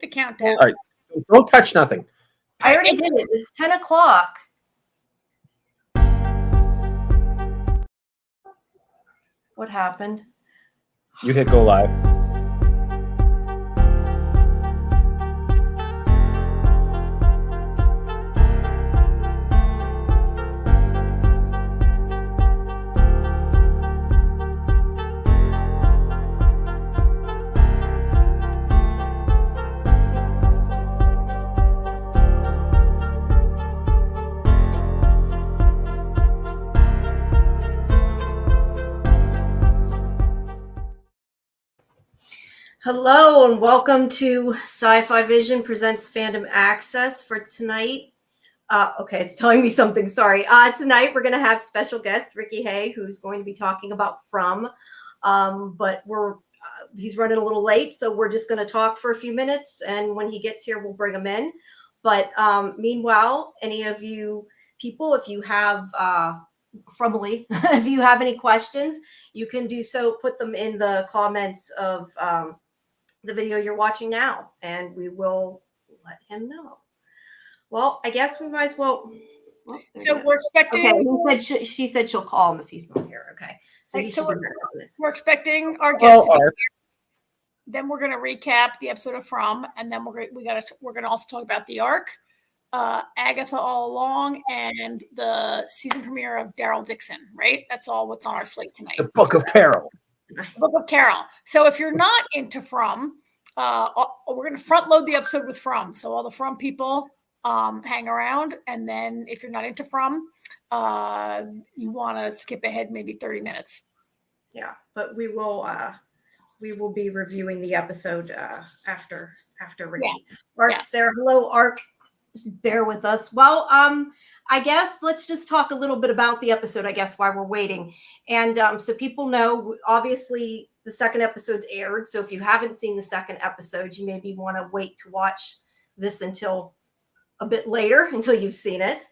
the countdown. All right. Don't touch nothing. I already did it. It's 10 o'clock. What happened? You hit go live. Hello and welcome to SciFi Vision presents Fandom Access for tonight. Okay, it's telling me something. Sorry. Tonight we're going to have special guest Ricky Hay, who's going to be talking about From. But he's running a little late, so we're just going to talk for a few minutes, and when he gets here, we'll bring him in. But meanwhile, any of you people, if you have if you have any questions, you can do so. Put them in the comments of the video you're watching now, and we will let him know. Well, I guess we might as well. So we're expecting. Okay, she said she'll call him if he's not here. Okay, so Right, he so should be here. we're expecting our guest to be Well, here. Then we're going to recap the episode of From, and then we're going to also talk about the arc, Agatha All Along, and the season premiere of Daryl Dixon. Right, that's all what's on our slate tonight. the Book of Carol. Book of Carol. So if you're not into From, we're going to front load the episode with From. So all the From people hang around, and then if you're not into From, you want to skip ahead maybe 30 minutes. Yeah, but we will be reviewing the episode after Ricky. Yeah. Ark's there. Hello, Ark. Just bear with us. Well, I guess let's just talk a little bit about the episode, I guess, while we're waiting. And so people know, obviously, the second episode's aired. So if you haven't seen the second episode, you maybe want to wait to watch this until a bit later, until you've seen it.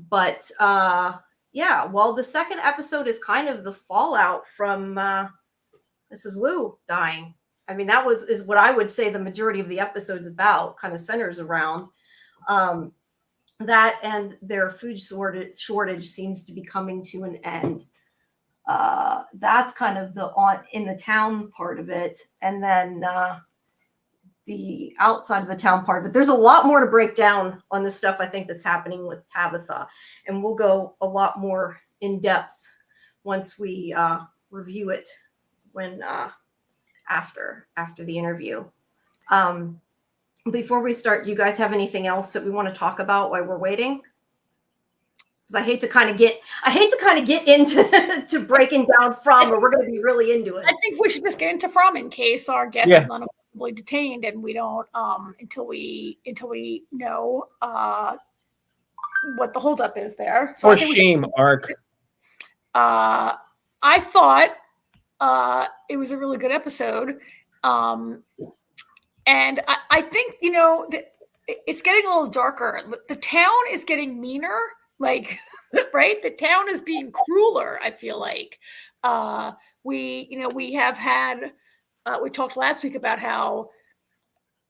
But yeah, well, the second episode is kind of the fallout from Mrs. Liu dying. I mean, that is what I would say the majority of the episode's about, kind of centers around. That and their food shortage seems to be coming to an end. That's kind of in the town part of it, and then the outside of the town part. But there's a lot more to break down on this stuff, I think, that's happening with Tabitha, and we'll go a lot more in depth once we review it when after the interview. Before we start, do you guys have anything else that we want to talk about while we're waiting? Because I hate to kind of get into to breaking down From, but we're going to be really into it. I think we should just get into From in case our guest is unavoidably detained, and we don't until we know what the holdup is there. So For shame, Ark. I thought it was a really good episode. And I think, it's getting a little darker. The town is getting meaner, like, right? The town is being crueler, I feel like. We have had, we talked last week about how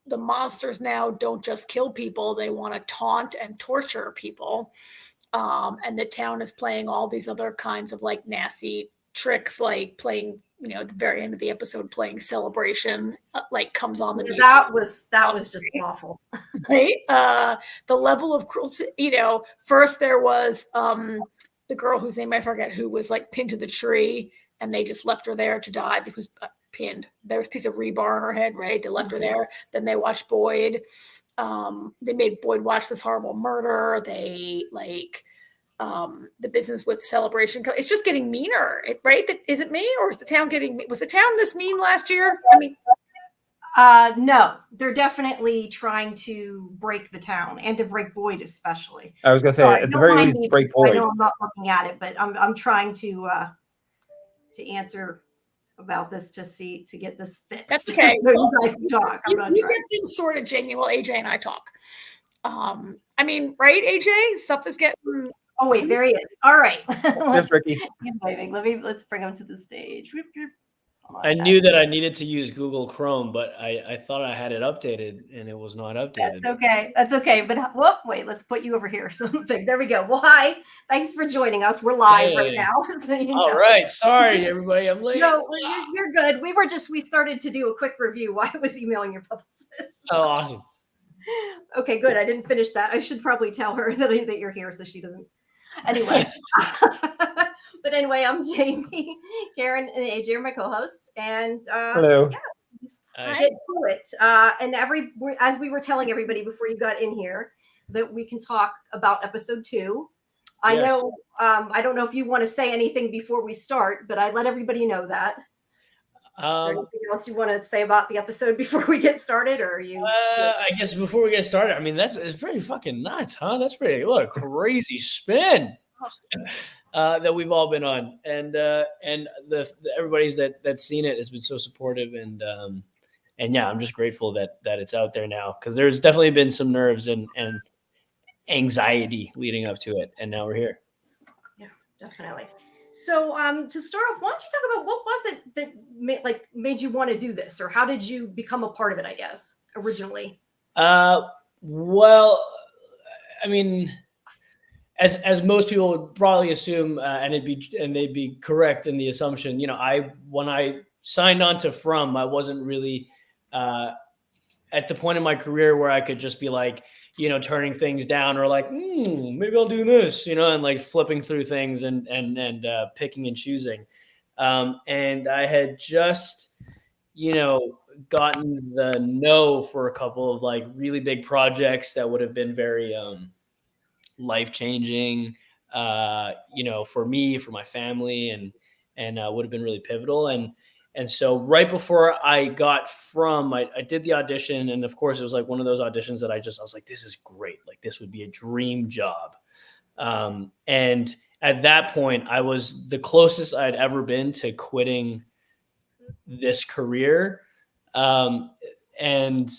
the monsters now don't just kill people. They want to taunt and torture people. And the town is playing all these other kinds of like nasty tricks, like playing, at the very end of the episode, playing Celebration, like comes on the music. That was just awful. Right? The level of cruelty, first there was the girl whose name I forget, who was like pinned to the tree, and they just left her there to die because pinned. There was a piece of rebar on her head, right? They left her there. Then they watched Boyd. They made Boyd watch this horrible murder. They the business with Celebration. It's just getting meaner, right? Is it me, or is the town was the town this mean last year? I mean, no, they're definitely trying to break the town and to break Boyd, especially. I was going to say, at the very least, break Boyd. I know I'm not looking at it, but I'm trying to answer about this to get this fixed. That's okay. So you guys can talk. You get things sort of genuine while AJ and I talk. I mean, right, AJ? Stuff is getting. Oh wait, there he is. All right. Yes, Ricky. He's waving. Let's bring him to the stage. I knew that I needed to use Google Chrome, but I thought I had it updated and it was not updated. That's okay. But wait, let's put you over here. Something. There we go. Well, hi. Thanks for joining us. We're live right now. So All right. Sorry, everybody. I'm late. No, you're good. We started to do a quick review while I was emailing your publicist. Oh, awesome. Okay, good. I didn't finish that. I should probably tell her that you're here so she doesn't. Anyway. But anyway, I'm Jamie. Karen and AJ are my co-hosts. And hello. Yeah, get to it. And as we were telling everybody before you got in here, that we can talk about episode 2. I know. I don't know if you want to say anything before we start, but I let everybody know that. Is there anything else you want to say about the episode before we get started, or are you? I guess before we get started, I mean it's pretty fucking nuts, huh? That's what a crazy spin that we've all been on, and the everybody's that's seen it has been so supportive, and yeah, I'm just grateful that it's out there now, because there's definitely been some nerves and anxiety leading up to it, and now we're here. Yeah, definitely. So to start off, why don't you talk about what was it that made you want to do this, or how did you become a part of it, I guess, originally? Well, I mean, as most people would probably assume, and they'd be correct in the assumption, when I signed on to From, I wasn't really at the point in my career where I could just be like, turning things down, or like, maybe I'll do this, and like flipping through things and picking and choosing. And I had just, gotten the no for a couple of like really big projects that would have been very life-changing, for me, for my family, and would have been really pivotal. And so right before I got From, I did the audition. And of course, it was like one of those auditions that I was like, this is great. Like, this would be a dream job. And at that point, I was the closest I'd ever been to quitting this career. And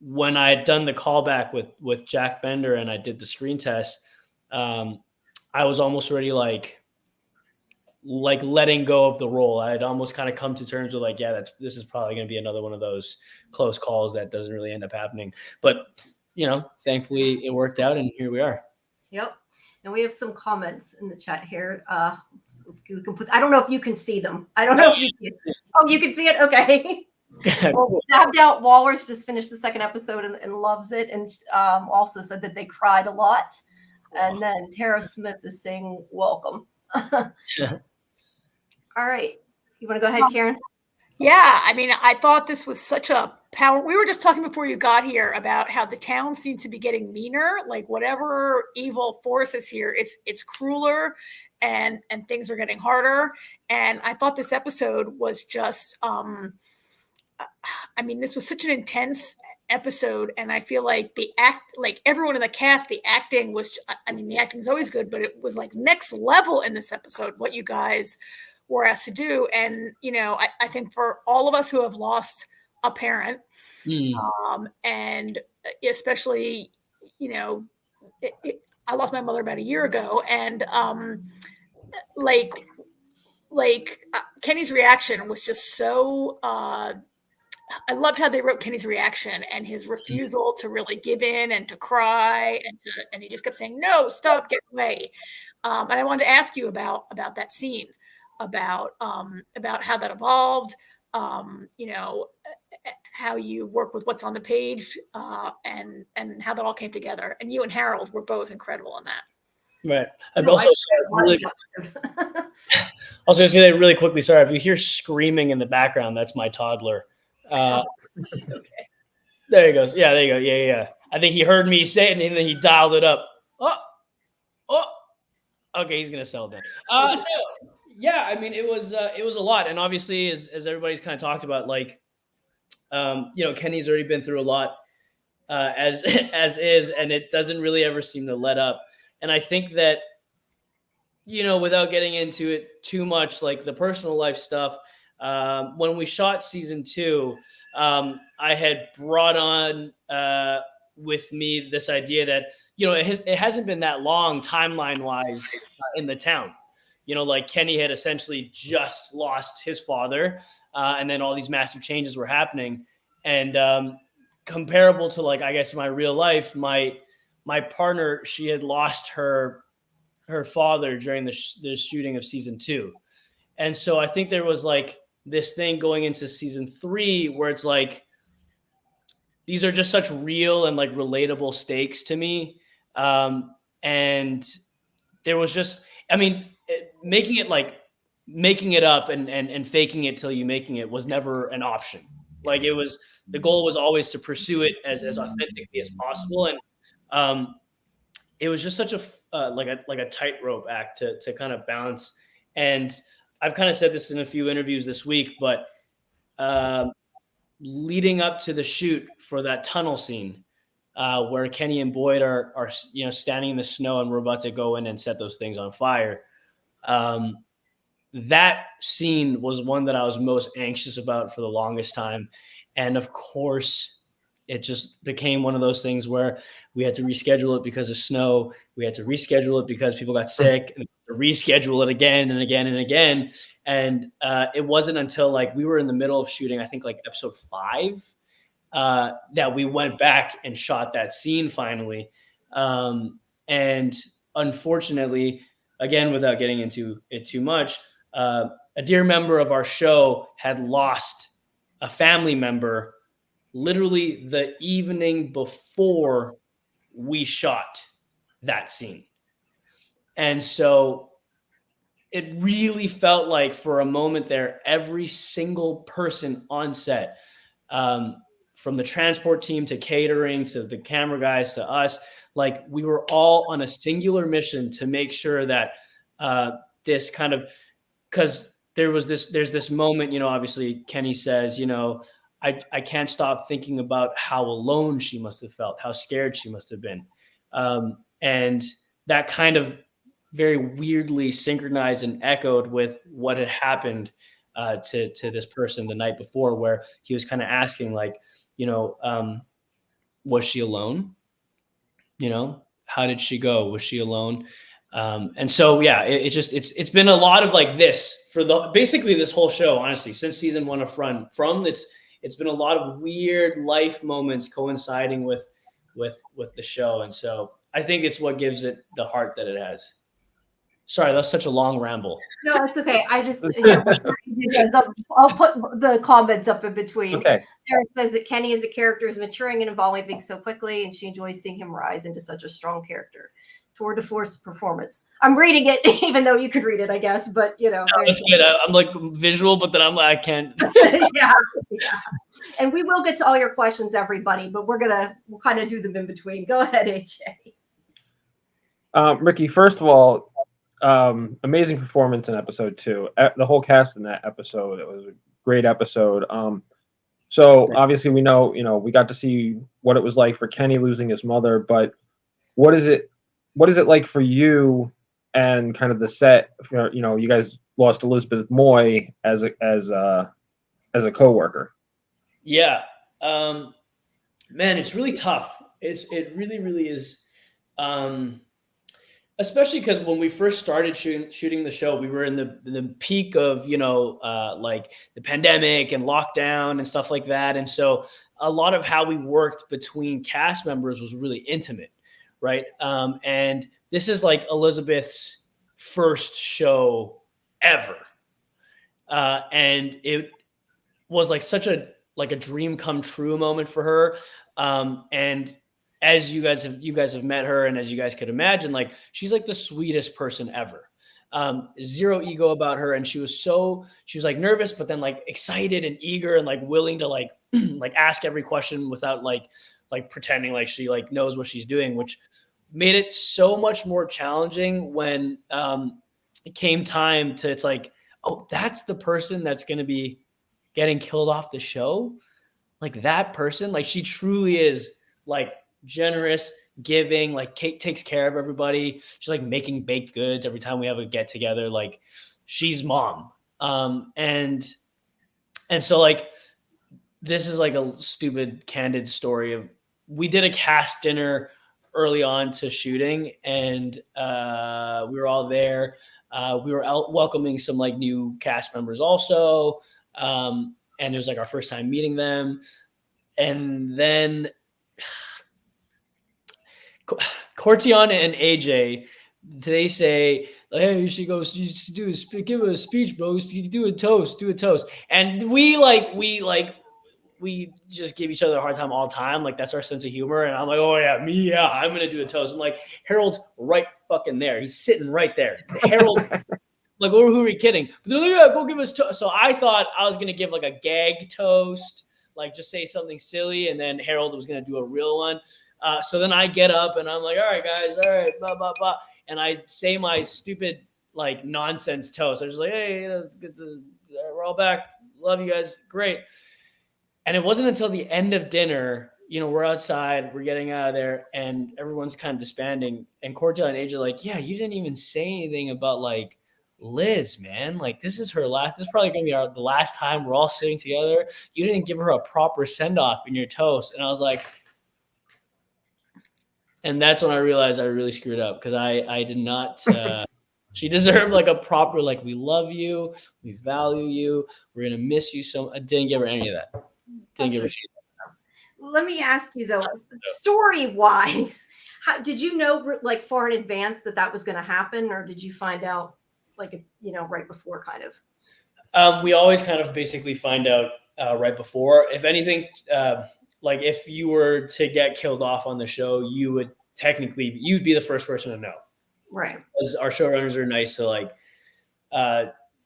when I had done the callback with Jack Bender and I did the screen test, I was almost already like letting go of the role. I had almost kind of come to terms with like, yeah, this is probably going to be another one of those close calls that doesn't really end up happening. But, thankfully it worked out, and here we are. Yep. And we have some comments in the chat here. We can put, I don't know if you can see them. I don't know if you can. Oh, you can see it? Okay. Well, Dabbed Out Walrus just finished the second episode and loves it, and also said that they cried a lot. And then Tara Smith is saying, welcome. Yeah. All right. You want to go ahead, Karen? Yeah. I mean, I thought this was such a power. We were just talking before you got here about how the town seems to be getting meaner. Like, whatever evil force is here, it's crueler, and things are getting harder. And I thought this episode was just, this was such an intense episode, and I feel like everyone in the cast, the acting was, the acting is always good, but it was like next level in this episode, what you guys were asked to do. And, I think for all of us who have lost a parent, and especially, I lost my mother about a year ago, and Kenny's reaction was just so, I loved how they wrote Kenny's reaction and his refusal to really give in and to cry, and he just kept saying, no, stop, get away. And I wanted to ask you about that scene, about how that evolved, how you work with what's on the page, and how that all came together. And you and Harold were both incredible in that. Right. I'd also say that really quickly. Sorry, if you hear screaming in the background, that's my toddler. Okay. There he goes. Yeah, there you go. Yeah. I think he heard me say it, and then he dialed it up. Oh. Okay, he's gonna settle down. No. Yeah, it was a lot, and obviously, as everybody's kind of talked about, like, Kenny's already been through a lot, as is, and it doesn't really ever seem to let up. And I think that, without getting into it too much, like the personal life stuff, when we shot season 2, I had brought on with me this idea that, it hasn't been that long timeline wise in the town. like Kenny had essentially just lost his father, and then all these massive changes were happening. And comparable to like, I guess, my real life, my partner, she had lost her father during the shooting of season 2. And so I think there was like this thing going into season 3 where it's like, these are just such real and like relatable stakes to me. And there was just, I mean, making it up and faking it till you making it was never an option. Like the goal was always to pursue it as authentically as possible. And it was just such a tightrope act to kind of balance. And I've kind of said this in a few interviews this week, but leading up to the shoot for that tunnel scene, where Kenny and Boyd are standing in the snow and we're about to go in and set those things on fire. That scene was one that I was most anxious about for the longest time. And of course, it just became one of those things where we had to reschedule it because of snow. We had to reschedule it because people got sick, and reschedule it again and again and again. And it wasn't until like we were in the middle of shooting, I think like episode 5, that we went back and shot that scene finally. And unfortunately, again, without getting into it too much, a dear member of our show had lost a family member literally the evening before we shot that scene. And so it really felt like for a moment there, every single person on set, from the transport team to catering to the camera guys to us, like we were all on a singular mission to make sure that this kind of, because there's this moment, obviously Kenny says, I can't stop thinking about how alone she must have felt, how scared she must have been. And that kind of very weirdly synchronized and echoed with what had happened to this person the night before, where he was kind of asking like, was she alone? How did she go? Was she alone? And so, yeah, it's been a lot of like this for basically this whole show, honestly, since season 1 of From it's been a lot of weird life moments coinciding with the show. And so I think it's what gives it the heart that it has. Sorry, that's such a long ramble. No, it's okay. I just, I'll put the comments up in between. Okay. Sarah says that Kenny as a character is maturing and evolving so quickly, and she enjoys seeing him rise into such a strong character. Tour de force performance. I'm reading it, even though you could read it, I guess, but No, it's good. I'm like visual, but then I can't. yeah. And we will get to all your questions, everybody, but we'll kind of do them in between. Go ahead, AJ. Ricky, first of all, amazing performance in episode 2. The whole cast in that episode, it was a great episode. So obviously we know, we got to see what it was like for Kenny losing his mother, but what is it like for you and kind of the set? You guys lost Elizabeth Moy as a coworker. Yeah, man, it's really tough. It really, really is. Especially because when we first started shooting the show, we were in the peak of, like the pandemic and lockdown and stuff like that. And so a lot of how we worked between cast members was really intimate, right? And this is like Elizabeth's first show ever. And it was like such a dream come true moment for her. And as you guys have met her, and as you guys could imagine, like she's like the sweetest person ever. Zero ego about her, and she was like nervous, but then like excited and eager and like willing to like like ask every question without like pretending like she like knows what she's doing, which made it so much more challenging when it came time to, it's like, oh, that's the person that's going to be getting killed off the show. Like that person, like she truly is like generous, giving, like Kate takes care of everybody. She's like making baked goods every time we have a get together. Like she's mom. And so like, this is like a stupid candid story of, we did a cast dinner early on to shooting, and we were all there. We were out welcoming some like new cast members also, and it was like our first time meeting them. And then Cortion and AJ, they say, "Hey, you should give a speech, bro. You do a toast, And we just give each other a hard time all the time. Like, that's our sense of humor. And I'm like, oh yeah, I'm gonna do a toast. I'm like, Harold's right fucking there. He's sitting right there. Harold, like, who are we kidding? But like, yeah, go give us toast. So I thought I was gonna give like a gag toast, like just say something silly, and then Harold was gonna do a real one. So then I get up and I'm like, all right, guys, all right, blah blah blah, and I say my stupid like nonsense toast. I was like, hey, it's good to, we're all back. Love you guys, great. And it wasn't until the end of dinner, we're outside, we're getting out of there, and everyone's kind of disbanding. And Cordia and AJ are like, yeah, you didn't even say anything about like Liz, man. Like, this is probably going to be the last time we're all sitting together. You didn't give her a proper send-off in your toast. And I was like, and that's when I realized I really screwed up, because I did not. She deserved like a proper, like, we love you, we value you, we're going to miss you so. I didn't give her any of that. Let me ask you though, story-wise, did you know like far in advance that was going to happen, or did you find out like right before, kind of? We always kind of basically find out right before. If anything, like if you were to get killed off on the show, you'd be the first person to know, right? Because our showrunners are nice to like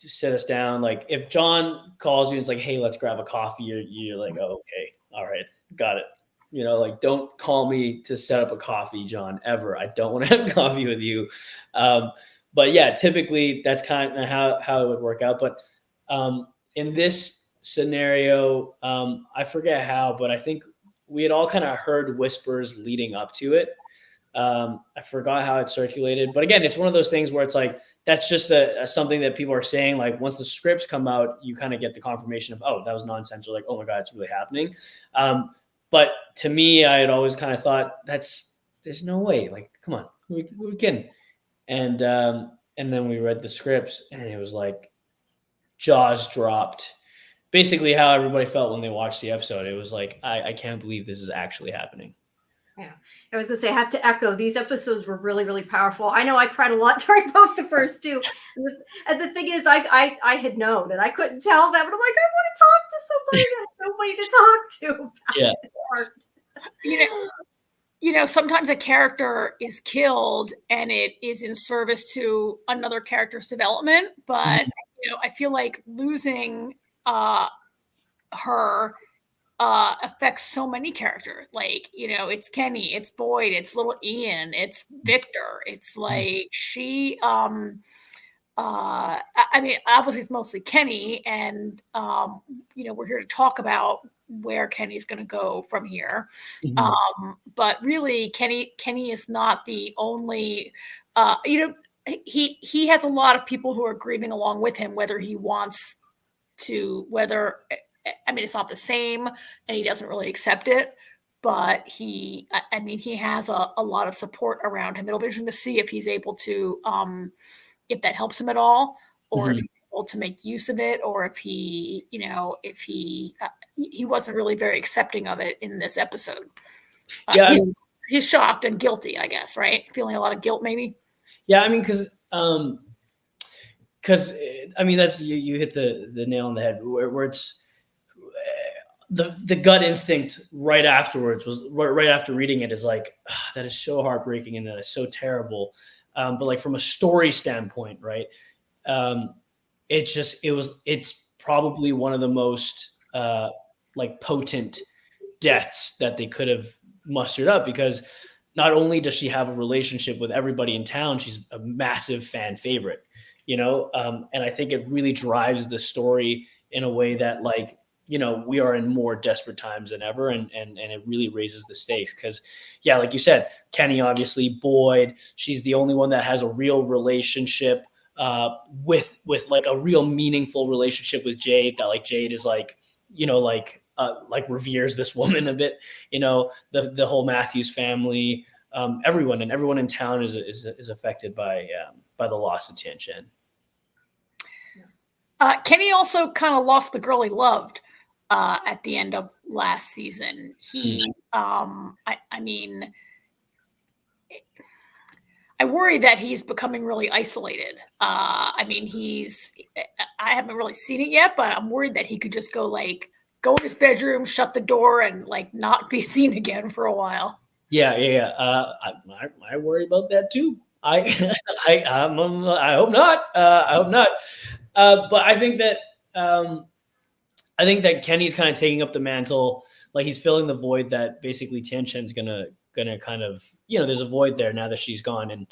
just sit us down. Like if John calls you and it's like, hey, let's grab a coffee, you're like, oh, okay, all right, got it. Like, don't call me to set up a coffee, John, ever. I don't want to have coffee with you. But yeah, typically that's kind of how it would work out. But in this scenario, I forget how, but I think we had all kind of heard whispers leading up to it. I forgot how it circulated, but again, it's one of those things where it's like, that's just something that people are saying. Like, once the scripts come out, you kind of get the confirmation of, oh, that was nonsense, or like, oh my God, it's really happening. But to me, I had always kind of thought there's no way, like, come on, who are we kidding? And then we read the scripts and it was like jaws dropped. Basically how everybody felt when they watched the episode. It was like, I can't believe this is actually happening. Yeah, I was going to say, I have to echo, these episodes were really, really powerful. I know I cried a lot during both the first two. And the thing is, I had known, and I couldn't tell them. But I'm like, I want to talk to somebody. I have nobody to talk to. Yeah. Sometimes a character is killed and it is in service to another character's development. But, I feel like losing her affects so many characters. Like, it's Kenny, it's Boyd, it's little Ian, it's Victor. It's like she I mean, obviously it's mostly Kenny, and we're here to talk about where Kenny's going to go from here. But really, Kenny is not the only he has a lot of people who are grieving along with him, whether he wants to, it's not the same, and he doesn't really accept it, but he has a lot of support around him. It'll be interesting to see if he's able to, if that helps him at all, or if he's able to make use of it, or if he wasn't really very accepting of it in this episode. He's shocked and guilty, I guess, right? Feeling a lot of guilt, maybe. Yeah, I mean, because that's you hit the nail on the head, where it's the gut instinct right afterwards was right after reading it is like, that is so heartbreaking and that is so terrible. But like from a story standpoint, right? It's probably one of the most like potent deaths that they could have mustered up, because not only does she have a relationship with everybody in town, she's a massive fan favorite, and I think it really drives the story in a way that, like, we are in more desperate times than ever, and it really raises the stakes. Because, yeah, like you said, Kenny, obviously, Boyd, she's the only one that has a real relationship with like a real meaningful relationship with Jade, that like Jade is like, like reveres this woman a bit, the whole Matthews family. everyone in town is affected by the loss of Tian-Chen. Kenny also kind of lost the girl he loved at the end of last season. He, I mean, I worry that he's becoming really isolated. I mean, I haven't really seen it yet, but I'm worried that he could just go in his bedroom, shut the door, and like not be seen again for a while. Yeah. I worry about that too. I hope not. I hope not. But I think that Kenny's kind of taking up the mantle, like he's filling the void that basically Tian-Chen's gonna kind of, there's a void there now that she's gone, and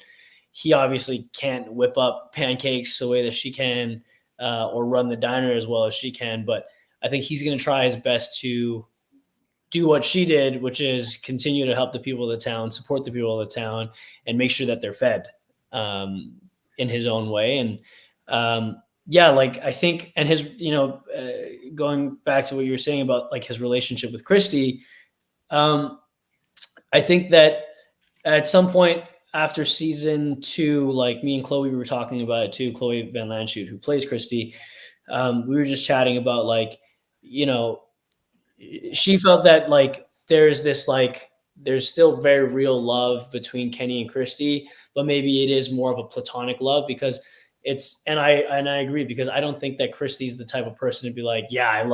he obviously can't whip up pancakes the way that she can, or run the diner as well as she can. But I think he's gonna try his best to do what she did, which is continue to help the people of the town, support the people of the town, and make sure that they're fed in his own way. And I think, and his, going back to what you were saying about like his relationship with Christy, I think that at some point after season 2, like me and Chloe were talking about it too, Chloe Van Landschoot, who plays Christy, we were just chatting about like, she felt that like there's still very real love between Kenny and Christy, but maybe it is more of a platonic love because and I agree, because I don't think that Christy's the type of person to be like, yeah,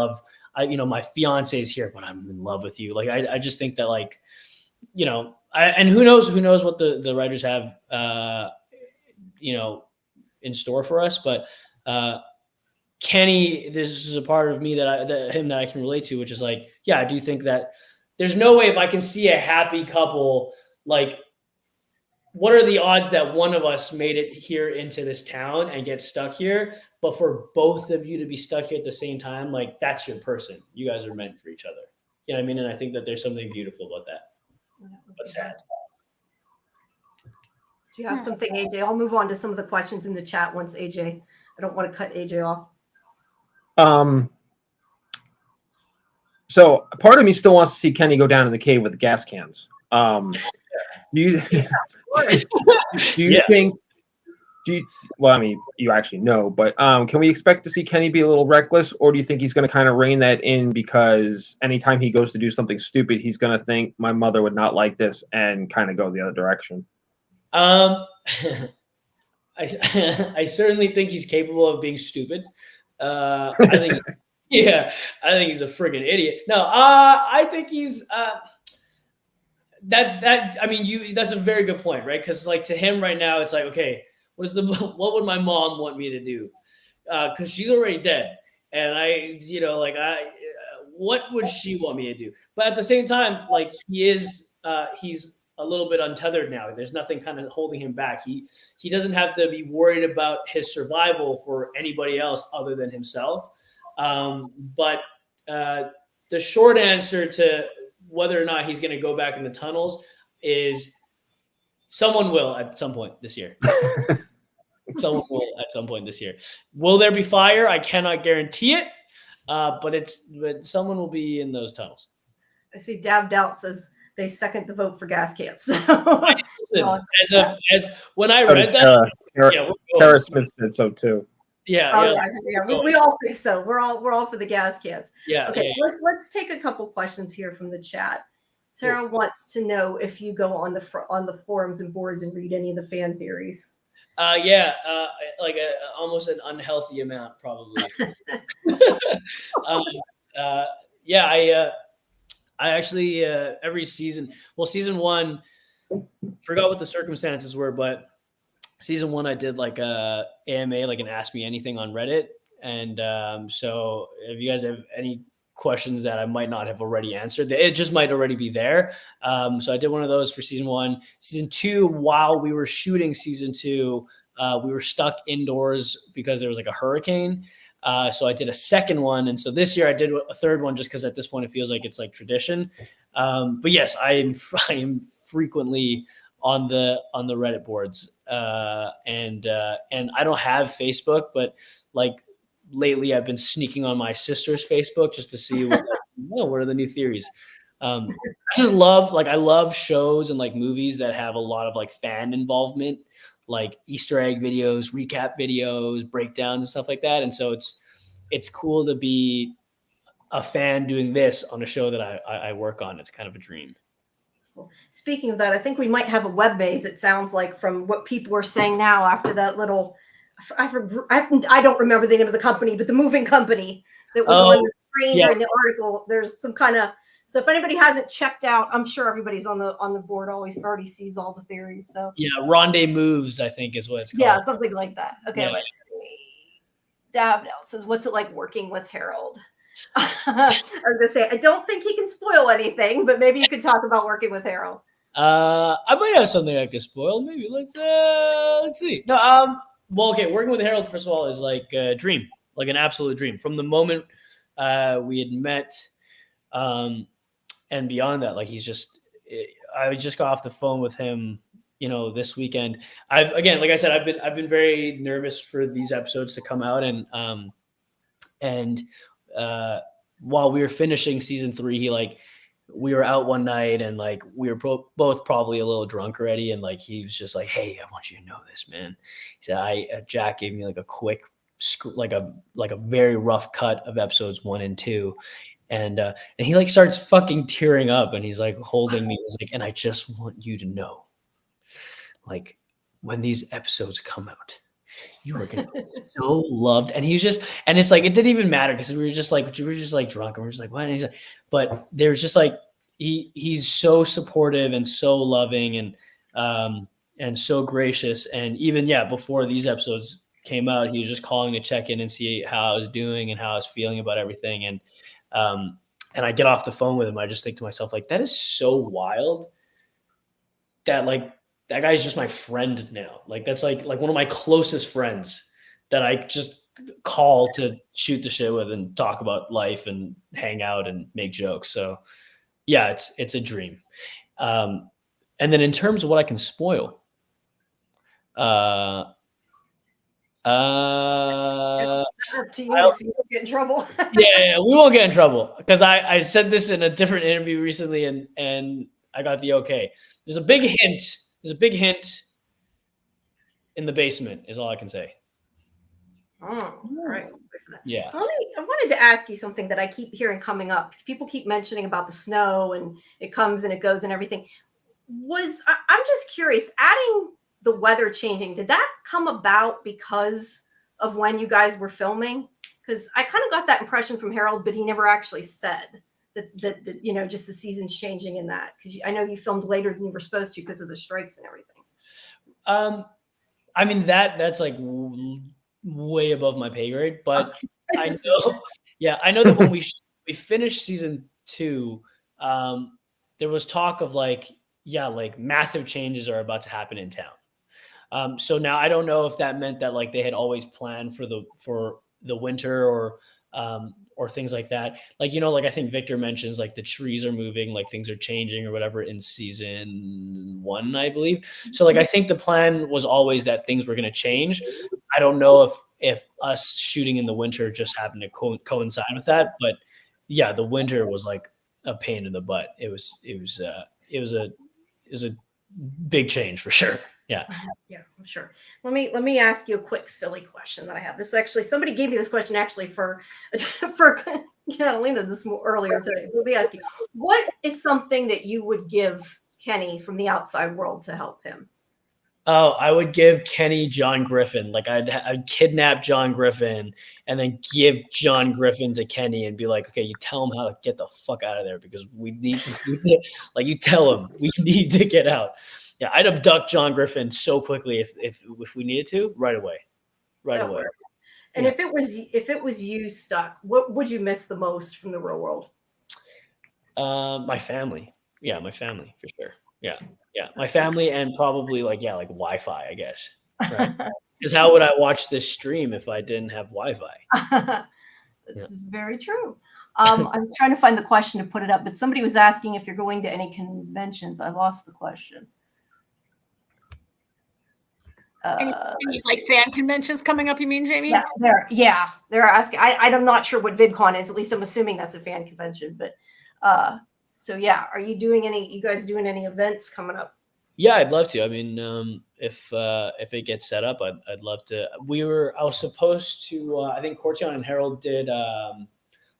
my fiance is here, but I'm in love with you. Like, I just think that like, and who knows what the writers have, in store for us. But Kenny, this is a part of me that I can relate to, which is like, yeah, I do think that there's no way if I can see a happy couple, like, what are the odds that one of us made it here into this town and get stuck here, but for both of you to be stuck here at the same time, like that's your person. You guys are meant for each other. You know what I mean? And I think that there's something beautiful about that, but sad. Do you have something, AJ? I'll move on to some of the questions in the chat once I don't want to cut AJ off. So part of me still wants to see Kenny go down in the cave with the gas cans. Well, I mean, you actually know, but can we expect to see Kenny be a little reckless, or do you think he's going to kind of rein that in because anytime he goes to do something stupid, he's going to think my mother would not like this and kind of go the other direction? I certainly think he's capable of being stupid. I think he's a friggin' idiot. No, I think he's that's a very good point, right? Because like to him right now, it's like, okay, what would my mom want me to do? Because she's already dead, and what would she want me to do? But at the same time, like he's a little bit untethered now. There's nothing kind of holding him back. He doesn't have to be worried about his survival for anybody else other than himself. But the short answer to whether or not he's going to go back in the tunnels is someone will at some point this year. Someone will at some point this year. Will there be fire? I cannot guarantee it, but someone will be in those tunnels. I see Dab Doubt says they second the vote for gas cans. When I read that, Tara Smith said so too. Yeah, we all think so. We're all for the gas cans. Yeah. Okay, yeah. Let's take a couple questions here from the chat. Sarah wants to know if you go on the forums and boards and read any of the fan theories. Almost an unhealthy amount, probably. I actually every season. Well, season 1, forgot what the circumstances were, but season 1 I did like a AMA, like an Ask Me Anything on Reddit, and so if you guys have any questions that I might not have already answered, it just might already be there. So I did one of those for season 1. Season 2, while we were shooting season 2, we were stuck indoors because there was like a hurricane. So I did a second one. And so this year I did a third one just because at this point it feels like it's like tradition. But yes, I am frequently on the Reddit boards. And I don't have Facebook, but like lately I've been sneaking on my sister's Facebook just to see what are the new theories. I just love I love shows and like movies that have a lot of like fan involvement, like Easter egg videos, recap videos, breakdowns and stuff like that. And so it's cool to be a fan doing this on a show that I work on. It's kind of a dream. Speaking of that, I think we might have a web maze, it sounds like, from what people are saying now after that little, I don't remember the name of the company, but the moving company that was on the screen during the article. There's some kind of, so if anybody hasn't checked out, I'm sure everybody's on the board already sees all the theories. So yeah, Rondé Moves, I think is what it's called. Yeah, something like that. Okay, let's see. Daryl says, what's it like working with Harold? I was gonna say, I don't think he can spoil anything, but maybe you could talk about working with Harold. I might have something I could spoil. Maybe let's see. No, well, okay. Working with Harold, first of all, is like a dream, like an absolute dream. From the moment we had met, and beyond that, like I just got off the phone with him, this weekend. Again, like I said, I've been very nervous for these episodes to come out, and while we were finishing season 3, we were out one night and like we were both probably a little drunk already, and like he was just like, "Hey, I want you to know this, man." He said, Jack gave me like a quick, like a very rough cut of episodes 1 and 2, and he like starts fucking tearing up, and he's like holding me. He's like, "And I just want you to know, like when these episodes come out, you are gonna be so loved." And he's just, and it's like, it didn't even matter because we were just like drunk, and we're just like, what? And he's like, but there's just like, he's so supportive and so loving and so gracious. And even, before these episodes came out, he was just calling to check in and see how I was doing and how I was feeling about everything. And I get off the phone with him. I just think to myself, like, that is so wild that like, that guy's just my friend now. Like that's like one of my closest friends that I just call to shoot the shit with and talk about life and hang out and make jokes. So yeah, it's a dream. And then in terms of what I can spoil, Up to you to see if you get in trouble. yeah, we won't get in trouble because I said this in a different interview recently and I got the okay. There's a big hint in the basement is all I can say. Oh, all right. Yeah. I wanted to ask you something that I keep hearing coming up. People keep mentioning about the snow and it comes and it goes and everything. I'm just curious, adding the weather changing, did that come about because of when you guys were filming? Because I kind of got that impression from Harold, but he never actually said that just the season's changing in that. Because I know you filmed later than you were supposed to because of the strikes and everything. I mean, that's like way above my pay grade, but I know that when we finished season 2, there was talk of like massive changes are about to happen in town. So now I don't know if that meant that like they had always planned for the winter or things like that. Like, like I think Victor mentions like the trees are moving, like things are changing or whatever in season 1, I believe. So like, I think the plan was always that things were going to change. I don't know if us shooting in the winter just happened to coincide with that, but yeah, the winter was like a pain in the butt. It was a big change for sure. Yeah. Yeah, I'm sure. Let me ask you a quick silly question that I have. This actually, somebody gave me this question actually for Catalina earlier today. Let me ask you, what is something that you would give Kenny from the outside world to help him? Oh, I would give Kenny John Griffin. Like I'd kidnap John Griffin and then give John Griffin to Kenny and be like, okay, you tell him how to get the fuck out of there because we need to, like you tell him we need to get out. Yeah, I'd abduct John Griffin so quickly if we needed to, right away. That away. Works. And if it was you stuck, what would you miss the most from the real world? My family. Yeah, my family for sure. Yeah. My family and probably like Wi-Fi, I guess. Right? Because how would I watch this stream if I didn't have Wi-Fi? That's very true. I'm trying to find the question to put it up, but somebody was asking if you're going to any conventions. I lost the question. Any like fan conventions coming up, you mean, Jamie? Yeah, they're asking. I'm not sure what VidCon is. At least I'm assuming that's a fan convention. But So yeah, are you doing you guys doing any events coming up? Yeah, I'd love to. I mean, if it gets set up, I'd love to. I was supposed to. I think Cortion and Harold did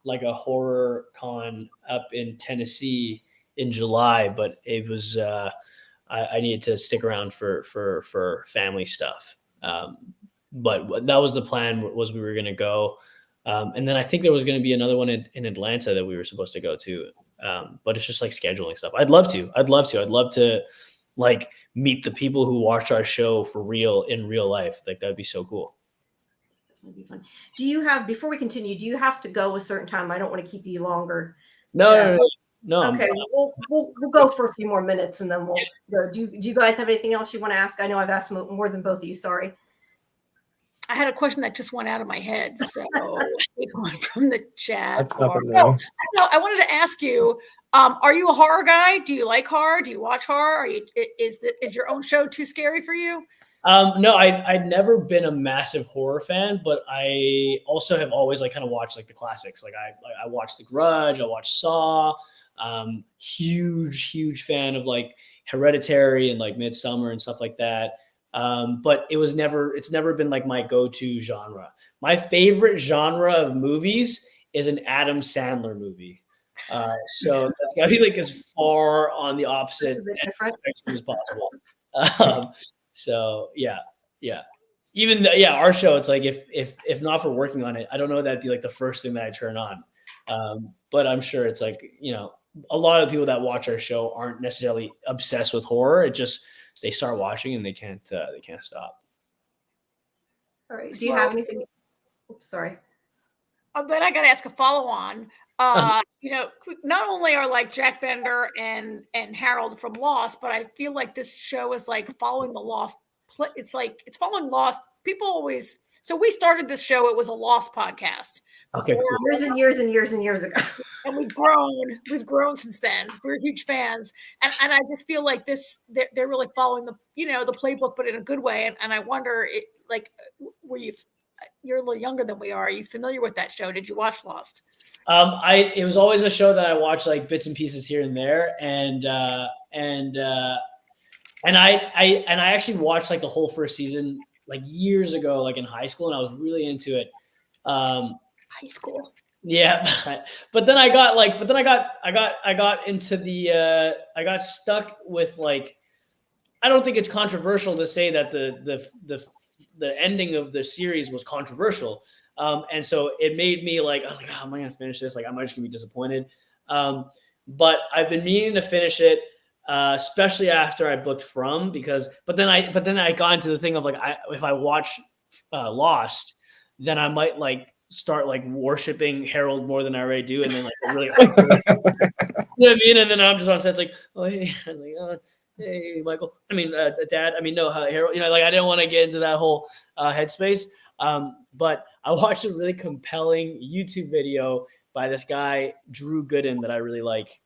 like a horror con up in Tennessee in July, but it was I needed to stick around for family stuff. But that was the plan. Was we were going to go, and then I think there was going to be another one in Atlanta that we were supposed to go to. But it's just like scheduling stuff. I'd love to like meet the people who watch our show for real in real life. Like that'd be so cool. That'd be fun. Do you have, before we continue, do you have to go a certain time? I don't want to keep you longer. No. Okay, we'll go for a few more minutes and then we'll go. Do you guys have anything else you want to ask? I know I've asked more than both of you. Sorry. I had a question that just went out of my head. So one from the chat. That's nothing new. No, I wanted to ask you, are you a horror guy? Do you like horror? Do you watch horror? Is your own show too scary for you? No, I'd never been a massive horror fan, but I also have always like kind of watched like the classics. Like I watched The Grudge, I watched Saw. Huge fan of like Hereditary and like Midsummer and stuff like that. But it's never been like my go-to genre. My favorite genre of movies is an Adam Sandler movie. So that's gotta be like as far on the opposite spectrum as possible. So yeah. Even our show, it's like if not for working on it, I don't know that'd be like the first thing that I turn on. But I'm sure it's like, a lot of people that watch our show aren't necessarily obsessed with horror. It just they start watching and they can't stop. All right. Do you have anything? Oops, sorry. Then I got to ask a follow-on. Not only are like Jack Bender and Harold from Lost, but I feel like this show is like following the Lost. It's following Lost. People always. So we started this show. It was a Lost podcast. Okay. Years and years ago. And we've grown since then. We're huge fans. And I just feel like they're really following the playbook, but in a good way. And I wonder, you're a little younger than we are. Are you familiar with that show? Did you watch Lost? It was always a show that I watched like bits and pieces here and there. And I actually watched like the whole first season like years ago, like in high school. And I was really into it. High school. Yeah, but then I got into I got stuck with like, I don't think it's controversial to say that the ending of the series was controversial, and so it made me like, I was like, oh, am I gonna finish this? Like, am I just gonna be disappointed? But I've been meaning to finish it, especially after I booked From, but then I got into the thing of like, if I watch Lost, then I might like start like worshiping Harold more than I already do, and then like really, you know what I mean? And then I'm just on set, it's like, oh hey, I was like, oh, hey Michael, Dad, no, Harold, like I didn't want to get into that whole headspace. But I watched a really compelling YouTube video by this guy Drew Gooden that I really like,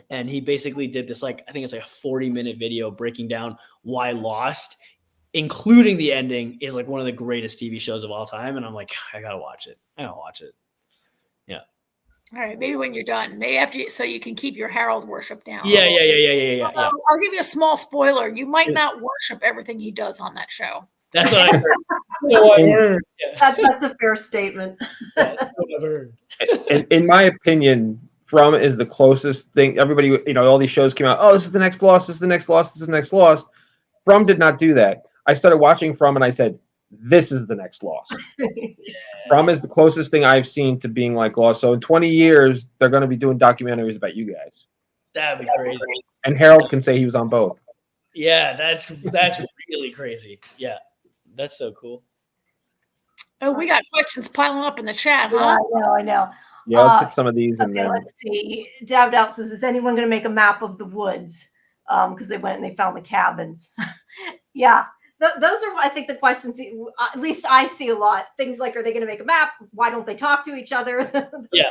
and he basically did this like, I think it's like a 40-minute video breaking down why Lost, including the ending, is like one of the greatest TV shows of all time. And I'm like, I gotta watch it. Yeah. All right. Maybe when you're done, maybe after so you can keep your Harold worship down. Yeah. I'll give you a small spoiler. You might not worship everything he does on that show. That's what I heard. That's a fair statement. That's what I've heard. In my opinion, From is the closest thing. Everybody, all these shows came out. Oh, this is the next Lost. This is the next Lost. This is the next Lost. From did not do that. I started watching From and I said, this is the next Lost. From is the closest thing I've seen to being like Lost. So in 20 years, they're going to be doing documentaries about you guys. That'd be crazy. And Harold can say he was on both. Yeah, that's really crazy. Yeah, that's so cool. Oh, we got questions piling up in the chat, huh? Yeah, I know. Yeah, let's hit some of these. And then let's see. Dabbed Out says, is anyone going to make a map of the woods? Because they went and they found the cabins. Yeah. Those are, I think, the questions, at least I see a lot. Things like, are they going to make a map? Why don't they talk to each other? Yeah.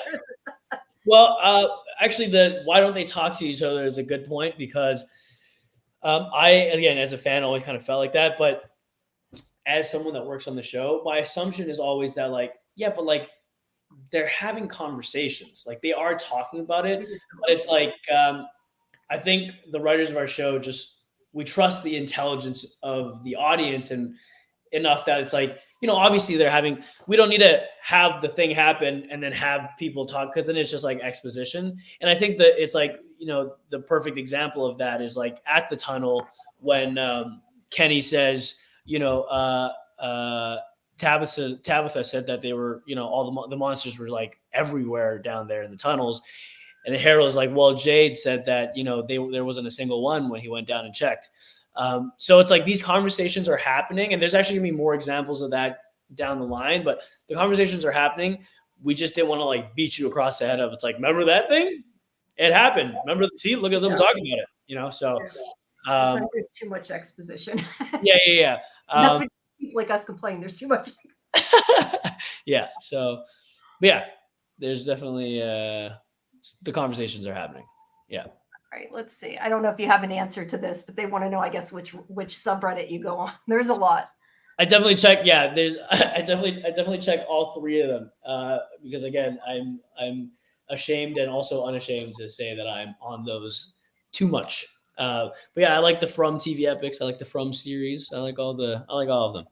Well, actually, why don't they talk to each other is a good point, because I, again, as a fan, always kind of felt like that. But as someone that works on the show, my assumption is always that, like, yeah, but like they're having conversations. Like they are talking about it, but it's like I think the writers of our show we trust the intelligence of the audience and enough that it's like, obviously we don't need to have the thing happen and then have people talk, because then it's just like exposition. And I think that it's like, the perfect example of that is like at the tunnel when Kenny says, Tabitha said that they were, all the monsters were like everywhere down there in the tunnels. And Harold's like, well, Jade said that, there wasn't a single one when he went down and checked. So it's like these conversations are happening, and there's actually gonna be more examples of that down the line, but the conversations are happening. We just didn't want to like beat you across the head of, it's like, remember that thing? It happened. Remember, see, look at them talking about it, so. Sometimes there's too much exposition. Yeah. That's what people like us complain. There's too much. Yeah. So, but yeah, there's definitely the conversations are happening. Yeah. All right. Let's see. I don't know if you have an answer to this, but they want to know, I guess, which subreddit you go on. There's a lot. I definitely check. Yeah, I definitely check all three of them because again, I'm ashamed and also unashamed to say that I'm on those too much. But yeah, I like the From TV epics. I like the From series. I like all of them.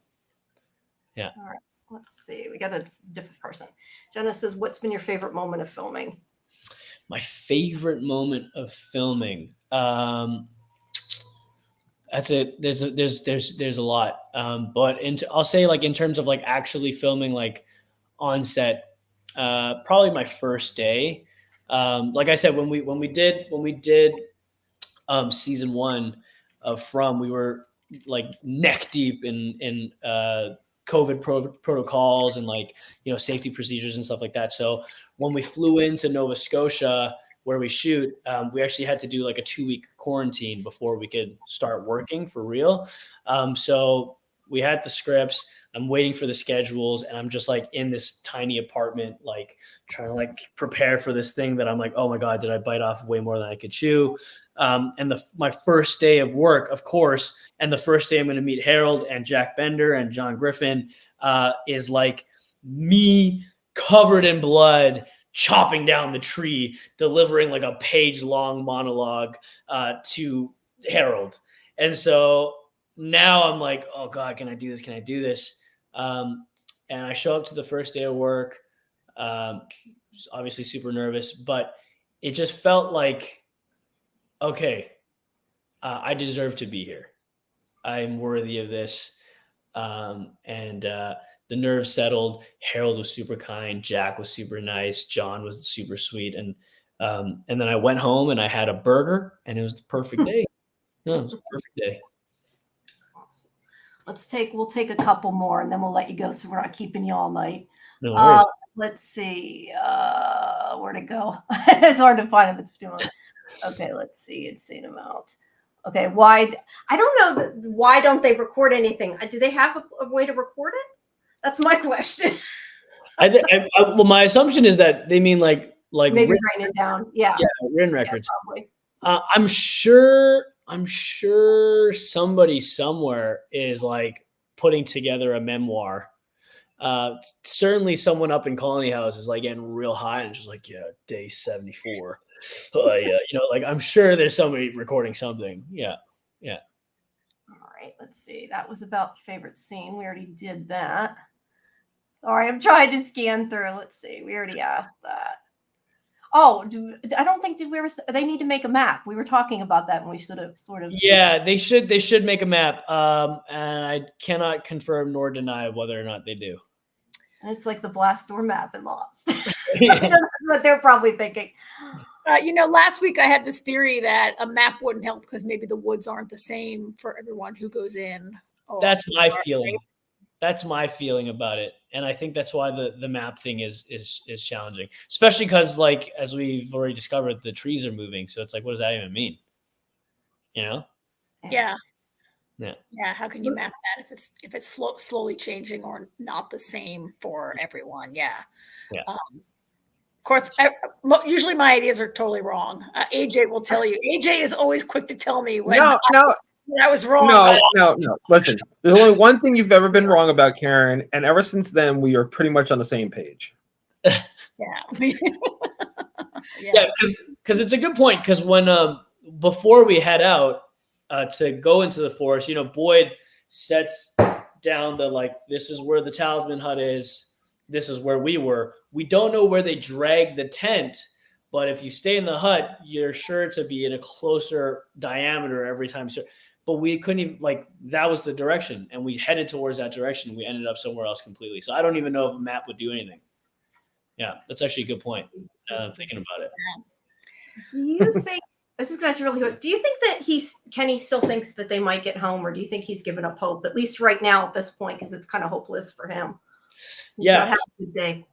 Yeah. All right. Let's see. We got a different person. Jenna says, "What's been your favorite moment of filming?" My favorite moment of filming. That's it. There's a lot. But I'll say like in terms of like actually filming like on set, probably my first day. Like I said, when we did season 1 of From, we were like neck deep in COVID protocols and like, safety procedures and stuff like that. So when we flew into Nova Scotia where we shoot, we actually had to do like a 2-week quarantine before we could start working for real. So we had the scripts, I'm waiting for the schedules, and I'm just like in this tiny apartment, like trying to like prepare for this thing that I'm like, oh my God, did I bite off way more than I could chew? And my first day of work, of course, and the first day I'm going to meet Harold and Jack Bender and John Griffin is like me covered in blood, chopping down the tree, delivering like a page-long monologue to Harold. And so now I'm like, oh God, can I do this? Can I do this? And I show up to the first day of work, obviously super nervous, but it just felt like, okay, I deserve to be here. I'm worthy of this. And the nerves settled. Harold was super kind. Jack was super nice. John was super sweet. And then I went home and I had a burger, and it was the perfect day. No, it was the perfect day. Awesome. We'll take a couple more, and then we'll let you go, so we're not keeping you all night. No worries. Let's see where to go. It's hard to find them. It's too much. Okay, let's see. Insane amount. Okay, I don't know. Why don't they record anything? Do they have a way to record it? That's my question. Well, my assumption is that they mean like maybe writing it down. Yeah, written records. Yeah, I'm sure somebody somewhere is like putting together a memoir. Certainly someone up in Colony House is like getting real high and just like, yeah, day 74. Yeah, like I'm sure there's somebody recording something. Yeah. All right, let's see. That was about favorite scene. We already did that. All right, I'm trying to scan through. Let's see. We already asked that. Oh, I don't think they need to make a map. We were talking about that, and we should have sort of. Yeah, they should make a map. And I cannot confirm nor deny whether or not they do. And it's like the blast door map in Lost. That's what they're probably thinking. Last week I had this theory that a map wouldn't help because maybe the woods aren't the same for everyone who goes in. That's my feeling. That's my feeling about it. And I think that's why the map thing is challenging, especially because, like, as we've already discovered, the trees are moving. So it's like, what does that even mean? Yeah. How can you map that if it's slowly changing or not the same for everyone? Yeah. Of course, usually my ideas are totally wrong. AJ will tell you. AJ is always quick to tell me when I was wrong. No. Listen, there's only one thing you've ever been wrong about, Karen, and ever since then we are pretty much on the same page. Yeah. Yeah, because it's a good point. Because when before we head out to go into the forest, Boyd sets down this is where the talisman hut is. This is where we were. We don't know where they dragged the tent, but if you stay in the hut, you're sure to be in a closer diameter every time. So, but we couldn't even that was the direction, and we headed towards that direction. We ended up somewhere else completely. So I don't even know if a map would do anything. Yeah, that's actually a good point. Now I'm thinking about it. Do you think this is actually really good? Do you think that Kenny still thinks that they might get home, or do you think he's given up hope, at least right now at this point, because it's kind of hopeless for him? Yeah, have a good day.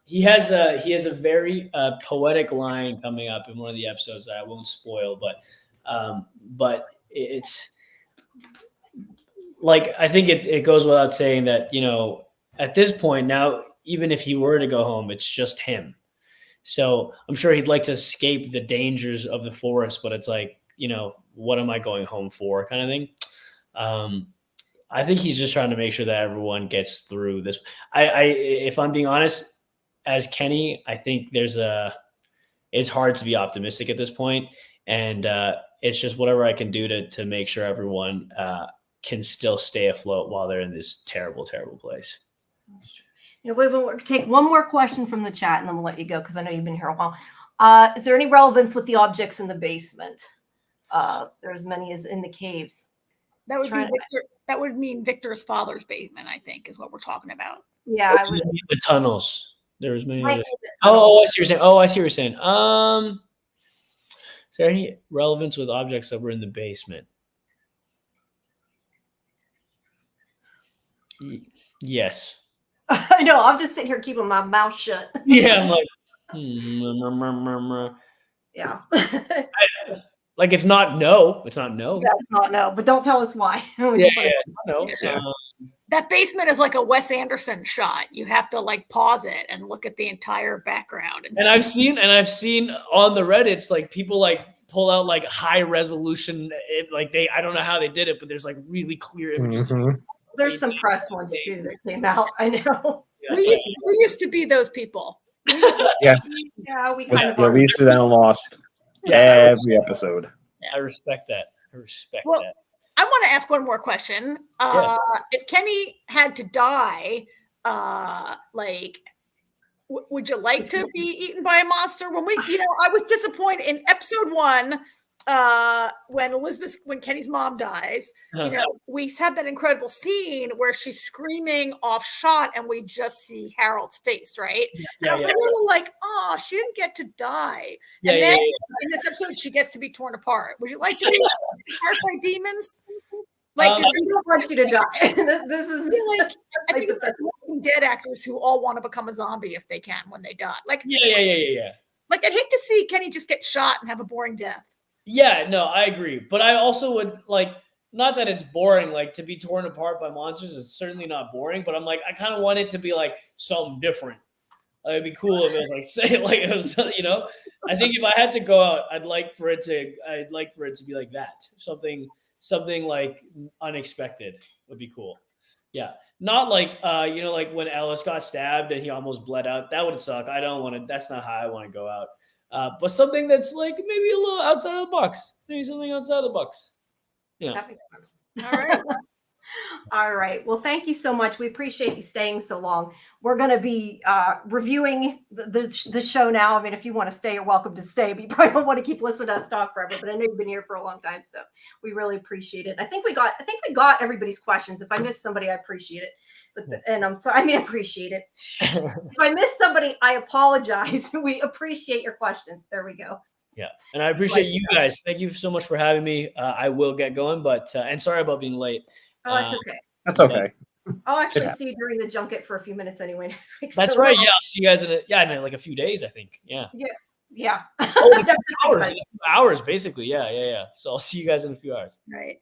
he has a very poetic line coming up in one of the episodes that I won't spoil, but it's I think it goes without saying that at this point now, even if he were to go home, it's just him. So I'm sure he'd like to escape the dangers of the forest, but it's what am I going home for, kind of thing. I think he's just trying to make sure that everyone gets through this. If I'm being honest, as Kenny, I think it's hard to be optimistic at this point, and it's just whatever I can do to make sure everyone can still stay afloat while they're in this terrible, terrible place. That's true. We'll take one more question from the chat, and then we'll let you go because I know you've been here a while. Is there any relevance with the objects in the basement? There are as many as in the caves. That would be Victor. That would mean Victor's father's basement, I think, is what we're talking about. Yeah, I would. The tunnels. There was many. I see what you're saying. I see what you're saying. Is there any relevance with objects that were in the basement? Yes. I know. I'm just sitting here keeping my mouth shut. Yeah, I'm like, yeah. It's not no. It's not no. Yeah, it's not no, but don't tell us why. No. That basement is like a Wes Anderson shot. You have to pause it and look at the entire background. And I've seen on the Reddits people pull out high resolution. I don't know how they did it, but there's really clear images. Mhm. There's some press ones too that came out. I know. Yeah. We used to be those people. Yes. Yeah, we kind of Yeah, are. we used to then lost every episode. I respect that. that. I want to ask one more question. If Kenny had to die, would you like to be eaten by a monster? When I was disappointed in episode 1 when Kenny's mom dies. We have that incredible scene where she's screaming off shot, and we just see Harold's face, right? And I was a little oh, she didn't get to die. And then in this episode, she gets to be torn apart. Would you like to be apart by demons? I don't want you to die. This is I think it's like dead actors who all want to become a zombie if they can when they die. Yeah. I'd hate to see Kenny just get shot and have a boring death. Yeah, no, I agree. But I also would not that it's boring, to be torn apart by monsters. It's certainly not boring, but I'm I kind of want it to be something different. It'd be cool if it was it was, I think if I had to go out, I'd like for it to be like that. Something unexpected would be cool. Yeah. Not when Ellis got stabbed and he almost bled out. That would suck. I don't want to, that's not how I want to go out. But something that's maybe a little outside of the box. Maybe something outside of the box. Yeah. That makes sense. All right. All right. Well, thank you so much. We appreciate you staying so long. We're going to be reviewing the show now. I mean, if you want to stay, you're welcome to stay, but you probably don't want to keep listening to us talk forever. But I know you've been here for a long time, so we really appreciate it. I think we got everybody's questions. If I missed somebody, I appreciate it. And I'm sorry. I mean, I appreciate it. If I missed somebody, I apologize. We appreciate your questions. There we go. Yeah. And I appreciate you guys. Thank you so much for having me. I will get going, but and sorry about being late. Oh, it's okay. That's okay. I'll actually see you during the junket for a few minutes anyway next week. That's right. Yeah, I'll see you guys in a few days, I think. Yeah. Yeah. Hours, basically. Yeah. So I'll see you guys in a few hours. Right.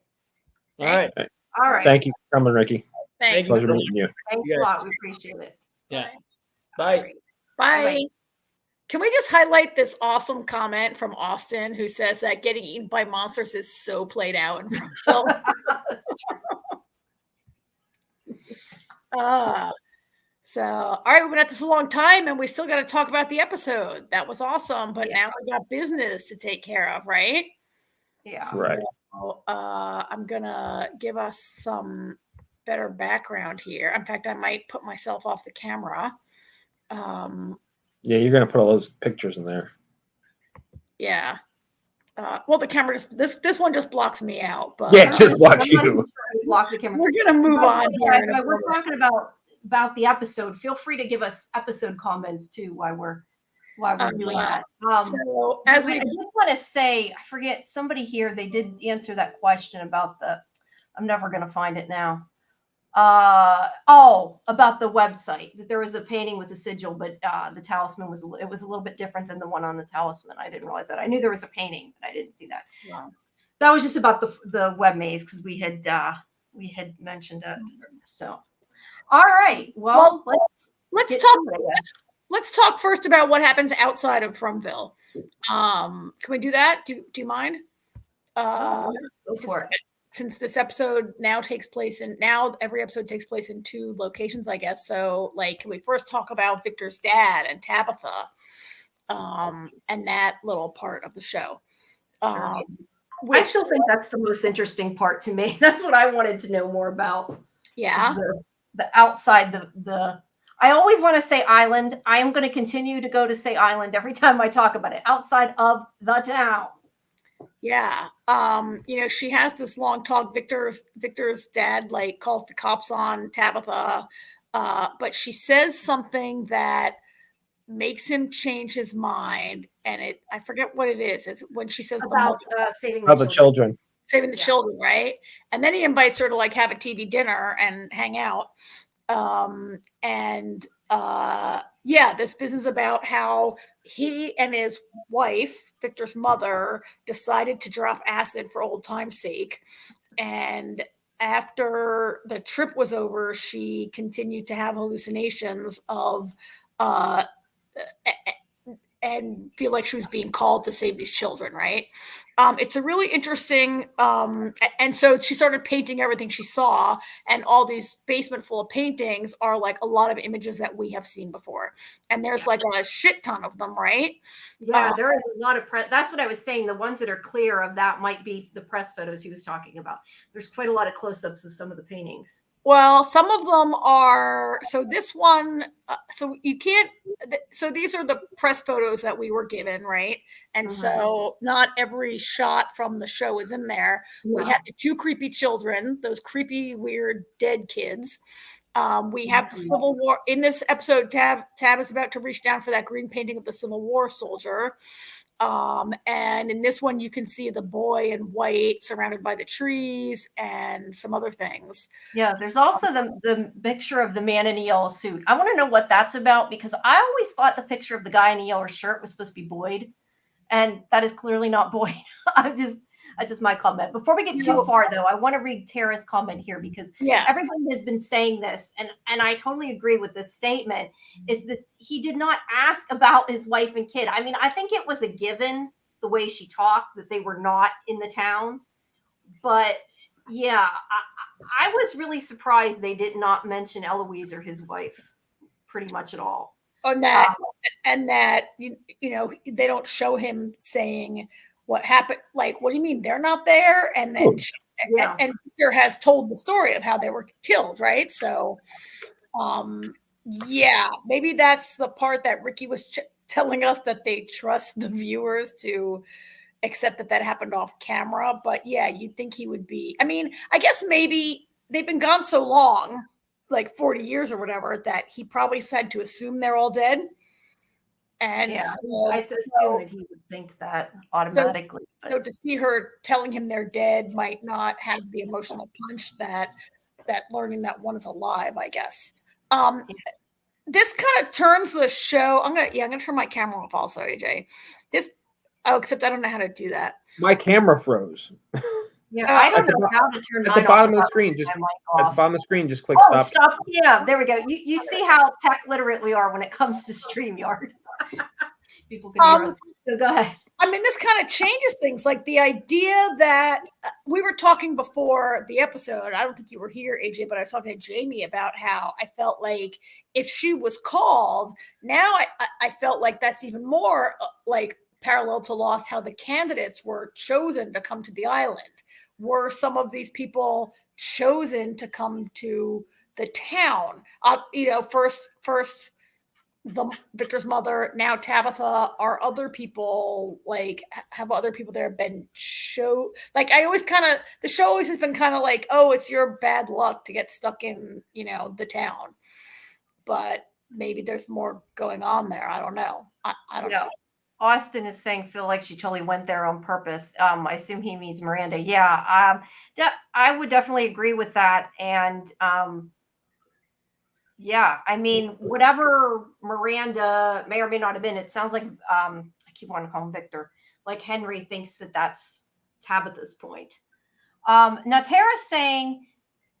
All right. All right. Thank you for coming, Ricky. Thanks. Pleasure meeting you. Thanks a lot. We appreciate it. Yeah. Bye. Bye. Can we just highlight this awesome comment from Austin, who says that getting eaten by monsters is so played out in film? So So, all right, we've been at this a long time and we still got to talk about the episode. That was awesome, but now we got business to take care of, right? Yeah. Right. So, I'm going to give us some better background here. In fact, I might put myself off the camera. Yeah, you're gonna put all those pictures in there. Yeah. Well, the camera this one just blocks me out, but Yeah, just watch you. Block the camera. we're gonna move on here. in a We're moment. talking about the episode. Feel free to give us episode comments too while we're doing that. So, as I we just want to say, I forget somebody here. They did answer that question about the. I'm never going to find it now. About the website, that there was a painting with a sigil, but the talisman was a little bit different than the one on the talisman. I didn't realize that. I knew there was a painting, but I didn't see that. Wow. That was just about the web maze because we had mentioned it. So, all right. Well, let's get talk. to it, I guess. Let's talk first about what happens outside of Fromville. Can we do that? Do you mind? Go for it. Since this episode every episode takes place in 2 locations, I guess. So, like, can we first talk about Victor's dad and Tabitha, and that little part of the show? I still think that's the most interesting part to me. That's what I wanted to know more about. Yeah. The outside, the I always want to say island. I am going to continue to go to say island every time I talk about it. Outside of the town. Yeah. She has this long talk. Victor's dad like calls the cops on Tabitha, but she says something that makes him change his mind, and I forget what it is. It's when she says About saving the children. Saving the children, right? And then he invites her to like have a TV dinner and hang out. This business about how he and his wife, Victor's mother, decided to drop acid for old time's sake. And after the trip was over, she continued to have hallucinations of and feel like she was being called to save these children, right? It's a really interesting, and so she started painting everything she saw, and all these basement full of paintings are like a lot of images that we have seen before. And there's like a shit ton of them, right? Yeah, there is a lot of press. That's what I was saying. The ones that are clear of that might be the press photos he was talking about. There's quite a lot of close-ups of some of the paintings. Well, some of them are, so this one, so you can't, so these are the press photos that we were given, right? And so not every shot from the show is in there. We had the 2 creepy children, those creepy, weird, dead kids. We have the Civil War. In this episode, Tab is about to reach down for that green painting of the Civil War soldier. And in this one, you can see the boy in white surrounded by the trees and some other things. Yeah, there's also the picture of the man in a yellow suit. I want to know what that's about, because I always thought the picture of the guy in a yellow shirt was supposed to be Boyd, and that is clearly not Boyd. That's just my comment. Before we get too far, though, I want to read Tara's comment here, because everybody has been saying this, and I totally agree with this statement, is that he did not ask about his wife and kid. I mean, I think it was a given, the way she talked, that they were not in the town. But, yeah, I was really surprised they did not mention Eloise or his wife pretty much at all. On that, and that, you know, they don't show him saying what happened. Like, what do you mean they're not there? And then and Peter has told the story of how they were killed, right? So maybe that's the part that Ricky was telling us, that they trust the viewers to accept that happened off camera. But yeah, you'd think he would be, I mean, I guess maybe they've been gone so long, like 40 years or whatever, that he probably said to assume they're all dead. And I assume that he would think that automatically. So to see her telling him they're dead might not have the emotional punch that learning that one is alive, I guess. This kind of turns the show. I'm gonna turn my camera off also, AJ. Except I don't know how to do that. My camera froze. Yeah, I don't know how to turn at the bottom of the screen. Just at the bottom of the screen, just click stop. Stop. Yeah, there we go. You see how tech literate we are when it comes to StreamYard. People can hear us. So go ahead. I mean, this kind of changes things. Like the idea that we were talking before the episode. I don't think you were here, AJ, but I was talking to Jamie about how I felt like if she was called, now I felt like that's even more like parallel to Lost, how the candidates were chosen to come to the island. Were some of these people chosen to come to the town? First the Victor's mother, now Tabitha. Are other people like, have other people there been like, I always kind of, the show always has been kind of like, oh, it's your bad luck to get stuck in, the town, but maybe there's more going on there. I don't know. I don't know. Austin is saying, feel like she totally went there on purpose. I assume he means Miranda. Yeah. I would definitely agree with that. And, yeah, I mean, whatever Miranda may or may not have been, it sounds like, I keep wanting to call him Victor, like Henry thinks that that's Tabitha's point. Now Tara's saying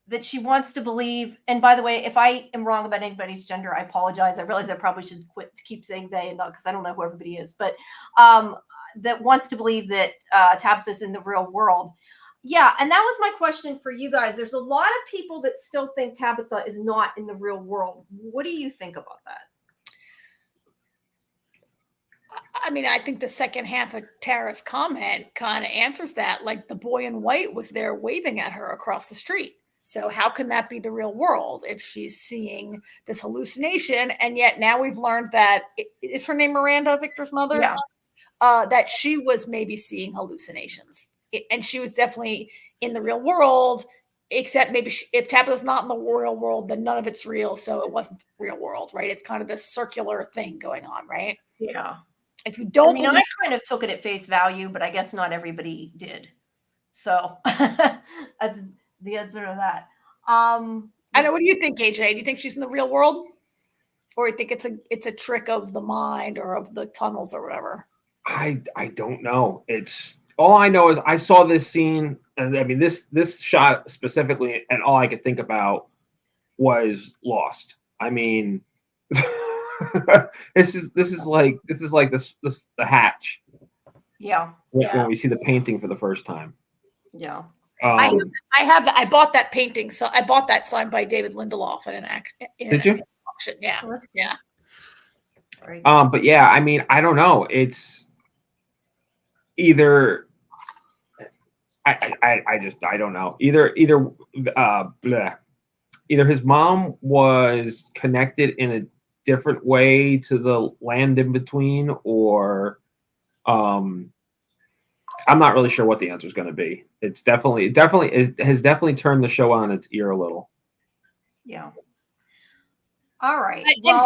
that she wants to believe, and by the way, if I am wrong about anybody's gender, I apologize. I realize I probably should quit to keep saying they and not, because I don't know who everybody is, but that wants to believe that Tabitha's in the real world. Yeah, and that was my question for you guys. There's a lot of people that still think Tabitha is not in the real world. What do you think about that? I mean, I think the second half of Tara's comment kind of answers that. Like, the boy in white was there waving at her across the street. So how can that be the real world if she's seeing this hallucination? And yet now we've learned that, is her name Miranda, Victor's mother? Yeah. That she was maybe seeing hallucinations. And she was definitely in the real world, except maybe if Tabitha's not in the real world, then none of it's real. So it wasn't the real world, right? It's kind of this circular thing going on, right? Yeah. If you don't, I kind of took it at face value, but I guess not everybody did. So that's the answer to that. I know. What do you think, AJ? Do you think she's in the real world, or you think it's a trick of the mind or of the tunnels or whatever? I don't know. It's all I know is I saw this scene, and I mean this shot specifically, and all I could think about was Lost. I mean, this is like the hatch. Yeah. When we see the painting for the first time. Yeah. I have that. I bought that painting. So I bought that signed by David Lindelof in an Did you? auction. Yeah. Yeah. But yeah, I mean, I don't know. It's either I don't know. Either his mom was connected in a different way to the land in between, or I'm not really sure what the answer is going to be. It has definitely turned the show on its ear a little. Yeah. All right. And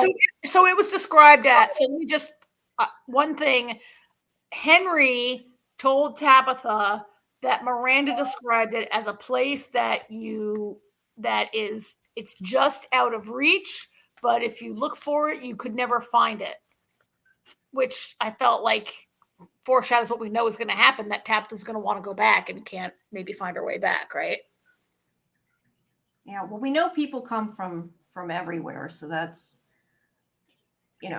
so it was described as, so let me just, one thing, Henry told Tabitha that Miranda described it as a place it's just out of reach, but if you look for it, you could never find it, which I felt like foreshadows what we know is going to happen, that Tabitha's going to want to go back and can't maybe find her way back, right? Yeah, well, we know people come from everywhere, so that's, we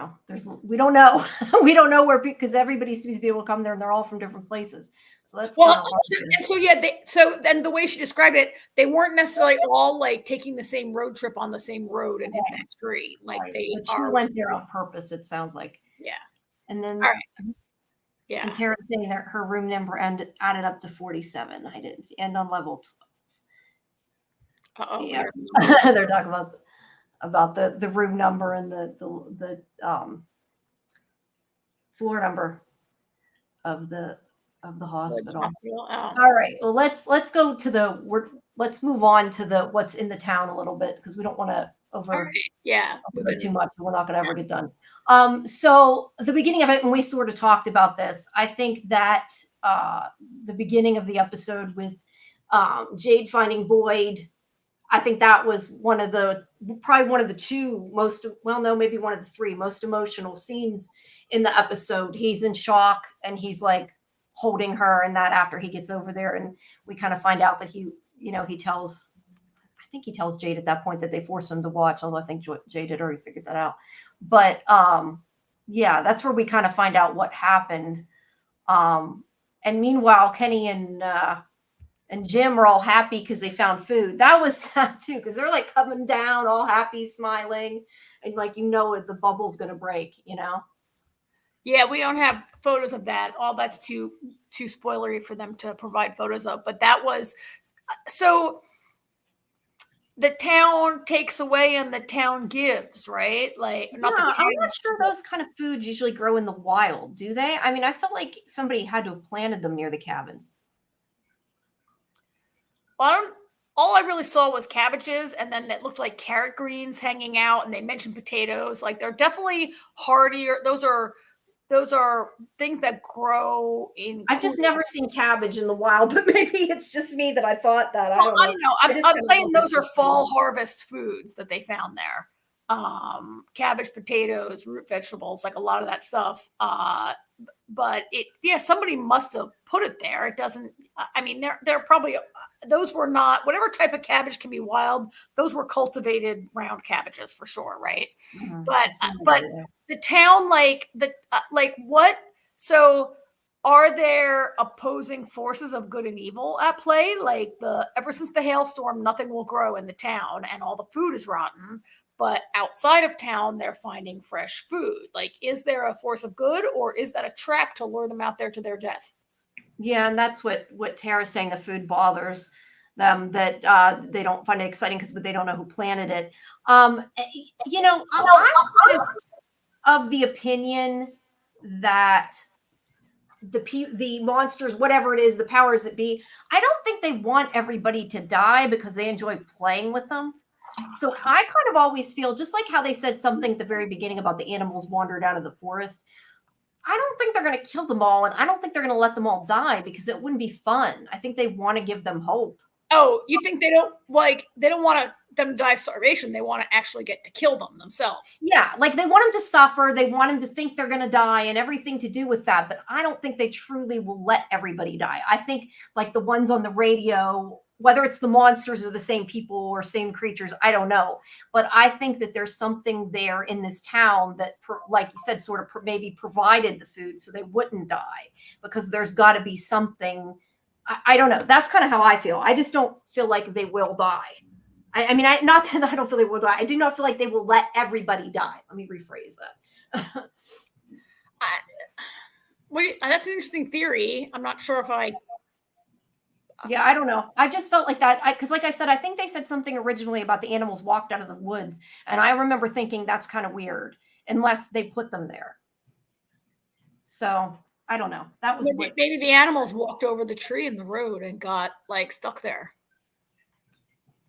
don't know. We don't know where, because everybody seems to be able to come there, and they're all from different places. So that's so then the way she described it, they weren't necessarily all like taking the same road trip on the same road and hitting that tree. Like she went there on purpose, it sounds like. Yeah. And then, all right. Yeah. And Tara's saying that her room number added up to 47. I didn't see, and on level 12. Uh-oh. Yeah. They're talking about the room number and the floor number of the hospital. Oh. All right. Well, let's go to let's move on to what's in the town a little bit, because we don't want to over too much. We're not going to ever get done. So the beginning of it, when we sort of talked about this, I think that the beginning of the episode with Jade finding Boyd, I think that was probably one of the two most, well, no, maybe one of the three most emotional scenes in the episode. He's in shock and he's like holding her, and that after he gets over there, and we kind of find out that he tells Jade at that point that they force him to watch, although I think Jade had already figured that out. But yeah, that's where we kind of find out what happened. And meanwhile, Kenny and Jim are all happy because they found food. That was sad too, because they're like coming down all happy, smiling, and like the bubble's gonna break, Yeah, we don't have photos of that. All that's too spoilery for them to provide photos of. But that was so the town takes away and the town gives, right? Like, not the town. I'm not sure those kind of foods usually grow in the wild, do they? I mean, I feel like somebody had to have planted them near the cabins. Well, all I really saw was cabbages, and then it looked like carrot greens hanging out, and they mentioned potatoes. Like, they're definitely hardier. Those are things that grow in. I've just never seen cabbage in the wild, but maybe it's just me that I thought that. I don't know. I'm saying those are fall harvest foods that they found there. Cabbage, potatoes, root vegetables, like a lot of that stuff. But somebody must have put it there. It doesn't, I mean, they're probably, those were not, whatever type of cabbage can be wild, those were cultivated round cabbages for sure, right? Mm-hmm. But the town, what? So are there opposing forces of good and evil at play? Like, ever since the hailstorm, nothing will grow in the town and all the food is rotten. But outside of town, they're finding fresh food. Like, is there a force of good, or is that a trap to lure them out there to their death? Yeah, and that's what Tara's saying. The food bothers them, that they don't find it exciting because they don't know who planted it. I'm of the opinion that the monsters, whatever it is, the powers that be, I don't think they want everybody to die because they enjoy playing with them. So I kind of always feel, just like how they said something at the very beginning about the animals wandered out of the forest, I don't think they're going to kill them all, and I don't think they're going to let them all die because it wouldn't be fun. I think they want to give them hope. Oh, you think they don't want them to die of starvation? They want to actually get to kill them themselves. Yeah, like they want them to suffer. They want them to think they're going to die and everything to do with that. But I don't think they truly will let everybody die. I think like the ones on the radio, whether it's the monsters or the same people or same creatures, I don't know. But I think that there's something there in this town that, like you said, sort of maybe provided the food so they wouldn't die, because there's got to be something. I don't know. That's kind of how I feel. I just don't feel like they will die. I mean, not that I don't feel they will die. I do not feel like they will let everybody die. Let me rephrase that. That's an interesting theory. I'm not sure if Yeah, I don't know. I just felt like that because, like I said, I think they said something originally about the animals walked out of the woods, and I remember thinking that's kind of weird unless they put them there. So I don't know. That was maybe the animals walked over the tree in the road and got like stuck there.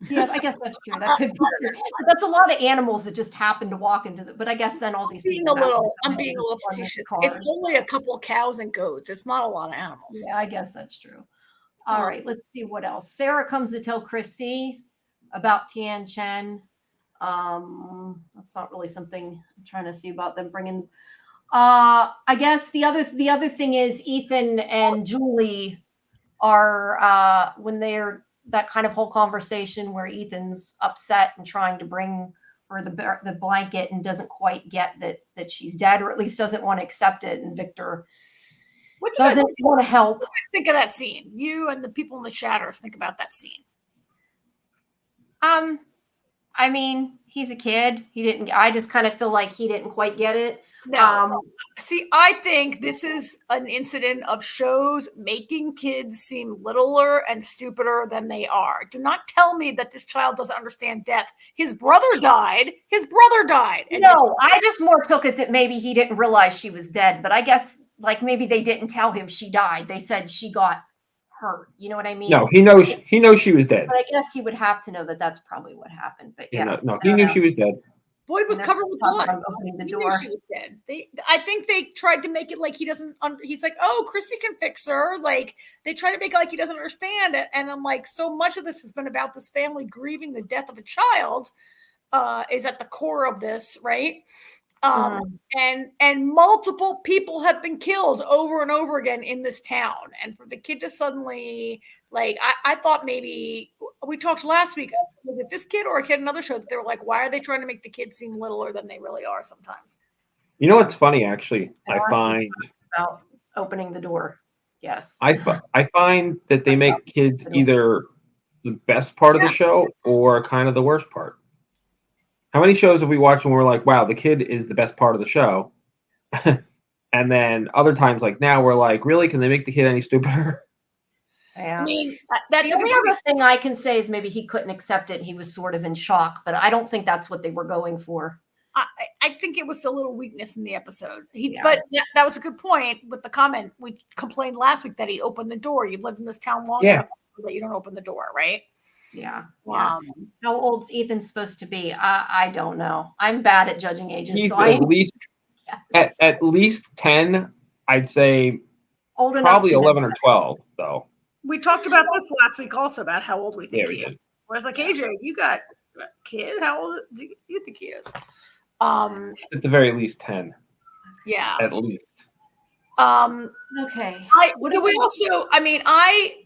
Yeah, I guess that's true. That could be true. But that's a lot of animals that just happen to walk into the. But I guess then all these I'm being a little facetious. It's only a couple of cows and goats. It's not a lot of animals. Yeah, I guess that's true. All right, let's see what else. Sarah comes to tell Christy about Tian Chen. That's not really something I'm trying to see about them bringing. I guess the other thing is Ethan and Julie are when they're that kind of whole conversation where Ethan's upset and trying to bring her the blanket and doesn't quite get that she's dead, or at least doesn't want to accept it, and Victor doesn't want to help. What do you think of that scene? You and the people in the shadows think about that scene. I mean, he's a kid. I just kind of feel like he didn't quite get it. No. See, I think this is an incident of shows making kids seem littler and stupider than they are. Do not tell me that this child doesn't understand death. His brother died. No, I just more took it that maybe he didn't realize she was dead. But I guess like maybe they didn't tell him she died. They said she got hurt. You know what I mean? No, he knows she was dead. But I guess he would have to know that that's probably what happened. But yeah, no, he knew she was dead. Boyd was covered with blood. Opening the door. She was dead. I think they tried to make it like he doesn't. He's like, oh, Chrissy can fix her. Like they try to make it like he doesn't understand it. And I'm like, so much of this has been about this family grieving the death of a child. Is at the core of this, right? And multiple people have been killed over and over again in this town. And for the kid to suddenly, like, I thought maybe we talked last week, was it this kid or a kid another show that they were like, why are they trying to make the kids seem littler than they really are sometimes? You know what's funny, actually? I find opening the door. Yes. I find that they make kids either the best part of the show or kind of the worst part. How many shows have we watched and we're like, wow, the kid is the best part of the show? And then other times, like now, we're like, really? Can they make the kid any stupider? Yeah. I mean, that's the only other thing I can say is maybe he couldn't accept it. He was sort of in shock, but I don't think that's what they were going for. I think it was a little weakness in the episode. But that was a good point with the comment. We complained last week that he opened the door. You've lived in this town long enough that you don't open the door, right? Yeah. How old's Ethan supposed to be? I don't know. I'm bad at judging ages. He's at least 10. I'd say old enough. Probably 11 or 12, though. We talked about this last week also about how old we think he is. I was like, AJ, you got a kid? How old do you think he is? At the very least 10. Yeah. At least. Okay.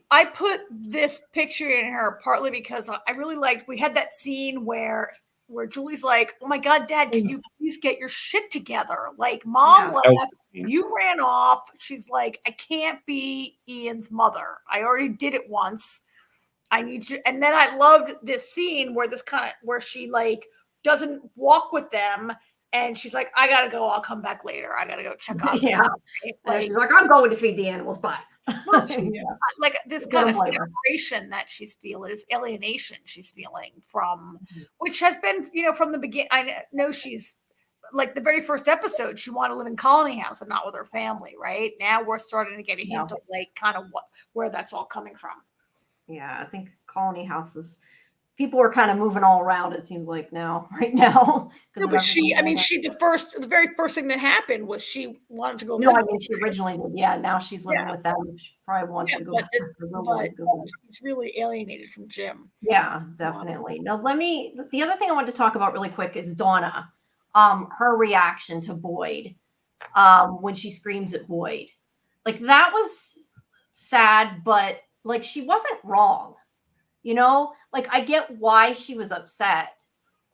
I put this picture in her partly because I really liked, we had that scene where Julie's like, oh my God, Dad, can you please get your shit together? Like, Mom left, you ran off. She's like, I can't be Ian's mother. I already did it once. I need you. And then I loved this scene where she like doesn't walk with them. And she's like, I gotta go. I'll come back later. I gotta go check on them. Like, she's like, I'm going to feed the animals. Bye. Like this kind of separation that she's feeling, this alienation she's feeling from, which has been, from the beginning. I know she's like the very first episode, she wanted to live in Colony House, but not with her family. Right now, we're starting to get a hint of like kind of where that's all coming from. Yeah, I think Colony House is. People are kind of moving all around. It seems like right now. No, but the very first thing that happened was she wanted to go. No, I mean she originally did. Yeah, now she's living with them. She probably wants to go. She's really alienated from Jim. Yeah, definitely. Now the other thing I wanted to talk about really quick is Donna. Her reaction to Boyd, when she screams at Boyd, like that was sad, but like she wasn't wrong. Like I get why she was upset.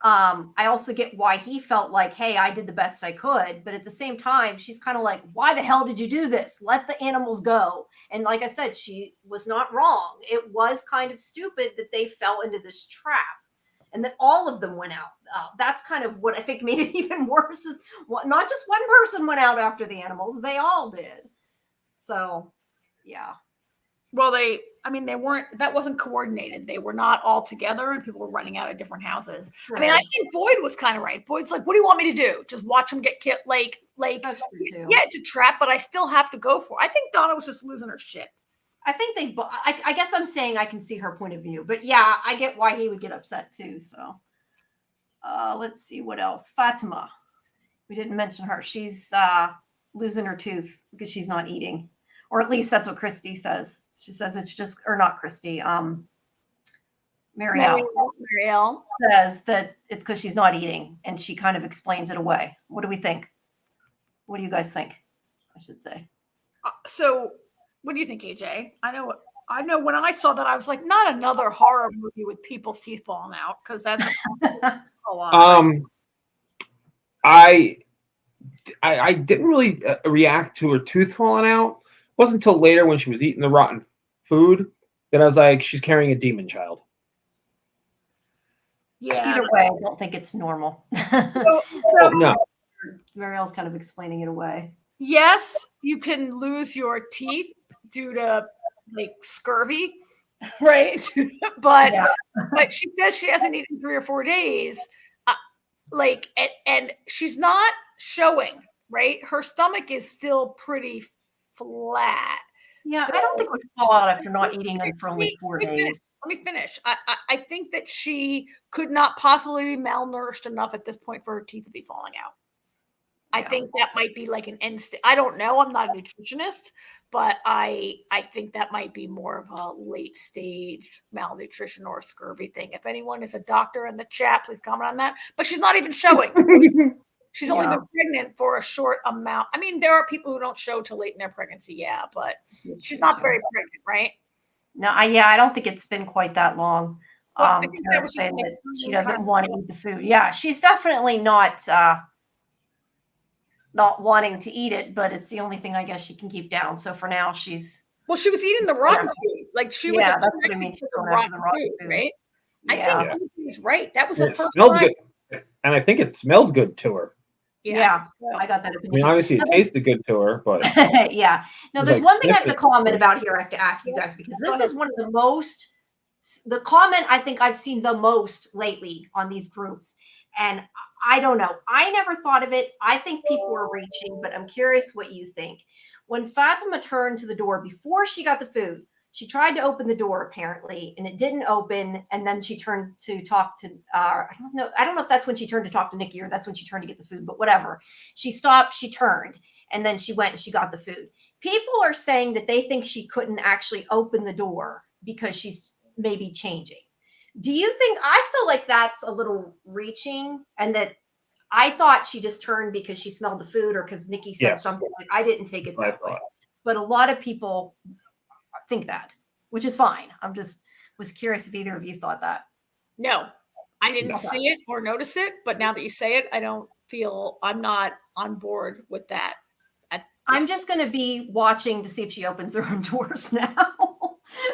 I also get why he felt like, hey, I did the best I could. But at the same time, she's kind of like, why the hell did you do this? Let the animals go. And like I said, she was not wrong. It was kind of stupid that they fell into this trap and that all of them went out. That's kind of what I think made it even worse is not just one person went out after the animals. They all did. So, yeah. Well, they weren't, that wasn't coordinated. They were not all together and people were running out of different houses. Right. I mean, I think Boyd was kind of right. Boyd's like, what do you want me to do? Just watch them get killed? Like, yeah, it's a trap, but I still have to go for it. I think Donna was just losing her shit. I think I guess I'm saying I can see her point of view, but yeah, I get why he would get upset too. So let's see what else. Fatima. We didn't mention her. She's losing her tooth because she's not eating. Or at least that's what Christy says. She says it's just, or not Christy, Marielle says that it's because she's not eating, and she kind of explains it away. What do we think? What do you guys think? I should say. So, what do you think, AJ? I know. When I saw that, I was like, not another horror movie with people's teeth falling out, because that's a lot. I didn't really react to her tooth falling out. It wasn't until later when she was eating the rotten food that I was like, she's carrying a demon child. Yeah. Either way, I don't think it's normal. No. Marielle's kind of explaining it away. Yes, you can lose your teeth due to like scurvy, right? but she says she hasn't eaten 3 or 4 days. And she's not showing, right? Her stomach is still pretty flat. Yeah, so, I don't think it would fall out after not eating them for only 4 days. Let me finish. I think that she could not possibly be malnourished enough at this point for her teeth to be falling out. I think that might be like an end stage. I don't know. I'm not a nutritionist, but I think that might be more of a late stage malnutrition or scurvy thing. If anyone is a doctor in the chat, please comment on that. But she's not even showing. She's only been pregnant for a short amount. I mean, there are people who don't show till late in their pregnancy, but she's not very pregnant, right? No, I don't think it's been quite that long. Well, she doesn't want to eat the food. Yeah, she's definitely not. not wanting to eat it, but it's the only thing I guess she can keep down. So for now, she's Well, she was eating the rotten food. Like she was that's what I mean. attracted She's to the going after rotten the rotten food, food. right? I Yeah. think he's right. That was And the it first smelled time. good, and I think it smelled good to her. Yeah, I got that I opinion. mean, obviously it tasted good to her, but yeah. No, It's there's like one thing I have to sniffing. comment about here. I have to ask you guys because this is one of the comment I think I've seen the most lately on these groups. And I don't know. I never thought of it. I think people were reaching, but I'm curious what you think. When Fatima turned to the door before she got the food, she tried to open the door apparently, and it didn't open. And then she turned to talk to, I don't know if that's when she turned to talk to Nikki or that's when she turned to get the food, but whatever. She stopped, she turned, and then she went and she got the food. People are saying that they think she couldn't actually open the door because she's maybe changing. Do you think, I feel like that's a little reaching, and that I thought she just turned because she smelled the food or because Nikki said something like, I didn't take it that way. But a lot of people think that, which is fine. I'm just was curious if either of you thought that. No, I didn't see it or notice it, but now that you say it, I'm not on board with that. I'm just going to be watching to see if she opens her own doors now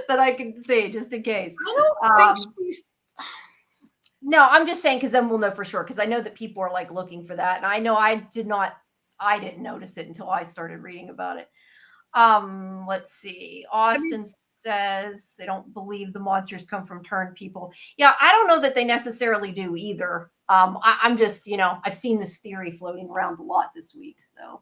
that I can see just in case. I don't think she's. No, I'm just saying because then we'll know for sure. Because I know that people are like looking for that, and I know I didn't notice it until I started reading about it. Let's see. Austin says they don't believe the monsters come from turned people. Yeah, I don't know that they necessarily do either. I'm just, I've seen this theory floating around a lot this week. So,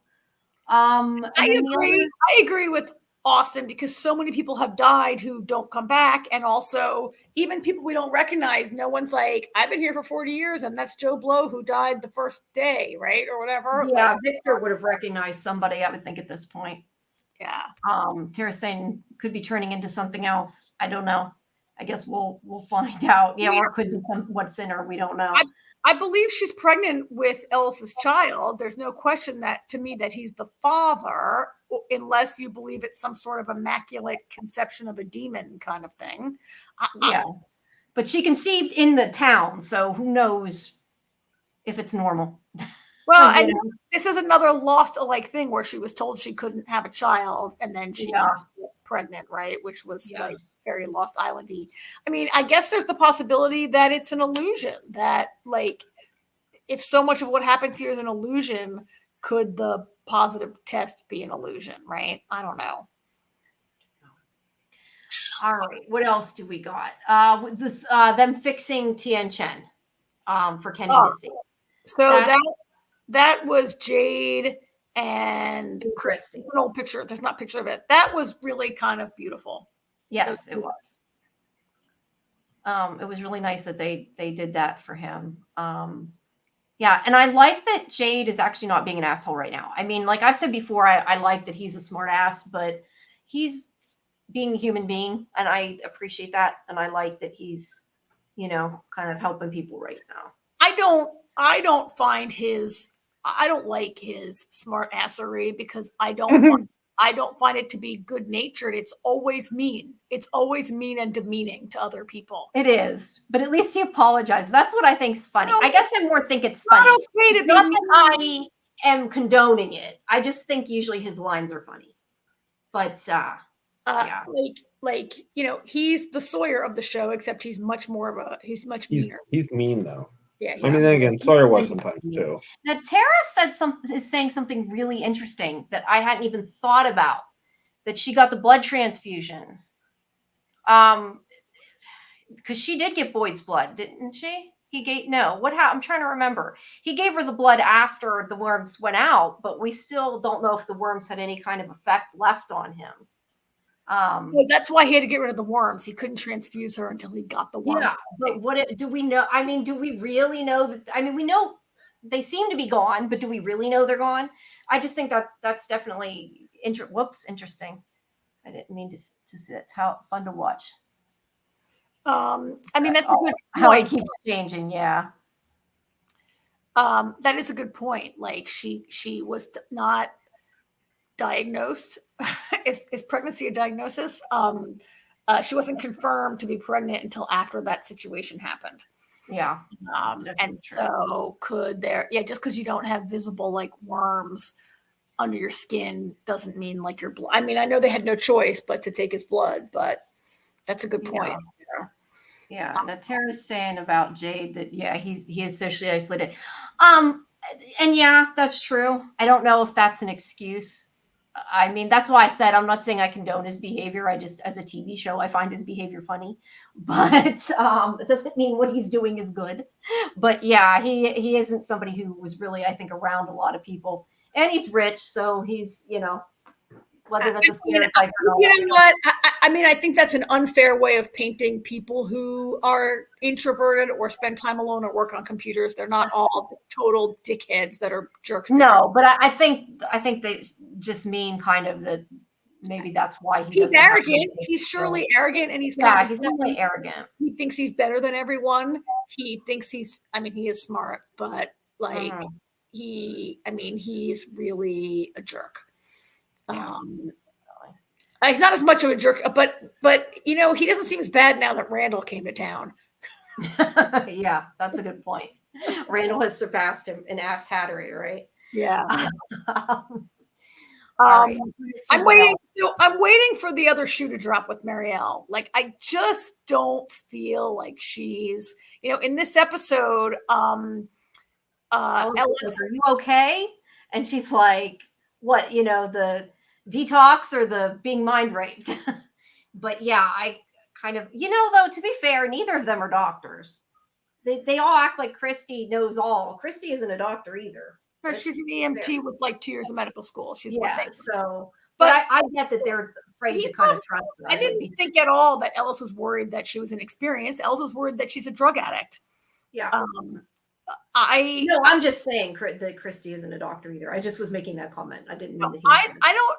I agree with Austin because so many people have died who don't come back, and also even people we don't recognize. No one's like, I've been here for 40 years, and that's Joe Blow who died the first day, right, or whatever. Yeah, Victor would have recognized somebody, I would think, at this point. Yeah. Tara's saying could be turning into something else. I don't know. I guess we'll find out. Yeah, or could be what's in her. We don't know. I believe she's pregnant with Ellis's child. There's no question that to me that he's the father, unless you believe it's some sort of immaculate conception of a demon kind of thing. Yeah, but she conceived in the town, so who knows if it's normal. Well, and this is another Lost alike thing where she was told she couldn't have a child, and then she got pregnant, right? Which was like very Lost Island-y. I mean, I guess there's the possibility that it's an illusion, that like if so much of what happens here is an illusion, could the positive test be an illusion, right? I don't know. All right, what else do we got? With them fixing Tien Chen for Kenny to see. So that was Jade and Christy. An old picture. There's not a picture of it. That was really kind of beautiful. Yes, it was. It was really nice that they did that for him. Yeah, and I like that Jade is actually not being an asshole right now. I mean, like I've said before, I like that he's a smart ass, but he's being a human being, and I appreciate that. And I like that he's, kind of helping people right now. I don't like his smart assery because I don't find it to be good natured. It's always mean. It's always mean and demeaning to other people. It is, but at least he apologized. That's what I think is funny. I guess I more think it's funny. Not that I am condoning it. I just think usually his lines are funny. But yeah, he's the Sawyer of the show, except he's much meaner. He's mean though. Yeah. I mean, then again, Sawyer was sometimes too. Now Tara is saying something really interesting that I hadn't even thought about. That she got the blood transfusion. Because she did get Boyd's blood, didn't she? I'm trying to remember. He gave her the blood after the worms went out, but we still don't know if the worms had any kind of effect left on him. That's why he had to get rid of the worms. He couldn't transfuse her until he got the worms. Yeah, but do we know? I mean, do we really know that? I mean, we know they seem to be gone, but do we really know they're gone? I just think that's definitely interesting. I didn't mean to say it's how fun to watch. I mean, that's a good point. How it keeps changing. Yeah. That is a good point. Like she was not diagnosed. Is pregnancy a diagnosis? She wasn't confirmed to be pregnant until after that situation happened. Yeah. And so could there, just because you don't have visible like worms under your skin doesn't mean like your blood. I mean, I know they had no choice but to take his blood, but that's a good point. Yeah. Now Tara's saying about Jade that he is socially isolated. And yeah, that's true. I don't know if that's an excuse. I mean, that's why I said I'm not saying I condone his behavior. I just, as a TV show, I find his behavior funny, but it doesn't mean what he's doing is good. But yeah, he isn't somebody who was really, I think, around a lot of people, and he's rich, so he's, whether that's a stereotype or not. You know what? I mean, I think that's an unfair way of painting people who are introverted or spend time alone or work on computers. They're not all total dickheads that are jerks. No, but I think they just mean kind of that maybe that's why he's arrogant. He's surely arrogant, and he's he's definitely arrogant. He thinks he's better than everyone. He thinks he is smart, but like he's really a jerk. He's not as much of a jerk, but he doesn't seem as bad now that Randall came to town. Yeah, that's a good point. Randall has surpassed him in ass hattery, right? Yeah. Right. I'm waiting. So I'm waiting for the other shoe to drop with Marielle. Like, I just don't feel like she's, in this episode, Ellis, are you okay? And she's like, what, the detox or the being mind raped? But yeah, I kind of, though, to be fair, neither of them are doctors. They all act like Christy knows all. Christy isn't a doctor either. No, she's an EMT with like 2 years of medical school. She's so. But I get that they're afraid to kind of trust her. I didn't think at all that Ellis was worried that she was inexperienced. Ellis was worried that she's a drug addict. Yeah. I'm just saying that Christy isn't a doctor either. I just was making that comment. I didn't mean that.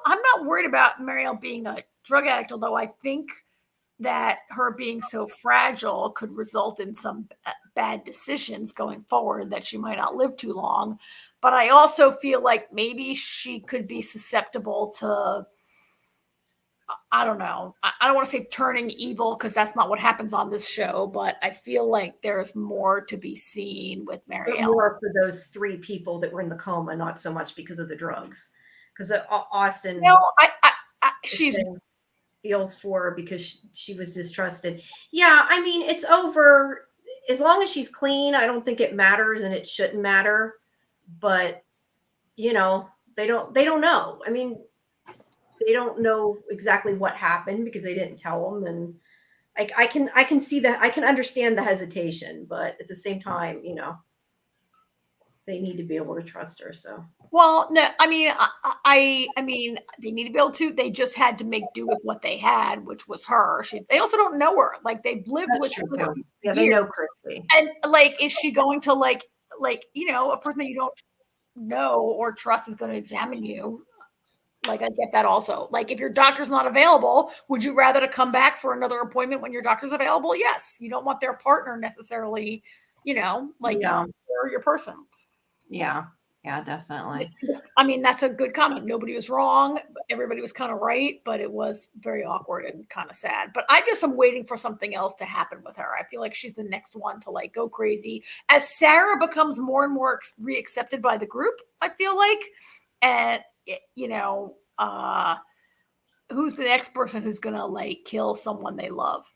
I'm not worried about Marielle being a drug addict, although I think that her being so fragile could result in some bad decisions going forward that she might not live too long. But I also feel like maybe she could be susceptible to, I don't know. I don't want to say turning evil because that's not what happens on this show, but I feel like there's more to be seen with Marielle. More for those 3 people that were in the coma, not so much because of the drugs. Because Austin, she's feels for her because she was distrusted. Yeah, I mean, it's over. As long as she's clean, I don't think it matters, and it shouldn't matter. But they don't know. I mean, they don't know exactly what happened because they didn't tell them. And I can see that. I can understand the hesitation, but at the same time, they need to be able to trust her. So, well, no, I mean, I mean, they need to be able to. They just had to make do with what they had, which was her. They also don't know her. Like, they've lived with her. Yeah, they know Christy. And like, is she going to like a person that you don't know or trust is going to examine you? Like, I get that also. Like, if your doctor's not available, would you rather to come back for another appointment when your doctor's available? Yes. You don't want their partner necessarily, or your person. Yeah, definitely. I mean, that's a good comment. Nobody was wrong. Everybody was kind of right, but it was very awkward and kind of sad. But I just am waiting for something else to happen with her. I feel like she's the next one to like go crazy as Sarah becomes more and more reaccepted by the group. I feel like, and who's the next person who's gonna like kill someone they love?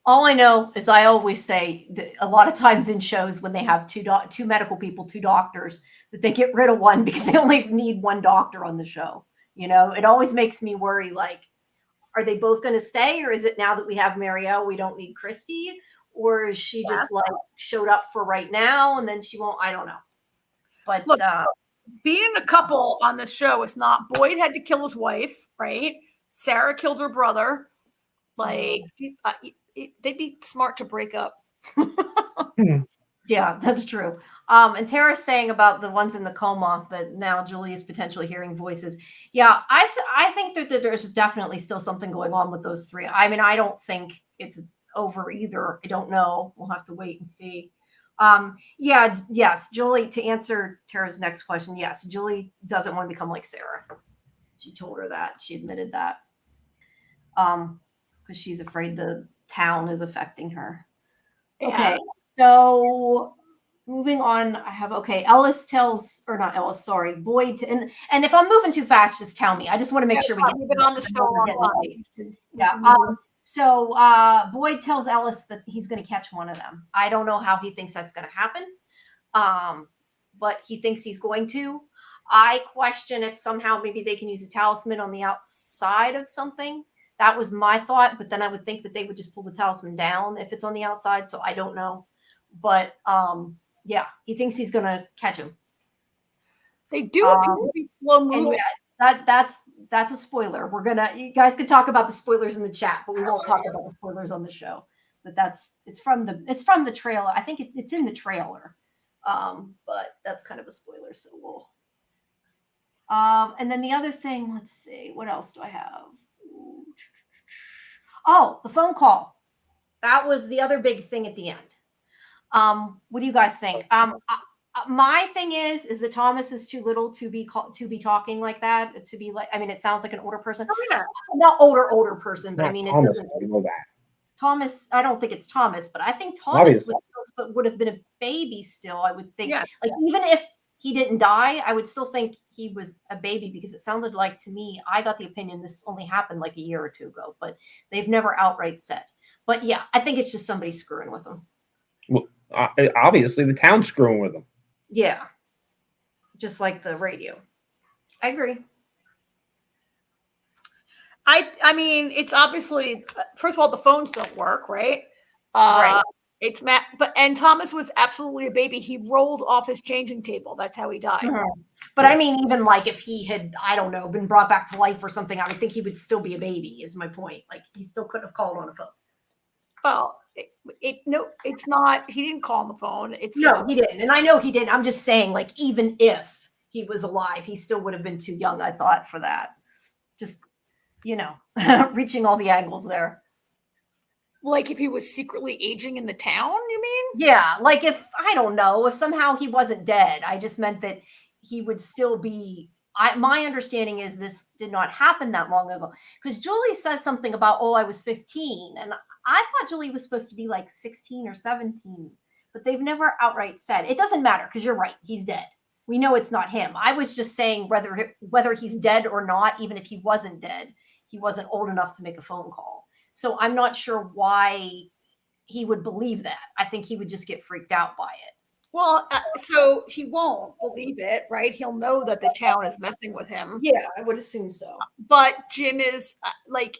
All I know is I always say that a lot of times in shows when they have two medical people, 2 doctors, that they get rid of one because they only need 1 doctor on the show. It always makes me worry, like, are they both going to stay? Or is it now that we have Marielle, we don't need Christy? Or is she just like showed up for right now and then she won't? I don't know. But look, being a couple on this show is not. Boyd had to kill his wife, right? Sarah killed her brother. Like, they'd be smart to break up. Yeah, that's true. And Tara's saying about the ones in the coma that now Julie is potentially hearing voices. Yeah, I think that there's definitely still something going on with those 3. I mean, I don't think it's over either. I don't know. We'll have to wait and see. Yes, Julie, to answer Tara's next question, yes, Julie doesn't want to become like Sarah. She told her that. She admitted that. Because she's afraid the town is affecting her. Okay, so moving on, Ellis tells, or not Ellis, sorry, Boyd, and if I'm moving too fast, just tell me. I just want to make sure we get. You've been on the show a long time. So Boyd tells Ellis that he's going to catch one of them. I don't know how he thinks that's going to happen, but he thinks he's going to. I question if somehow maybe they can use a talisman on the outside of something. That was my thought, but then I would think that they would just pull the talisman down if it's on the outside. So I don't know, but yeah, he thinks he's going to catch him. They do appear to be slow moving. That's a spoiler. You guys could talk about the spoilers in the chat, but we won't talk about the spoilers on the show. But it's from the trailer. I think it's in the trailer. But that's kind of a spoiler, so we'll. And then the other thing, let's see, what else do I have? Oh, the phone call. That was the other big thing at the end. What do you guys think? My thing is that Thomas is too little to be talking like that. To be like, I mean, it sounds like an older person. Oh, yeah. Not older person, but Not I mean, Thomas, it doesn't. I know that. Thomas, I don't think it's Thomas, but I think Thomas would have been a baby still. I would think, like, even if he didn't die, I would still think he was a baby, because it sounded like, to me, I got the opinion this only happened like a year or two ago, but they've never outright said. But yeah, I think it's just somebody screwing with him. Well, obviously the town's screwing with him. Yeah, just like the radio. I agree. I mean, it's obviously, first of all, the phones don't work, right? Right. It's Matt, and Thomas was absolutely a baby. He rolled off his changing table. That's how he died. Mm-hmm. But I mean, even like if he had, I don't know, been brought back to life or something, I would think he would still be a baby, is my point. Like, he still couldn't have called on a phone. Well, it's not. He didn't call on the phone. He didn't, and I know he didn't. I'm just saying, like, even if he was alive, he still would have been too young, I thought, for that. Just, reaching all the angles there. Like if he was secretly aging in the town, you mean? Yeah, like if, I don't know, if somehow he wasn't dead. I just meant that he would still be. My understanding is this did not happen that long ago, because Julie says something about, I was 15, and I thought Julie was supposed to be like 16 or 17, but they've never outright said. It doesn't matter, because you're right, he's dead. We know it's not him. I was just saying whether he's dead or not, even if he wasn't dead, he wasn't old enough to make a phone call. So I'm not sure why he would believe that. I think he would just get freaked out by it. Well, so he won't believe it, right? He'll know that the town is messing with him. Yeah, I would assume so. But Jim is like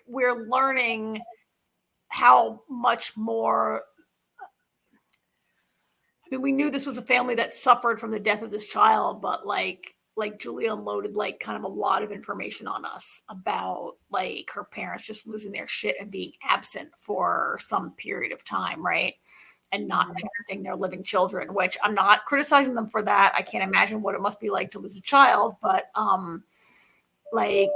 we're learning how much more. I mean, we knew this was a family that suffered from the death of this child, but like Julia unloaded like kind of a lot of information on us about like her parents just losing their shit and being absent for some period of time, right? And not parenting their living children, which I'm not criticizing them for that. I can't imagine what it must be like to lose a child, but like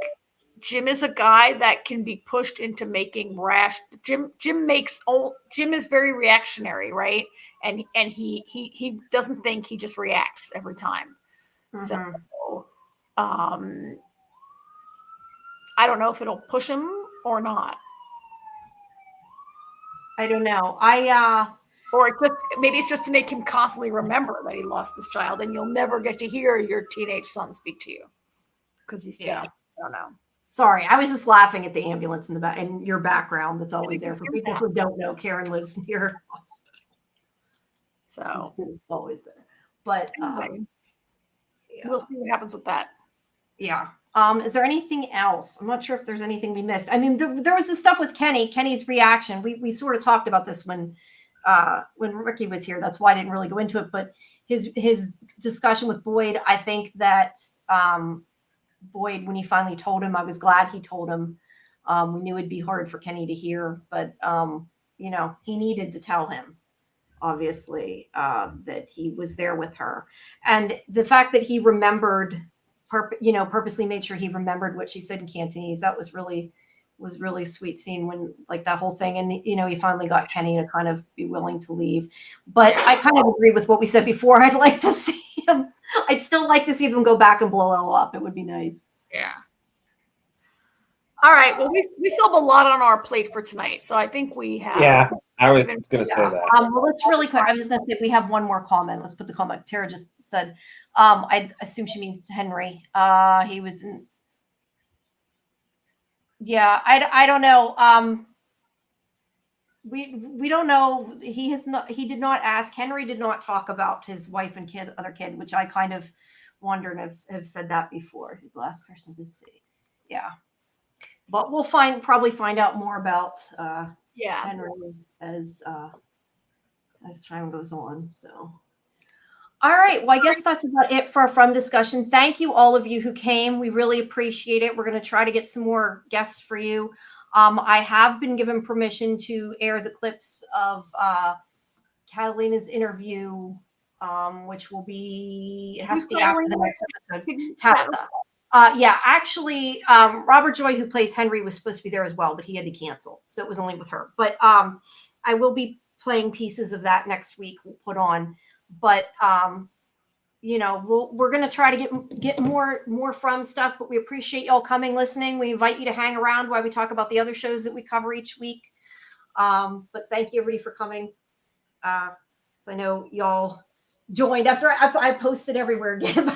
Jim is a guy that can be pushed into making rash. Jim is very reactionary, right? And he doesn't think, he just reacts every time. Mm-hmm. So I don't know if it'll push him or not. I don't know. Or maybe it's just to make him constantly remember that he lost this child, and you'll never get to hear your teenage son speak to you because he's dead. I don't know. Sorry, I was just laughing at the ambulance in the back, in your background. That's always there for people who don't know. Karen lives near a hospital, so it's always there. But we'll see what happens with that. Yeah. Is there anything else? I'm not sure if there's anything we missed. I mean, there was this stuff with Kenny's reaction. We sort of talked about this when Ricky was here. That's why I didn't really go into it. But his discussion with Boyd, I think that Boyd, when he finally told him, I was glad he told him. We knew it'd be hard for Kenny to hear, but he needed to tell him, obviously, that he was there with her, and the fact that he remembered. Purposely made sure he remembered what she said in Cantonese. That was really sweet scene when like that whole thing. And, he finally got Kenny to kind of be willing to leave. But I kind of agree with what we said before. I'd like to see him. I'd still like to see them go back and blow it all up. It would be nice. Yeah. All right. Well, we still have a lot on our plate for tonight, so I think we have. Yeah, I was going to say that. Well, let's really quick. I was just going to say we have one more comment. Let's put the comment. Tara just said, I assume she means Henry. He was in. Yeah, I don't know. We don't know. He did not ask. Henry did not talk about his wife and other kid, which I kind of wonder and have said that before. He's the last person to see. Yeah. But we'll probably find out more about Henry as time goes on. So, all right. Well, I guess that's about it for our From discussion. Thank you, all of you who came. We really appreciate it. We're going to try to get some more guests for you. I have been given permission to air the clips of Catalina's interview, which will be, it has to be after the next episode. Tabitha. Yeah, actually, Robert Joy, who plays Henry, was supposed to be there as well, but he had to cancel. So it was only with her. But I will be playing pieces of that next week. We'll put on. But, we're going to try to get more From stuff. But we appreciate y'all coming, listening. We invite you to hang around while we talk about the other shows that we cover each week. But thank you, everybody, for coming. So I know y'all joined after I posted everywhere again.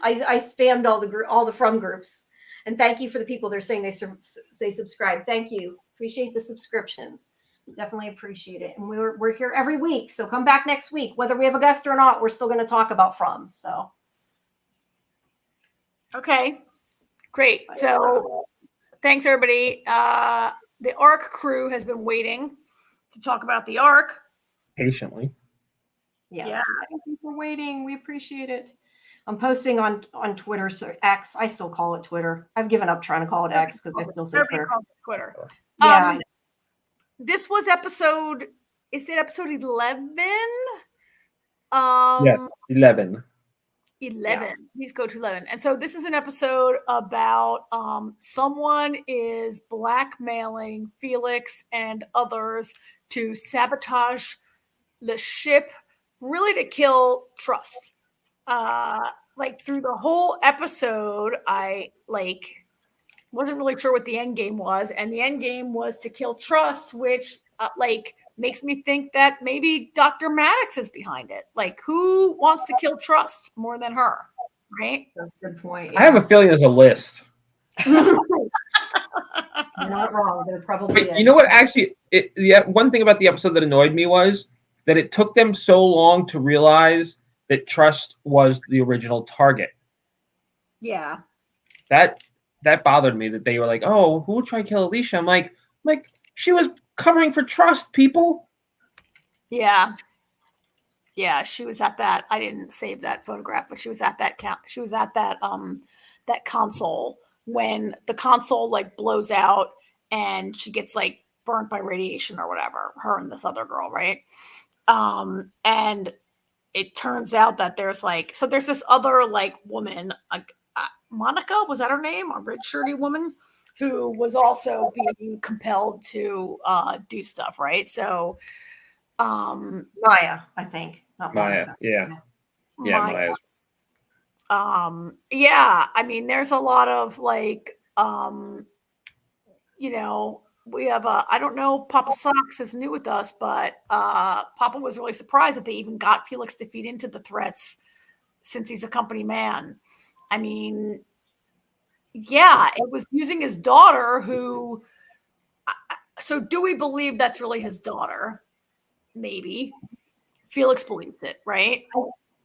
I spammed all the From groups, and thank you for the people that are saying they subscribe. Thank you, appreciate the subscriptions, definitely appreciate it. And we're here every week, so come back next week, whether we have a guest or not. We're still going to talk about From. So, okay, great. So, thanks everybody. The ARC crew has been waiting to talk about the ARC Patiently. Yes. Yeah. Thank you for waiting. We appreciate it. I'm posting on Twitter, so X. I still call it Twitter. I've given up trying to call it X because I still say Twitter. Yeah. This was episode. Is it episode 11? Yes, 11. 11. Yeah. Please go to 11. And so this is an episode about someone is blackmailing Felix and others to sabotage the ship, really to kill Trust. Through the whole episode, I wasn't really sure what the end game was, and the end game was to kill Trust, which makes me think that maybe Dr. Maddox is behind it. Who wants to kill Trust more than her, right? That's a good point. Yeah. I have a feeling there's a list. You're not wrong. There probably is. You know what? Actually, one thing about the episode that annoyed me was that it took them so long to realize that Trust was the original target. Yeah. That bothered me, that they were like, oh, who would try to kill Alicia? I'm like, she was covering for Trust, people. Yeah. Yeah, she was at that. I didn't save that photograph, but she was at that she was at that that console when the console blows out and she gets burnt by radiation or whatever, her and this other girl, right? And it turns out that there's there's this other woman, Monica, was that her name? A red shirty woman who was also being compelled to do stuff, right? So Maya, I think. Not Maya, Monica. yeah. Yeah, Maya. Yeah, I mean, there's a lot of we have I don't know, Papa Socks is new with us, but Papa was really surprised that they even got Felix to feed into the threats since he's a company man. I mean, yeah, it was using his daughter who, so do we believe that's really his daughter? Maybe. Felix believes it, right?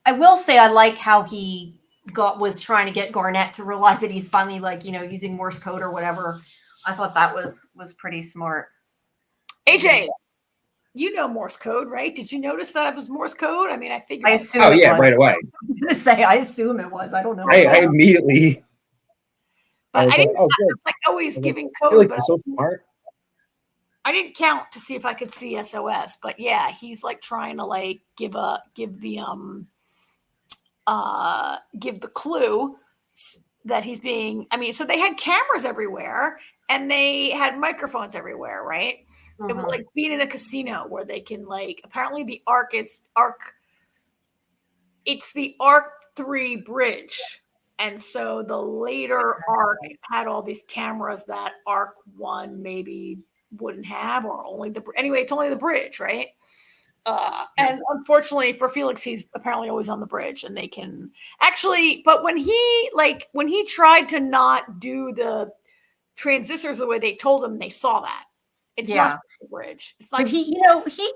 I will say I like how he was trying to get Garnett to realize that he's finally using Morse code or whatever. I thought that was pretty smart. AJ, you know Morse code, right? Did you notice that it was Morse code? I mean, I figured. I assume. Oh yeah, right away. I was gonna say I assume it was. I don't know. I immediately. But I didn't always giving code. Felix is so smart. I didn't count to see if I could see SOS, but yeah, he's trying to give the clue that he's being. I mean, so they had cameras everywhere and they had microphones everywhere, right? Mm-hmm. It was like being in a casino where they can apparently the Arc. It's the Arc 3 bridge And so the later arc had all these cameras that arc 1 maybe wouldn't have, or only anyway, it's only the bridge, right? And unfortunately for Felix, he's apparently always on the bridge, and they can actually, but when he tried to not do the transistors the way they told him, they saw that. It's not the bridge. It's not. But he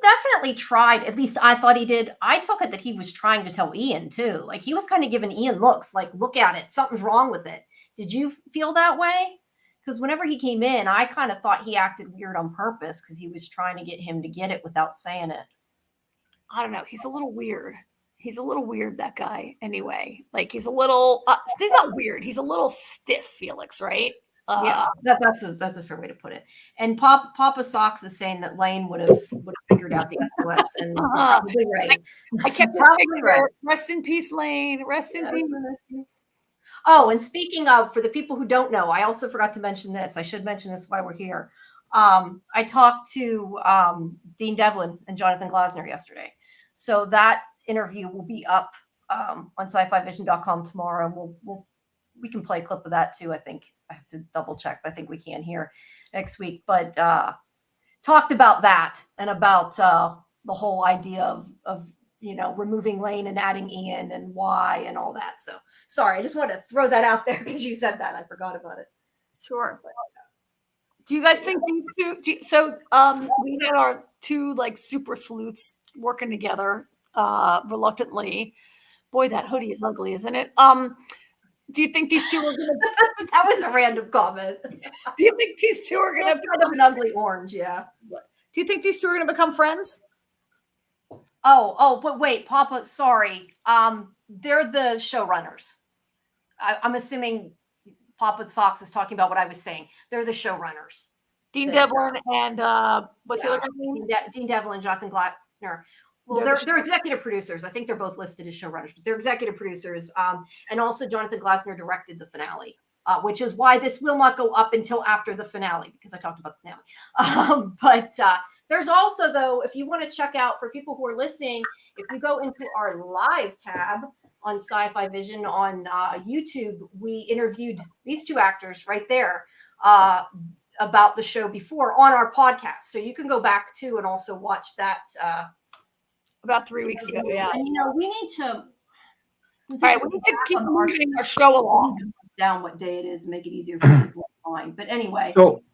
definitely tried. At least I thought he did. I took it that he was trying to tell Ian too. Like he was kind of giving Ian looks like, look at it, something's wrong with it. Did you feel that way? Because whenever he came in, I kind of thought he acted weird on purpose because he was trying to get him to get it without saying it. I don't know. He's a little weird. He's a little weird, that guy. Anyway, like he's a little. He's not weird. He's a little stiff, Felix, right? Yeah, that's a fair way to put it. And Papa Socks is saying that Lane would have figured out the SOS, and probably right. I kept probably right. Rest in peace, Lane. Rest in peace. Oh, and speaking of, for the people who don't know, I also forgot to mention this. I should mention this while we're here. I talked to Dean Devlin and Jonathan Glasner yesterday, so that interview will be up on SciFiVision.com tomorrow, and we can play a clip of that too. I think I have to double check, but I think we can here next week. But talked about that and about the whole idea of removing Lane and adding Ian and why and all that. So sorry, I just wanted to throw that out there because you said that. I forgot about it. Sure. Do you guys think these two? We had our two like super sleuths working together reluctantly. Boy, that hoodie is ugly, isn't it? Do you think these two are going to? That was a random comment. Do you think these two are going to? Kind of an ugly orange, yeah. Do you think these two are going to become friends? Oh, but wait, Papa, sorry. They're the showrunners. I'm assuming Papa Socks is talking about what I was saying. They're the showrunners. Dean Devlin and what's the other guy's name? Dean Devlin and Jonathan Glasner. Well, they're executive producers. I think they're both listed as showrunners, but they're executive producers. And also Jonathan Glasner directed the finale, which is why this will not go up until after the finale, because I talked about the finale. But there's also, though, if you want to check out, for people who are listening, if you go into our live tab on SciFi Vision on YouTube, we interviewed these two actors right there about the show before on our podcast. So you can go back to and also watch that. About 3 weeks ago, yeah. And we need to. All right, we need to keep moving our show along. Down what day it is, make it easier for people to find. But anyway, so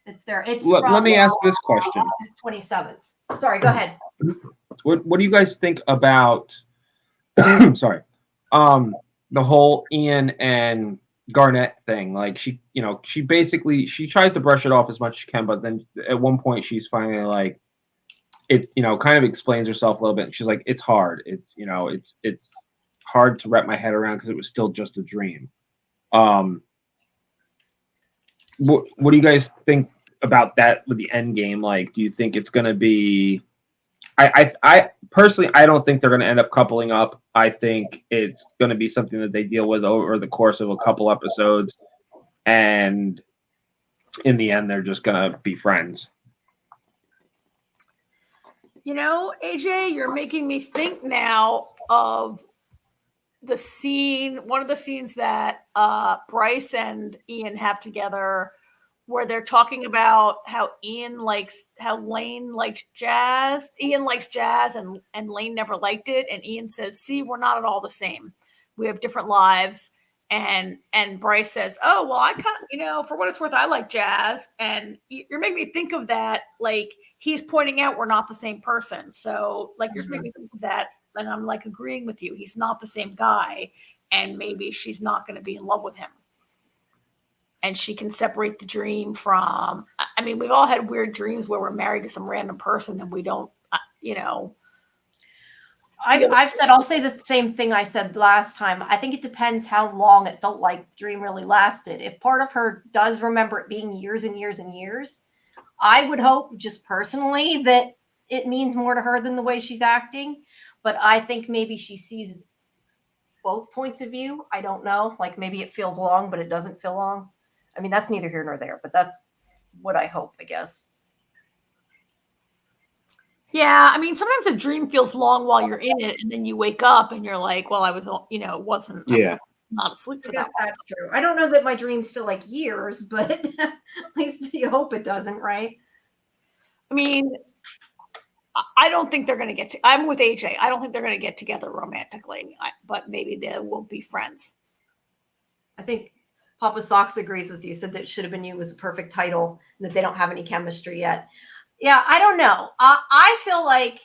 it's there. It's let me ask this question. August 27th. Sorry, go ahead. What do you guys think about? Sorry, the whole Ian and Garnett thing. Like she basically tries to brush it off as much as she can, but then at one point she's finally like. It kind of explains herself a little bit. She's like, it's hard. It's it's hard to wrap my head around because it was still just a dream. What do you guys think about that with the end game? Like, do you think it's going to be? I personally, I don't think they're going to end up coupling up. I think it's going to be something that they deal with over the course of a couple episodes, and in the end, they're just going to be friends. AJ, you're making me think now of the scene, one of the scenes that Bryce and Ian have together, where they're talking about how Lane likes jazz. Ian likes jazz and Lane never liked it. And Ian says, see, we're not at all the same. We have different lives. And Bryce says, oh, well, I kind of, for what it's worth, I like jazz. And you're making me think of that. Like, he's pointing out we're not the same person. So like, you're making me think of that. And I'm like agreeing with you. He's not the same guy. And maybe she's not going to be in love with him. And she can separate the dream from, I mean, we've all had weird dreams where we're married to some random person and we don't, I'll say the same thing I said last time. I think it depends how long it felt like the dream really lasted. If part of her does remember it being years and years and years, I would hope just personally that it means more to her than the way she's acting. But I think maybe she sees both points of view. I don't know. Like maybe it feels long, but it doesn't feel long. I mean, that's neither here nor there, but that's what I hope, I guess. Yeah, I mean, sometimes a dream feels long while you're in it, and then you wake up and you're like, well, I was, it wasn't. Yeah. not asleep for I guess that long. that's true. I don't know that my dreams feel like years, but at least you hope it doesn't, right? I mean, I don't think they're going to get to, I'm with AJ. I don't think they're going to get together romantically, but maybe they will be friends. I think Papa Socks agrees with you. Said that Should Have Been You was a perfect title and that they don't have any chemistry yet. Yeah, I don't know. I feel like,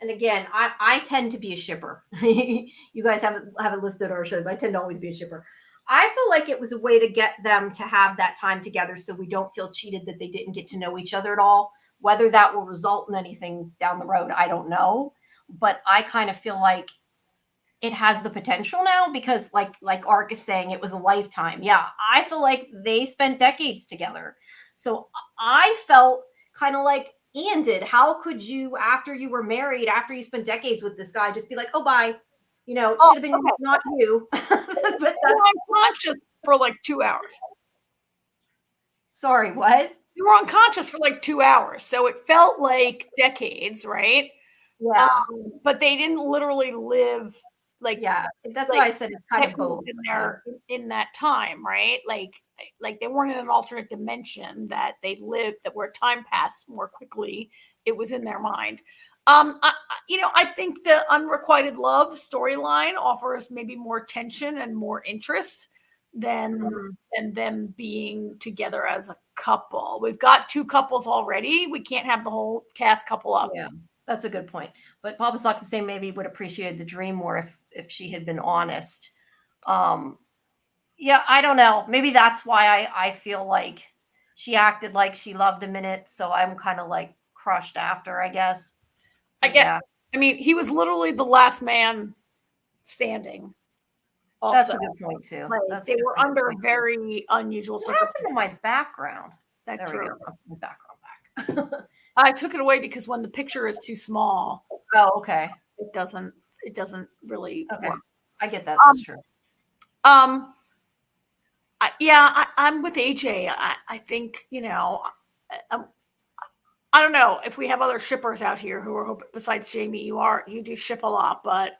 and again, I tend to be a shipper. You guys haven't listed our shows. I tend to always be a shipper. I feel like it was a way to get them to have that time together so we don't feel cheated that they didn't get to know each other at all. Whether that will result in anything down the road, I don't know. But I kind of feel like it has the potential now because like Ark is saying, it was a lifetime. Yeah, I feel like they spent decades together. So I felt kind of like Ian did. How could you, after you were married, after you spent decades with this guy, just be like, oh, bye. You know, it should have been not you. But You were unconscious for like 2 hours. Sorry, what? You were unconscious for like 2 hours. So it felt like decades, right? Yeah. But they didn't literally live like, yeah, that's like why I said it's kind of both in there in that time, right? Like they weren't in an alternate dimension that they lived, that where time passed more quickly. It was in their mind. I think the unrequited love storyline offers maybe more tension and more interest than them being together as a couple. We've got 2 couples already. We can't have the whole cast couple up. Yeah, that's a good point. But Papa Socks is saying maybe would appreciate the dream more if she had been honest. Yeah, I don't know. Maybe that's why I feel like she acted like she loved him in it. So I'm kind of like crushed after, I guess. So, I get. Yeah. I mean, he was literally the last man standing. Also, that's a good point too. Like, they were under very unusual circumstances. What happened to my background? That's there true. We go. My background back. I took it away because when the picture is too small. Oh, okay. It doesn't really work. I get that. That's true. I'm with AJ. I think, I don't know if we have other shippers out here who are besides Jamie. You do ship a lot, but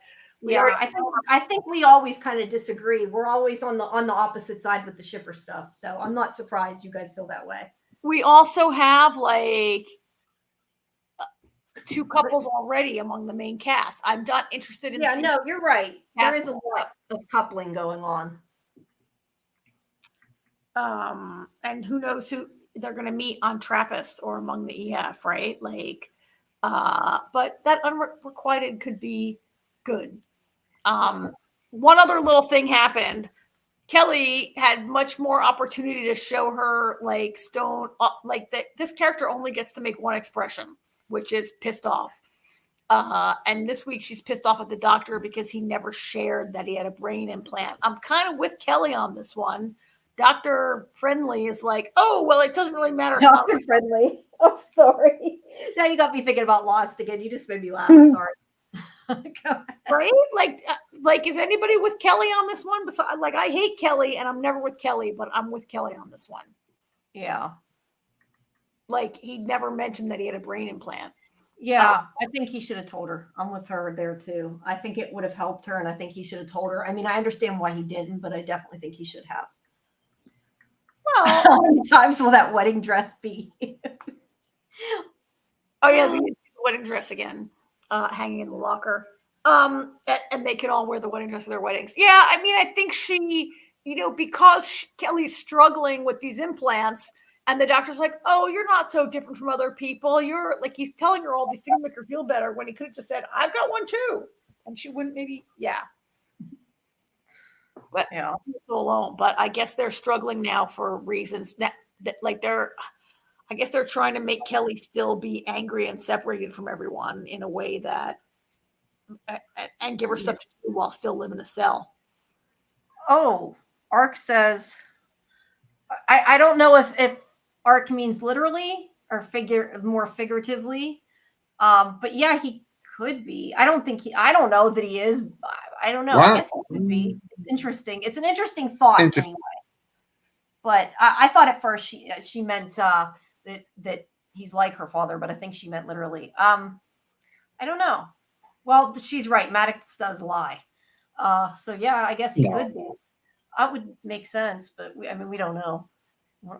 I think we always kind of disagree. We're always on the opposite side with the shipper stuff. So I'm not surprised you guys feel that way. We also have like 2 couples already among the main cast. I'm not interested in. Yeah, no, you're right. There is a lot of coupling going on. And who knows who they're going to meet on Trappist or among the EF, right? Like, but that unrequited could be good. One other little thing happened. Kelly had much more opportunity to show her like stone, like that. This character only gets to make one expression, which is pissed off. And this week she's pissed off at the doctor because he never shared that he had a brain implant. I'm kind of with Kelly on this one. Dr. Friendly is like, oh, well, it doesn't really matter. Dr. Friendly. I'm sorry. Now you got me thinking about Lost again. You just made me laugh. Sorry. Right? Like, is anybody with Kelly on this one? Like, I hate Kelly and I'm never with Kelly, but I'm with Kelly on this one. Yeah. Like, he never mentioned that he had a brain implant. Yeah, I think he should have told her. I'm with her there too. I think it would have helped her, and I think he should have told her. I mean, I understand why he didn't, but I definitely think he should have. Well, how many times will that wedding dress be used? Oh yeah, we need the wedding dress again, hanging in the locker. And they can all wear the wedding dress for their weddings. Yeah, I mean, I think she, because Kelly's struggling with these implants, and the doctor's like, "Oh, you're not so different from other people. You're like," he's telling her all these things to make her feel better when he could have just said, "I've got one too," and she wouldn't maybe, yeah. But yeah, so alone. But I guess they're struggling now for reasons that like I guess they're trying to make Kelly still be angry and separated from everyone in a way that, and give her stuff to do while still living in a cell. Oh, Ark says, I don't know if Ark means literally or more figuratively. But yeah, he could be. I don't know that he is. I don't know. Wow. I guess he could be. It's interesting. It's an interesting thought anyway. But I thought at first she meant that he's like her father, but I think she meant literally. I don't know. Well, she's right. Maddox does lie. So yeah, I guess he could be. That would make sense, but I mean, we don't know.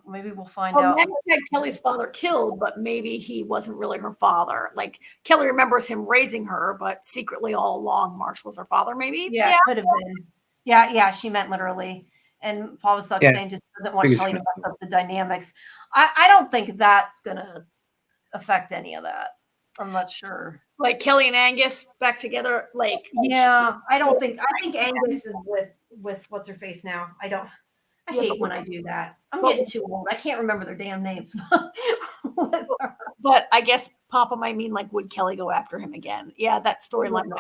Maybe we'll find Well, out. Meg had Kelly's father killed, but maybe he wasn't really her father. Like Kelly remembers him raising her, but secretly all along, Marsh was her father. Maybe. Yeah, it could have been. Yeah, she meant literally. And Paul was saying just doesn't want Kelly to mess up the dynamics. I don't think that's gonna affect any of that. I'm not sure. Like Kelly and Angus back together. Like yeah, I don't think. I think Angus is with what's her face now. I hate when I do that. I'm getting too old. I can't remember their damn names. But I guess Papa might mean like, would Kelly go after him again? Yeah, that storyline.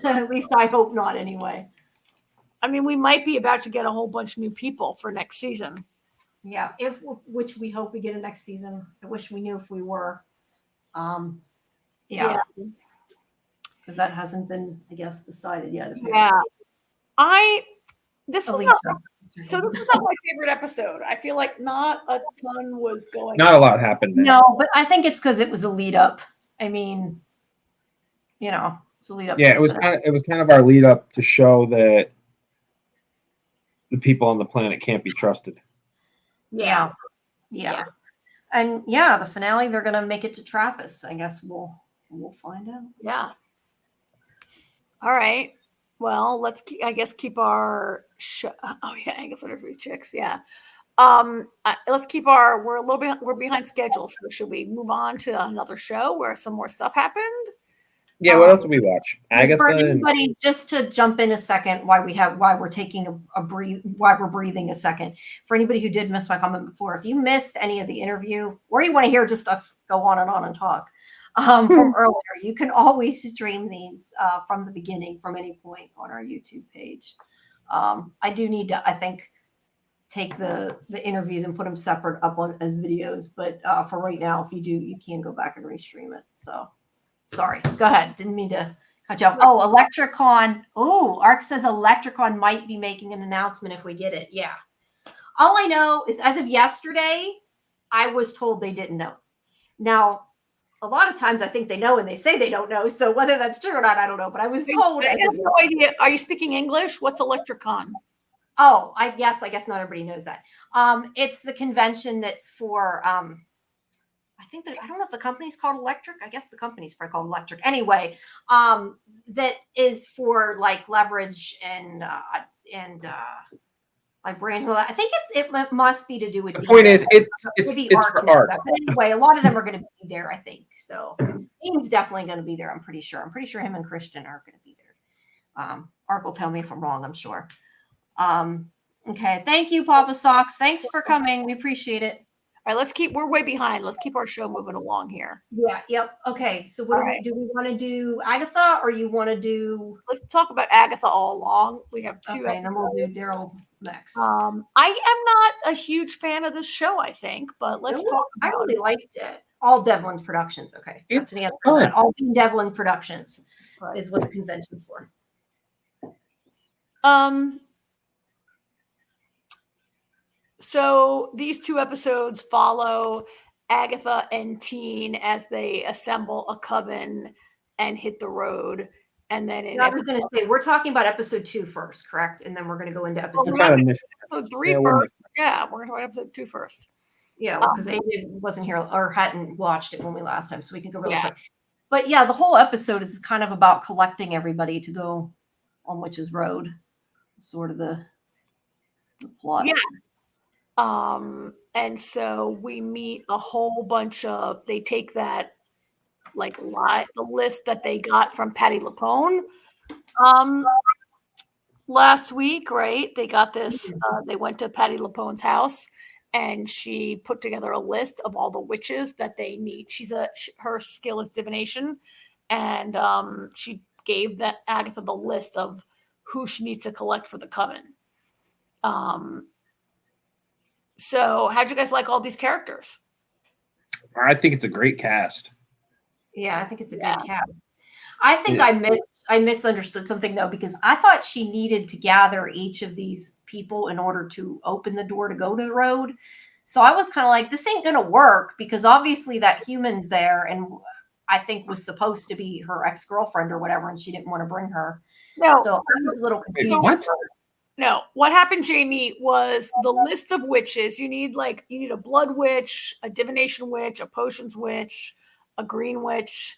At least I hope not. Anyway. I mean, we might be about to get a whole bunch of new people for next season. Yeah, which we hope we get a next season. I wish we knew if we were. Yeah. Because that hasn't been, I guess, decided yet. Yeah. This was not my favorite episode. I feel like not a ton was going Not a lot happened. No, but I think it's because it was a lead up. I mean, it's a lead up. Yeah, it was kind of our lead up to show that the people on the planet can't be trusted. Yeah. And the finale, they're gonna make it to Trappist. I guess we'll find out. Yeah. All right. Well, let's keep our Angus Winter Fruit Chicks. Yeah. Let's keep we're behind schedule. So should we move on to another show where some more stuff happened? Yeah, what else did we watch? Agatha. For anybody, just to jump in a second, why we're taking a breathe, why we're breathing a second. For anybody who did miss my comment before, if you missed any of the interview, or you want to hear just us go on and talk from earlier, you can always stream these from the beginning, from any point on our YouTube page. I do need to, I think, take the interviews and put them separate up as videos, but for right now, if you do, you can go back and restream it. So. Sorry, go ahead. Didn't mean to cut you off. Oh, Electricon. Oh, Ark says Electricon might be making an announcement if we get it. Yeah. All I know is as of yesterday, I was told they didn't know. Now, a lot of times I think they know and they say they don't know. So whether that's true or not, I don't know. But I was told. I have no idea. Are you speaking English? What's Electricon? Oh, I guess not everybody knows that. It's the convention that's for I don't know if the company's called Electric. I guess the company's probably called Electric. Anyway, that is for like leverage and like brands. I think it must be to do with. The point is, it's for art. But anyway, a lot of them are going to be there. I think so. Ian's definitely going to be there. I'm pretty sure. Him and Christian are going to be there. Ark will tell me if I'm wrong. I'm sure. Okay. Thank you, Papa Socks. Thanks for coming. We appreciate it. All right, we're way behind. Let's keep our show moving along here. Yeah, yep. Okay, so what do we want to do Agatha, or you want to do? Let's talk about Agatha All Along. We have two. Okay, and then we'll do Daryl next. I am not a huge fan of this show, I think, but let's talk about I really liked it. All Devlin's Productions. Okay, that's an answer. All Devlin Productions is what the convention's for. So these two episodes follow Agatha and Teen as they assemble a coven and hit the road. And then I was going to say, we're talking about episode 2 first, correct? And then we're going to go into episode 3 first. Yeah, we're going to talk about episode 2 first. Yeah, because AJ wasn't here or hadn't watched it when we last time, so we can go really quick. But yeah, the whole episode is kind of about collecting everybody to go on Witch's Road. Sort of the plot. Yeah. And so we meet a whole bunch of, they take that the list that they got from Patti LuPone last week, right? They got this, they went to Patti LuPone's house and she put together a list of all the witches that they need. Her skill is divination. And she gave Agatha the list of who she needs to collect for the coven. So how'd you guys like all these characters? I think it's a great cast. Yeah, I think it's a good cast. I think I misunderstood something though, because I thought she needed to gather each of these people in order to open the door to go to the road. So I was kind of like, this ain't going to work because obviously that human's there and I think was supposed to be her ex-girlfriend or whatever. And she didn't want to bring her. No. So I was a little confused. Wait, what? No, what happened, Jamie, was the list of witches. You need a blood witch, a divination witch, a potions witch, a green witch.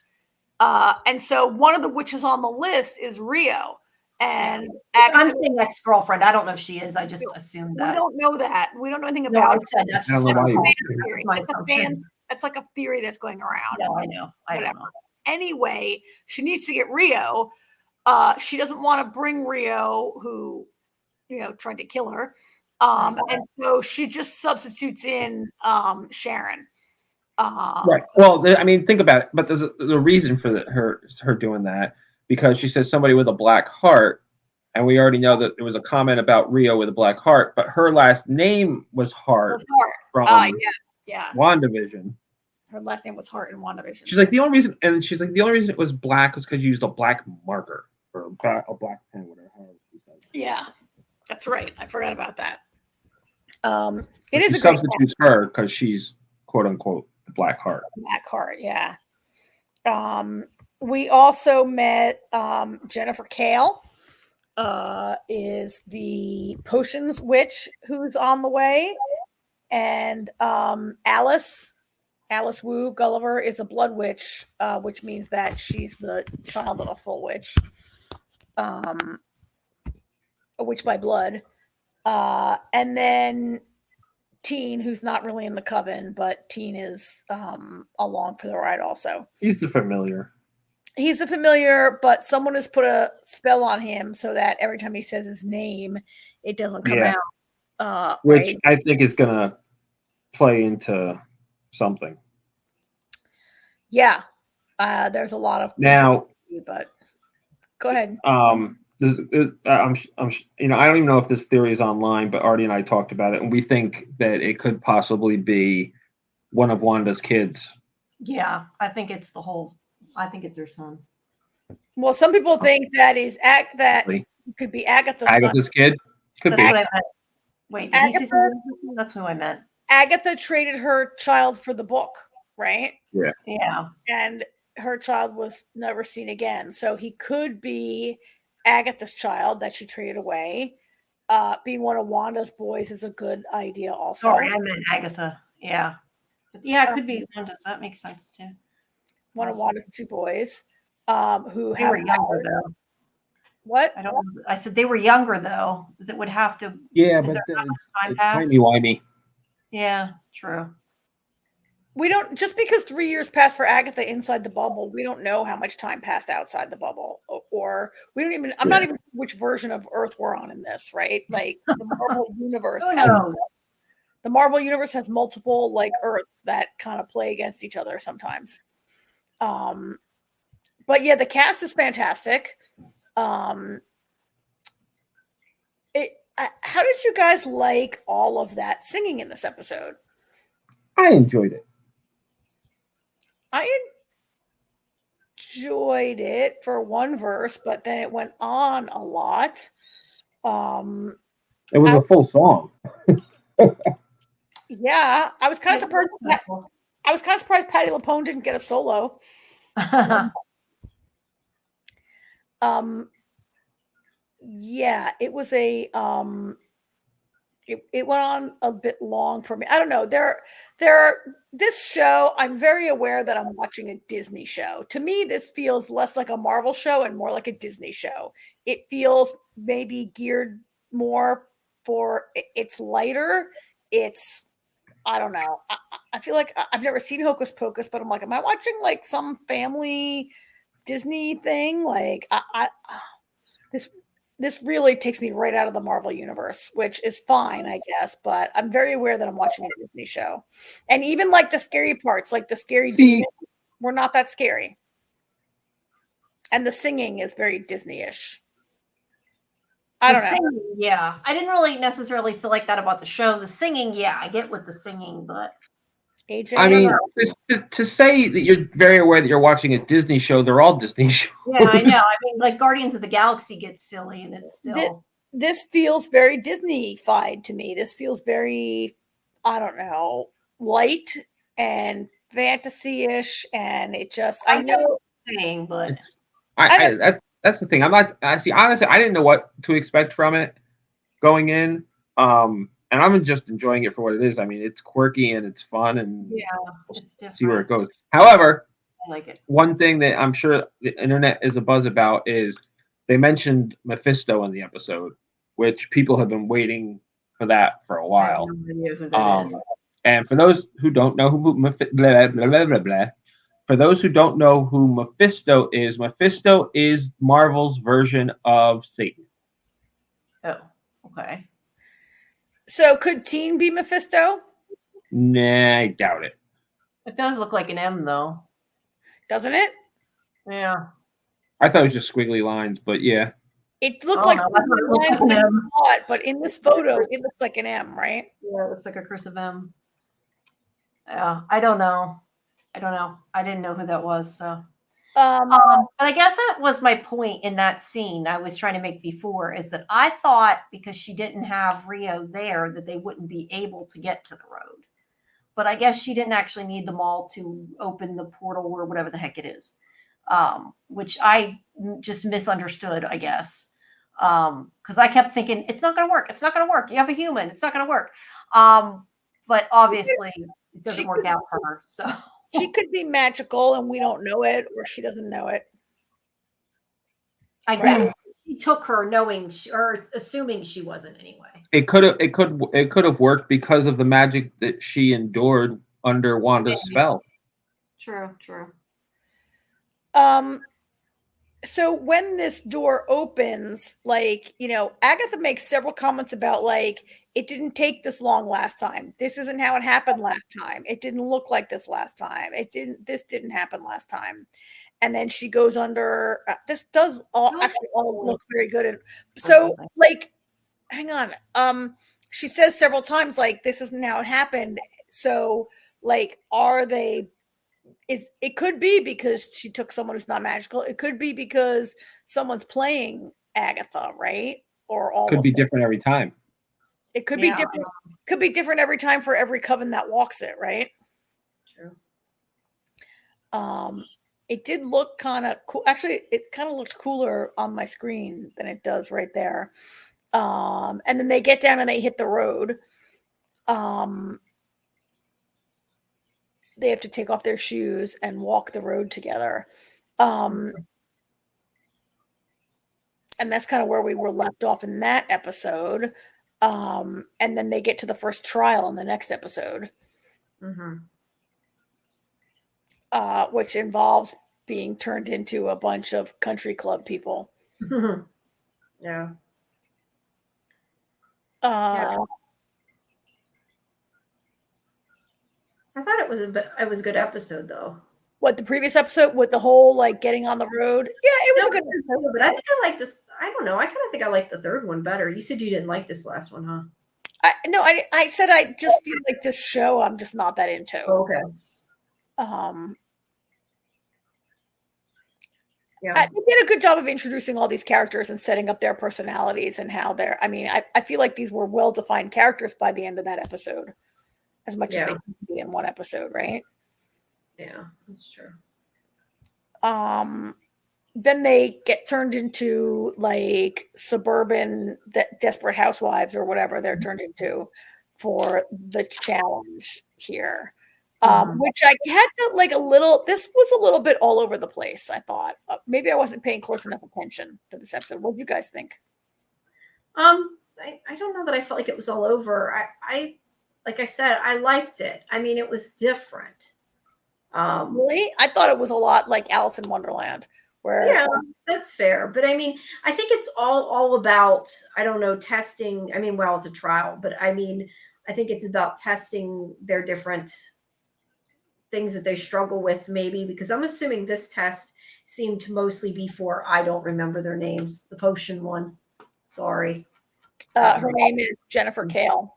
And so one of the witches on the list is Rio. And I'm saying ex-girlfriend. I don't know if she is. I just assumed that. We don't know that. We don't know anything No, about I it. said that's I don't know why you theory. my It's assumption. it's like a theory that's going around. No, I know. I don't know. Anyway, she needs to get Rio. She doesn't want to bring Rio, who, tried to kill her. And so she just substitutes in Sharon. Right. Well, I mean, think about it. But there's a reason for her doing that, because she says somebody with a black heart, and we already know that there was a comment about Rio with a black heart, but her last name was Hart from WandaVision. Her last name was Hart in WandaVision. She's like, the only reason it was black was because you used a black marker or a black pen, whatever. Yeah, that's right. I forgot about that. It is a substitutes her because she's quote unquote the Black Heart. Black Heart, yeah. We also met Jennifer Kale, is the potions witch who's on the way, and Alice Wu Gulliver is a blood witch, which means that she's the child of a full witch, a witch by blood, and then Teen, who's not really in the coven, but Teen is along for the ride also. He's the familiar. He's a familiar, but someone has put a spell on him so that every time he says his name, it doesn't come out. Which right? I think is going to play into something. Yeah. There's a lot of now, but go ahead. I don't even know if this theory is online, but Artie and I talked about it, and we think that it could possibly be one of Wanda's kids. Yeah, I think it's her son. Well, some people think that could be Agatha's son. Kid. Could That's be. What I meant. Wait, did you say something? That's who I meant. Agatha traded her child for the book, right? Yeah. Yeah. And her child was never seen again. So he could be Agatha's child that she traded away. Being one of Wanda's boys is a good idea also. Sorry, I meant Agatha. Yeah. But yeah, it could be Wanda's. That makes sense too. One of Wanda's two boys who they were younger though. What? I don't know. I said they were younger though. That would have to. Yeah, but time passed? Timey-wimey. Yeah, true. We don't, just because 3 years passed for Agatha inside the bubble, we don't know how much time passed outside the bubble, or we don't even. I'm not even sure which version of Earth we're on in this, right? Like the Marvel universe. The Marvel universe has multiple Earths that kind of play against each other sometimes. But yeah, the cast is fantastic. How did you guys like all of that singing in this episode? I enjoyed it. I enjoyed it for one verse, but then it went on a lot. It was a full song. Yeah, I was kind of surprised. I was kind of surprised Patti LuPone didn't get a solo. Yeah, it was a it went on a bit long for me. I don't know. This show, I'm very aware that I'm watching a Disney show. To me, this feels less like a Marvel show and more like a Disney show. It feels maybe geared more for, it's lighter. It's, I don't know. I feel like I've never seen Hocus Pocus, but I'm like, am I watching like some family Disney thing? Like this really takes me right out of the Marvel universe, which is fine, I guess, but I'm very aware that I'm watching a Disney show. And even like the scary parts, like the scary demons, were not that scary. And the singing is very Disney-ish. I don't know. Singing, yeah. I didn't really necessarily feel like that about the show. The singing, yeah, I get with the singing, but AJ, I mean, to say that you're very aware that you're watching a Disney show, they're all Disney shows. Yeah, I know. I mean, like Guardians of the Galaxy gets silly, and it's still. This feels very Disney-fied to me. This feels very, I don't know, light and fantasy-ish, and it just. I know what you're saying, but that's the thing. I'm not. I see. Honestly, I didn't know what to expect from it. going in. And I'm just enjoying it for what it is. I mean, it's quirky and it's fun, and Yeah, we'll it's different. see where it goes. However, I like it. one thing that I'm sure the internet is abuzz about is they mentioned Mephisto in the episode, which people have been waiting for that for a I have while. no idea who that is. And for those who don't know who for those who don't know who Mephisto is Marvel's version of Satan. Oh, okay. So could Teen be Mephisto? Nah, I doubt it. It does look like an M, though. Doesn't it? Yeah. I thought it was just squiggly lines, but yeah. It looked Oh, like no, I thought it looked like an an M. but in this photo, it looks like an M, right? Yeah, it looks like a cursive M. Yeah, I don't know. I didn't know who that was. So, but I guess that was my point in that scene I was trying to make before, is that I thought because she didn't have Rio there that they wouldn't be able to get to the road. But I guess she didn't actually need them all to open the portal or whatever the heck it is, which I just misunderstood, I guess. Because I kept thinking, it's not going to work. It's not going to work. You have a human. It's not going to work. But obviously, it doesn't work out for her. So she could be magical and we don't know it, or she doesn't know it. I guess she took her knowing or assuming she wasn't anyway. It could have worked because of the magic that she endured under Wanda's spell. True. So when this door opens, like, Agatha makes several comments about, like, it didn't take this long last time. This isn't how it happened last time. It didn't look like this last time. This didn't happen last time. And then she goes under, this does all look very good. And so, like, hang on. She says several times, like, this isn't how it happened. So, like, it could be because she took someone who's not magical. It could be because someone's playing Agatha, right? Or all could be different every time. It could be different. Could be different every time for every coven that walks it, right? True. It did look kind of cool. Actually, it kind of looked cooler on my screen than it does right there. And then they get down and they hit the road. They have to take off their shoes and walk the road together. And that's kind of where we were left off in that episode. And then they get to the first trial in the next episode. Which involves being turned into a bunch of country club people. Yeah. I thought it was a good episode, though. What, the previous episode with the whole, like, getting on the road? Yeah, it was a good episode. But I think I liked I don't know. I kind of think I liked the third one better. You said you didn't like this last one, huh? I said I just feel like this show I'm just not that into. Okay. Yeah. They did a good job of introducing all these characters and setting up their personalities and how they're. I mean, I feel like these were well-defined characters by the end of that episode, as much as they can be in one episode, right? Yeah, that's true. Then they get turned into, like, suburban desperate housewives or whatever they're turned into for the challenge here. Which I had to, like, this was a little bit all over the place, I thought. Maybe I wasn't paying close enough attention to this episode. What do you guys think? I don't know that I felt like it was all over. I like I said, I liked it. I mean, it was different. Really? I thought it was a lot like Alice in Wonderland. Yeah, that's fair. But I mean, I think it's all about, I don't know, testing. I mean, well, it's a trial, but I mean, I think it's about testing their different things that they struggle with, maybe, because I'm assuming this test seemed to mostly be for, I don't remember their names, the potion one. Sorry. Her name is Jennifer Kale.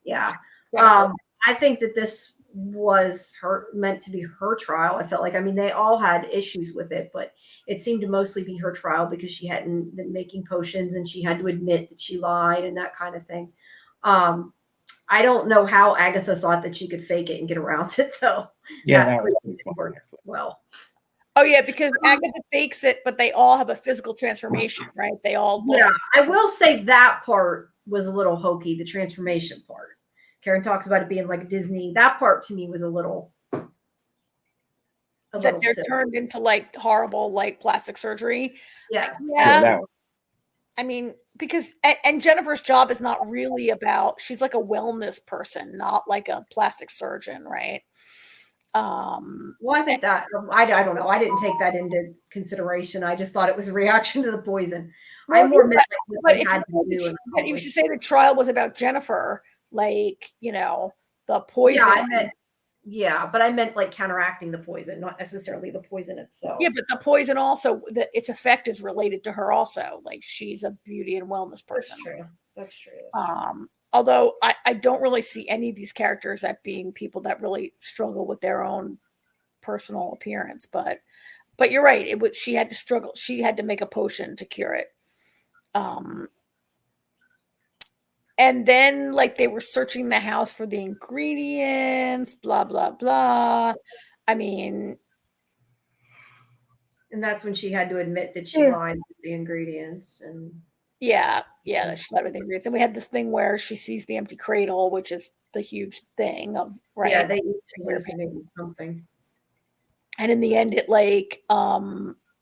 Yeah. I think that this was meant to be her trial. I felt like, I mean, they all had issues with it, but it seemed to mostly be her trial because she hadn't been making potions and she had to admit that she lied and that kind of thing. I don't know how Agatha thought that she could fake it and get around it, though. Yeah, that was work well. Oh yeah, because Agatha fakes it, but they all have a physical transformation, right? They all I will say that part was a little hokey, the transformation part. Karen talks about it being like Disney. That part to me was a little that they're silly. turned into like horrible like plastic surgery. Yes. Yeah. that one. I mean, because and Jennifer's job is not really about, she's like a wellness person, not like a plastic surgeon, right? Well, I think that I don't know. I didn't take that into consideration. I just thought it was a reaction to the poison. Well, I more meant like but what they if had to do. you should say the trial was about Jennifer, like, you know, the poison. But I meant like counteracting the poison, not necessarily the poison itself. Yeah, but the poison also, its effect is related to her also. Like, she's a beauty and wellness person. That's true. Although I don't really see any of these characters as being people that really struggle with their own personal appearance. But you're right. She had to struggle. She had to make a potion to cure it. And then, like, they were searching the house for the ingredients, blah, blah, blah. I mean... And that's when she had to admit that she lied with the ingredients. And Yeah, that she lied with the ingredients. And we had this thing where she sees the empty cradle, which is the huge thing of, right? Yeah, they hallucinated something. And in the end, it, like,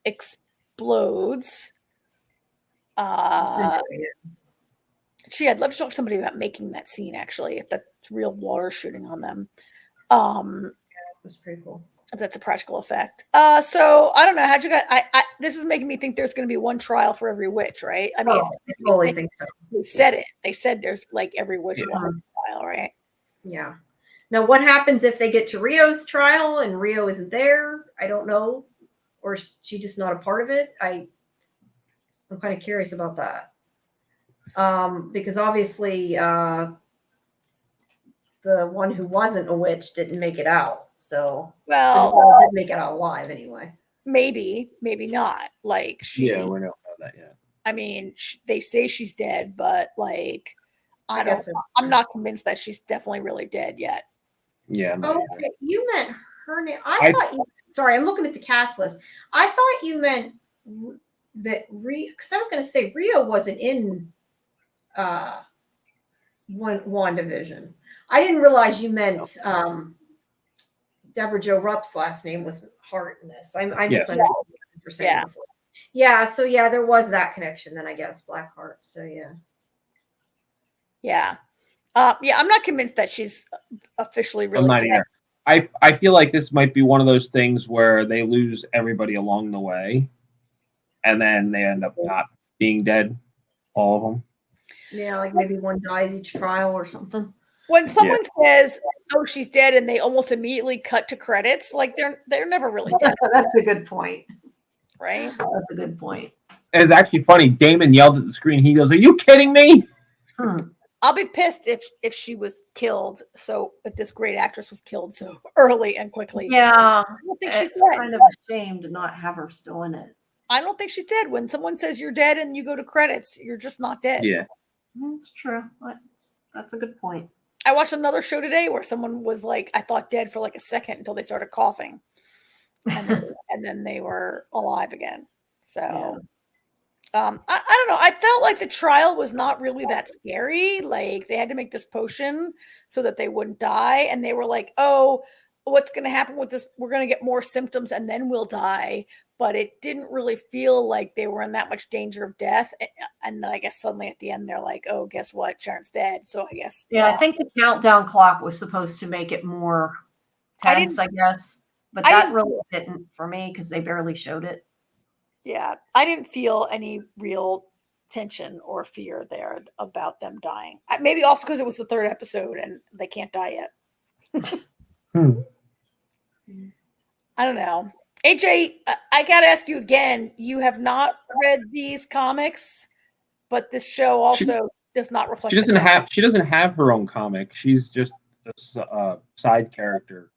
explodes. I'd love to talk to somebody about making that scene, actually, if that's real water shooting on them. It was pretty cool. If that's a practical effect. So I don't know. How'd you guys? This is making me think there's going to be one trial for every witch, right? I mean, I totally think so. They said it. They said there's like every witch one trial, right? Yeah. Now, what happens if they get to Rio's trial and Rio isn't there? I don't know, or is she just not a part of it? I'm kind of curious about that. Because obviously the one who wasn't a witch didn't make it out. So, well, didn't make it out alive anyway. Maybe not. Like, we don't know that yet. I mean, they say she's dead, but like, I'm not convinced that she's definitely really dead yet. Yeah. Okay, you meant her name. I thought you. Sorry, I'm looking at the cast list. I thought you meant that because I was going to say Rio wasn't in WandaVision. I didn't realize you meant Deborah Jo Rupp's last name was Hart in this. I misunderstood what you were saying before. Yeah, so yeah, there was that connection then, I guess, Blackheart. So yeah. Yeah. I'm not convinced that she's officially really dead. Either. I feel like this might be one of those things where they lose everybody along the way, and then they end up not being dead, all of them. Yeah, like maybe one dies each trial or something. When someone says, "Oh, she's dead," and they almost immediately cut to credits, like they're never really dead. That's a good point. Right? That's a good point. It's actually funny. Damon yelled at the screen. He goes, "Are you kidding me?" I'll be pissed if she was killed. So if this great actress was killed so early and quickly. Yeah, I don't think she's dead. Kind of a shame to not have her still in it. I don't think she's dead. When someone says you're dead and you go to credits, you're just not dead. Yeah, that's true. That's a good point. I watched another show today where someone was like, I thought dead for like a second until they started coughing, and then they were alive again. So. Yeah. I don't know. I felt like the trial was not really that scary. Like, they had to make this potion so that they wouldn't die. And they were like, oh, what's going to happen with this? We're going to get more symptoms and then we'll die. But it didn't really feel like they were in that much danger of death. And then I guess suddenly at the end, they're like, oh, guess what? Sharon's dead. So I guess. Yeah, I think the countdown clock was supposed to make it more tense, I guess. But that really didn't for me because they barely showed it. Yeah, I didn't feel any real tension or fear there about them dying. Maybe also because it was the third episode and they can't die yet. I don't know. AJ, I got to ask you again. You have not read these comics, but this show also does not reflect. She doesn't have her own comic. She's just a side character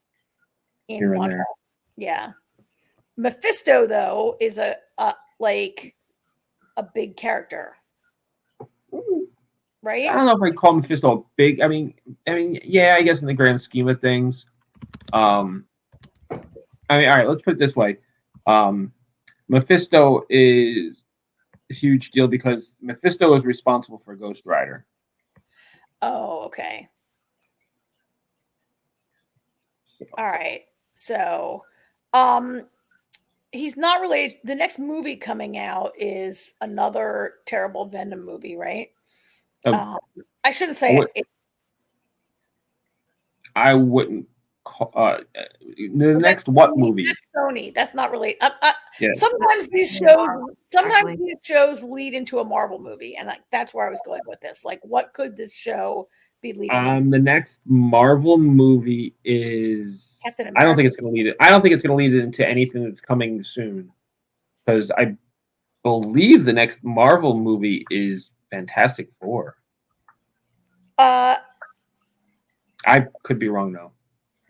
here and there. Yeah. Mephisto, though, is a big character, right? I don't know if I call Mephisto big. I mean, yeah, I guess in the grand scheme of things. All right, let's put it this way. Mephisto is a huge deal because Mephisto is responsible for Ghost Rider. Oh, okay. All right. So, he's not related. The next movie coming out is another terrible Venom movie, right? I shouldn't say it. I wouldn't call the next what movie? That's Sony. That's not related. Yeah. Sometimes these shows lead into a Marvel movie, and that's where I was going with this. Like, what could this show be leading into? The next Marvel movie is Captain America. I don't think it's going to lead it. I don't think it's going to lead it into anything that's coming soon, because I believe the next Marvel movie is Fantastic Four. I could be wrong though.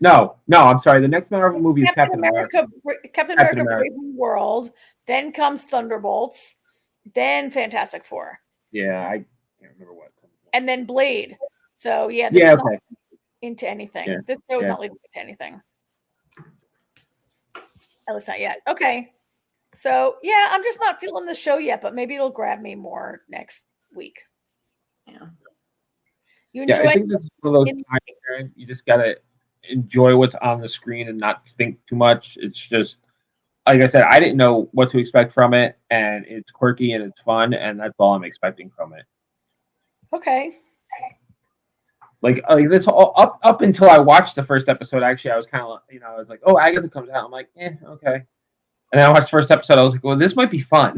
No, I'm sorry. The next Marvel movie is Captain America. Captain America: Brave New World. Then comes Thunderbolts. Then Fantastic Four. Yeah, I can't remember what. And then Blade. So yeah, yeah, okay. Not into anything. Yeah. This show is not leading into anything. At least not yet. Okay. So yeah, I'm just not feeling the show yet, but maybe it'll grab me more next week. Yeah. You enjoy? I think this is one of those times where you just gotta enjoy what's on the screen and not think too much. It's just like I said, I didn't know what to expect from it, and it's quirky and it's fun, and that's all I'm expecting from it. Okay. Like this all up until I watched the first episode. Actually, I was kind of I was like, oh, Agatha comes out. I'm like, okay. And then I watched the first episode. I was like, well, this might be fun.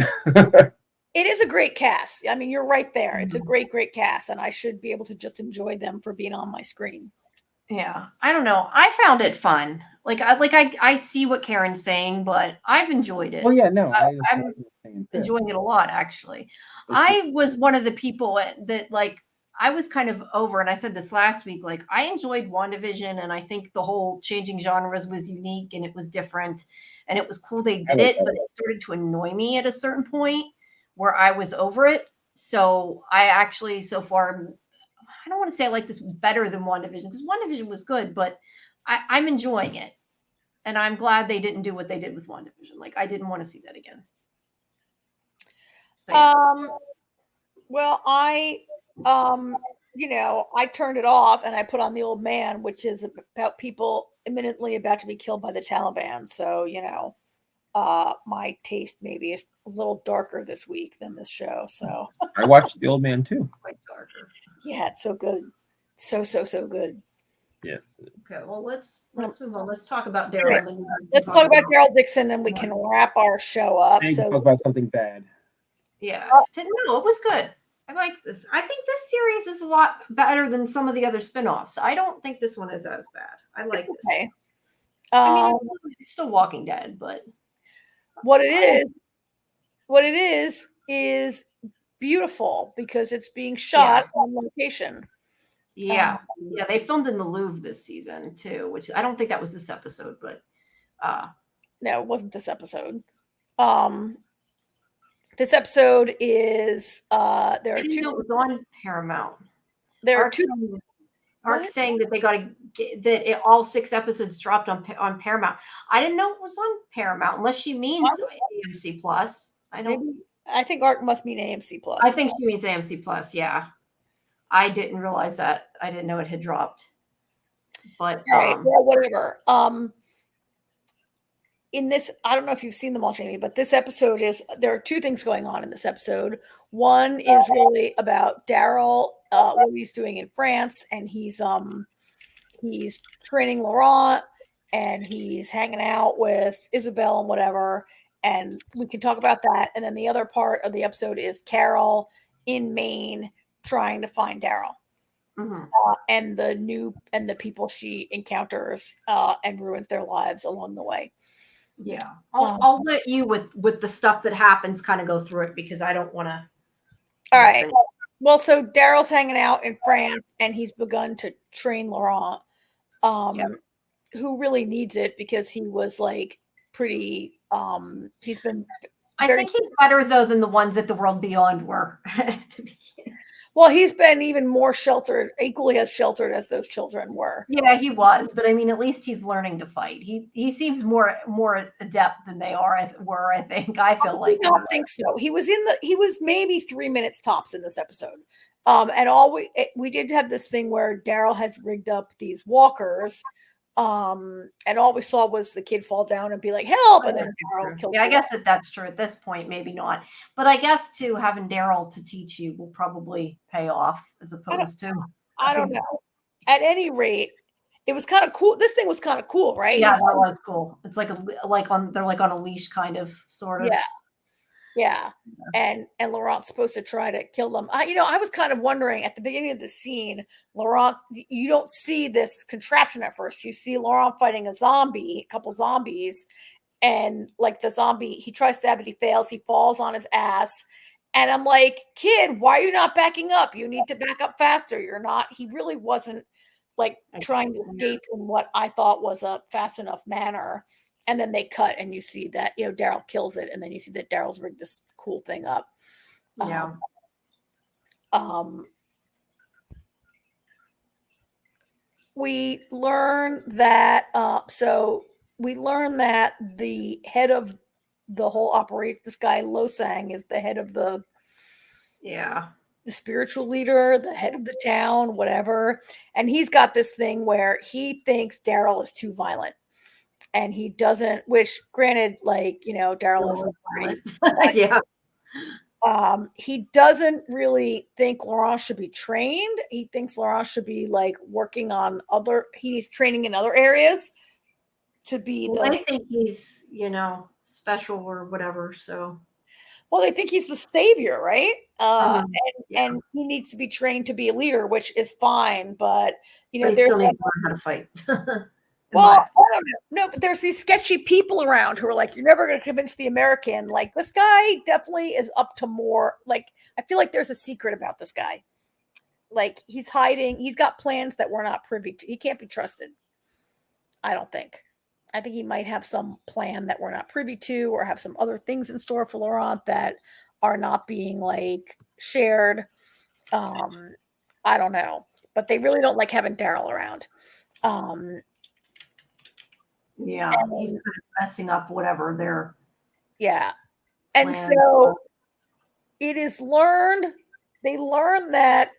It is a great cast. I mean, you're right there. It's a great cast, and I should be able to just enjoy them for being on my screen. Yeah, I don't know. I found it fun. I see what Karen's saying, but I've enjoyed it. Well, yeah, no, I'm enjoying it a lot, actually. I was one of the people that I was kind of over, and I said this last week, I enjoyed WandaVision, and I think the whole changing genres was unique, and it was different, and it was cool they did it, but it started to annoy me at a certain point where I was over it. So I actually, so far, I don't want to say I like this better than WandaVision, because WandaVision was good, but I'm enjoying it. And I'm glad they didn't do what they did with WandaVision. I didn't want to see that again. So, yeah. Well, I turned it off and I put on The Old Man, which is about people imminently about to be killed by the Taliban. So, my taste maybe is a little darker this week than this show. So I watched The Old Man too. Quite darker. Yeah, it's so good. So good. Yes. Okay, well let's move on. Let's talk about Daryl. Right. Let's talk about Daryl Dixon, and we can wrap our show up. Talk about something bad. Yeah. No, it was good. I like this. I think this series is a lot better than some of the other spinoffs. I don't think this one is as bad. I like this. Okay. I mean, it's still Walking Dead, but what it is beautiful because it's being shot on location. Yeah. They filmed in the Louvre this season too, which I don't think that was this episode, but no, it wasn't this episode. This episode is there are two. It was on Paramount. There are two. Art's saying that they got to get all 6 episodes dropped on Paramount. I didn't know it was on Paramount unless she means AMC Plus. I think Art must mean AMC Plus. I think she means AMC Plus. Yeah, I didn't realize that. I didn't know it had dropped. But well, whatever. In this, I don't know if you've seen them all, Jamie, but this episode there are 2 things going on in this episode. One is really about Daryl, what he's doing in France, and he's training Laurent, and he's hanging out with Isabel and whatever, and we can talk about that. And then the other part of the episode is Carol in Maine trying to find Daryl. Mm-hmm. And the people she encounters and ruins their lives along the way. Yeah, I'll let you with the stuff that happens kind of go through it because I don't want to. All right. Well, so Daryl's hanging out in France and he's begun to train Laurent, who really needs it because he was pretty. He's been. I think he's better though than the ones at the World Beyond were. Well, he's been even more sheltered, equally as sheltered as those children were. Yeah, he was, but I mean, at least he's learning to fight. He seems more adept than they were. I think. I feel like. I don't think so. He was maybe 3 minutes tops in this episode. And we did have this thing where Daryl has rigged up these walkers. And all we saw was the kid fall down and be like, help, and then Daryl killed Yeah, I him. guess that's true at this point, maybe not. But I guess too, having Daryl to teach you will probably pay off as opposed to I don't know. At any rate, it was kind of cool. This thing was kind of cool, right? Yeah, that was cool. It's like they're like on a leash, kind of, sort of. Yeah. And Laurent's supposed to try to kill them. I was kind of wondering at the beginning of the scene, Laurent, you don't see this contraption at first. You see Laurent fighting a couple zombies, and like the zombie, he tries to stab it, he fails, he falls on his ass. And I'm like, kid, why are you not backing up? You need to back up faster. He really wasn't like trying to escape in what I thought was a fast enough manner. And then they cut and you see that, Daryl kills it. And then you see that Daryl's rigged this cool thing up. Yeah. We learn that, the head of the whole operation, this guy Losang, is the head of the spiritual leader, the head of the town, whatever. And he's got this thing where he thinks Daryl is too violent. And he doesn't, which granted, Daryl is violent. Yeah. He doesn't really think Laurent should be trained. He thinks Laurent should be like working on he needs training in other areas to be I think he's, special or whatever. So, well, they think he's the savior, right? And he needs to be trained to be a leader, which is fine. But he still needs to learn how to fight. Well, I don't know. No, but there's these sketchy people around who are like, you're never going to convince the American. Like, this guy definitely is up to more. Like, I feel like there's a secret about this guy. Like, he's hiding. He's got plans that we're not privy to. He can't be trusted. I don't think. I think he might have some plan that we're not privy to, or have some other things in store for Laurent that are not being like shared. I don't know. But they really don't like having Daryl around. Yeah, he's kind of messing up whatever they're. Yeah. And so it is they learn that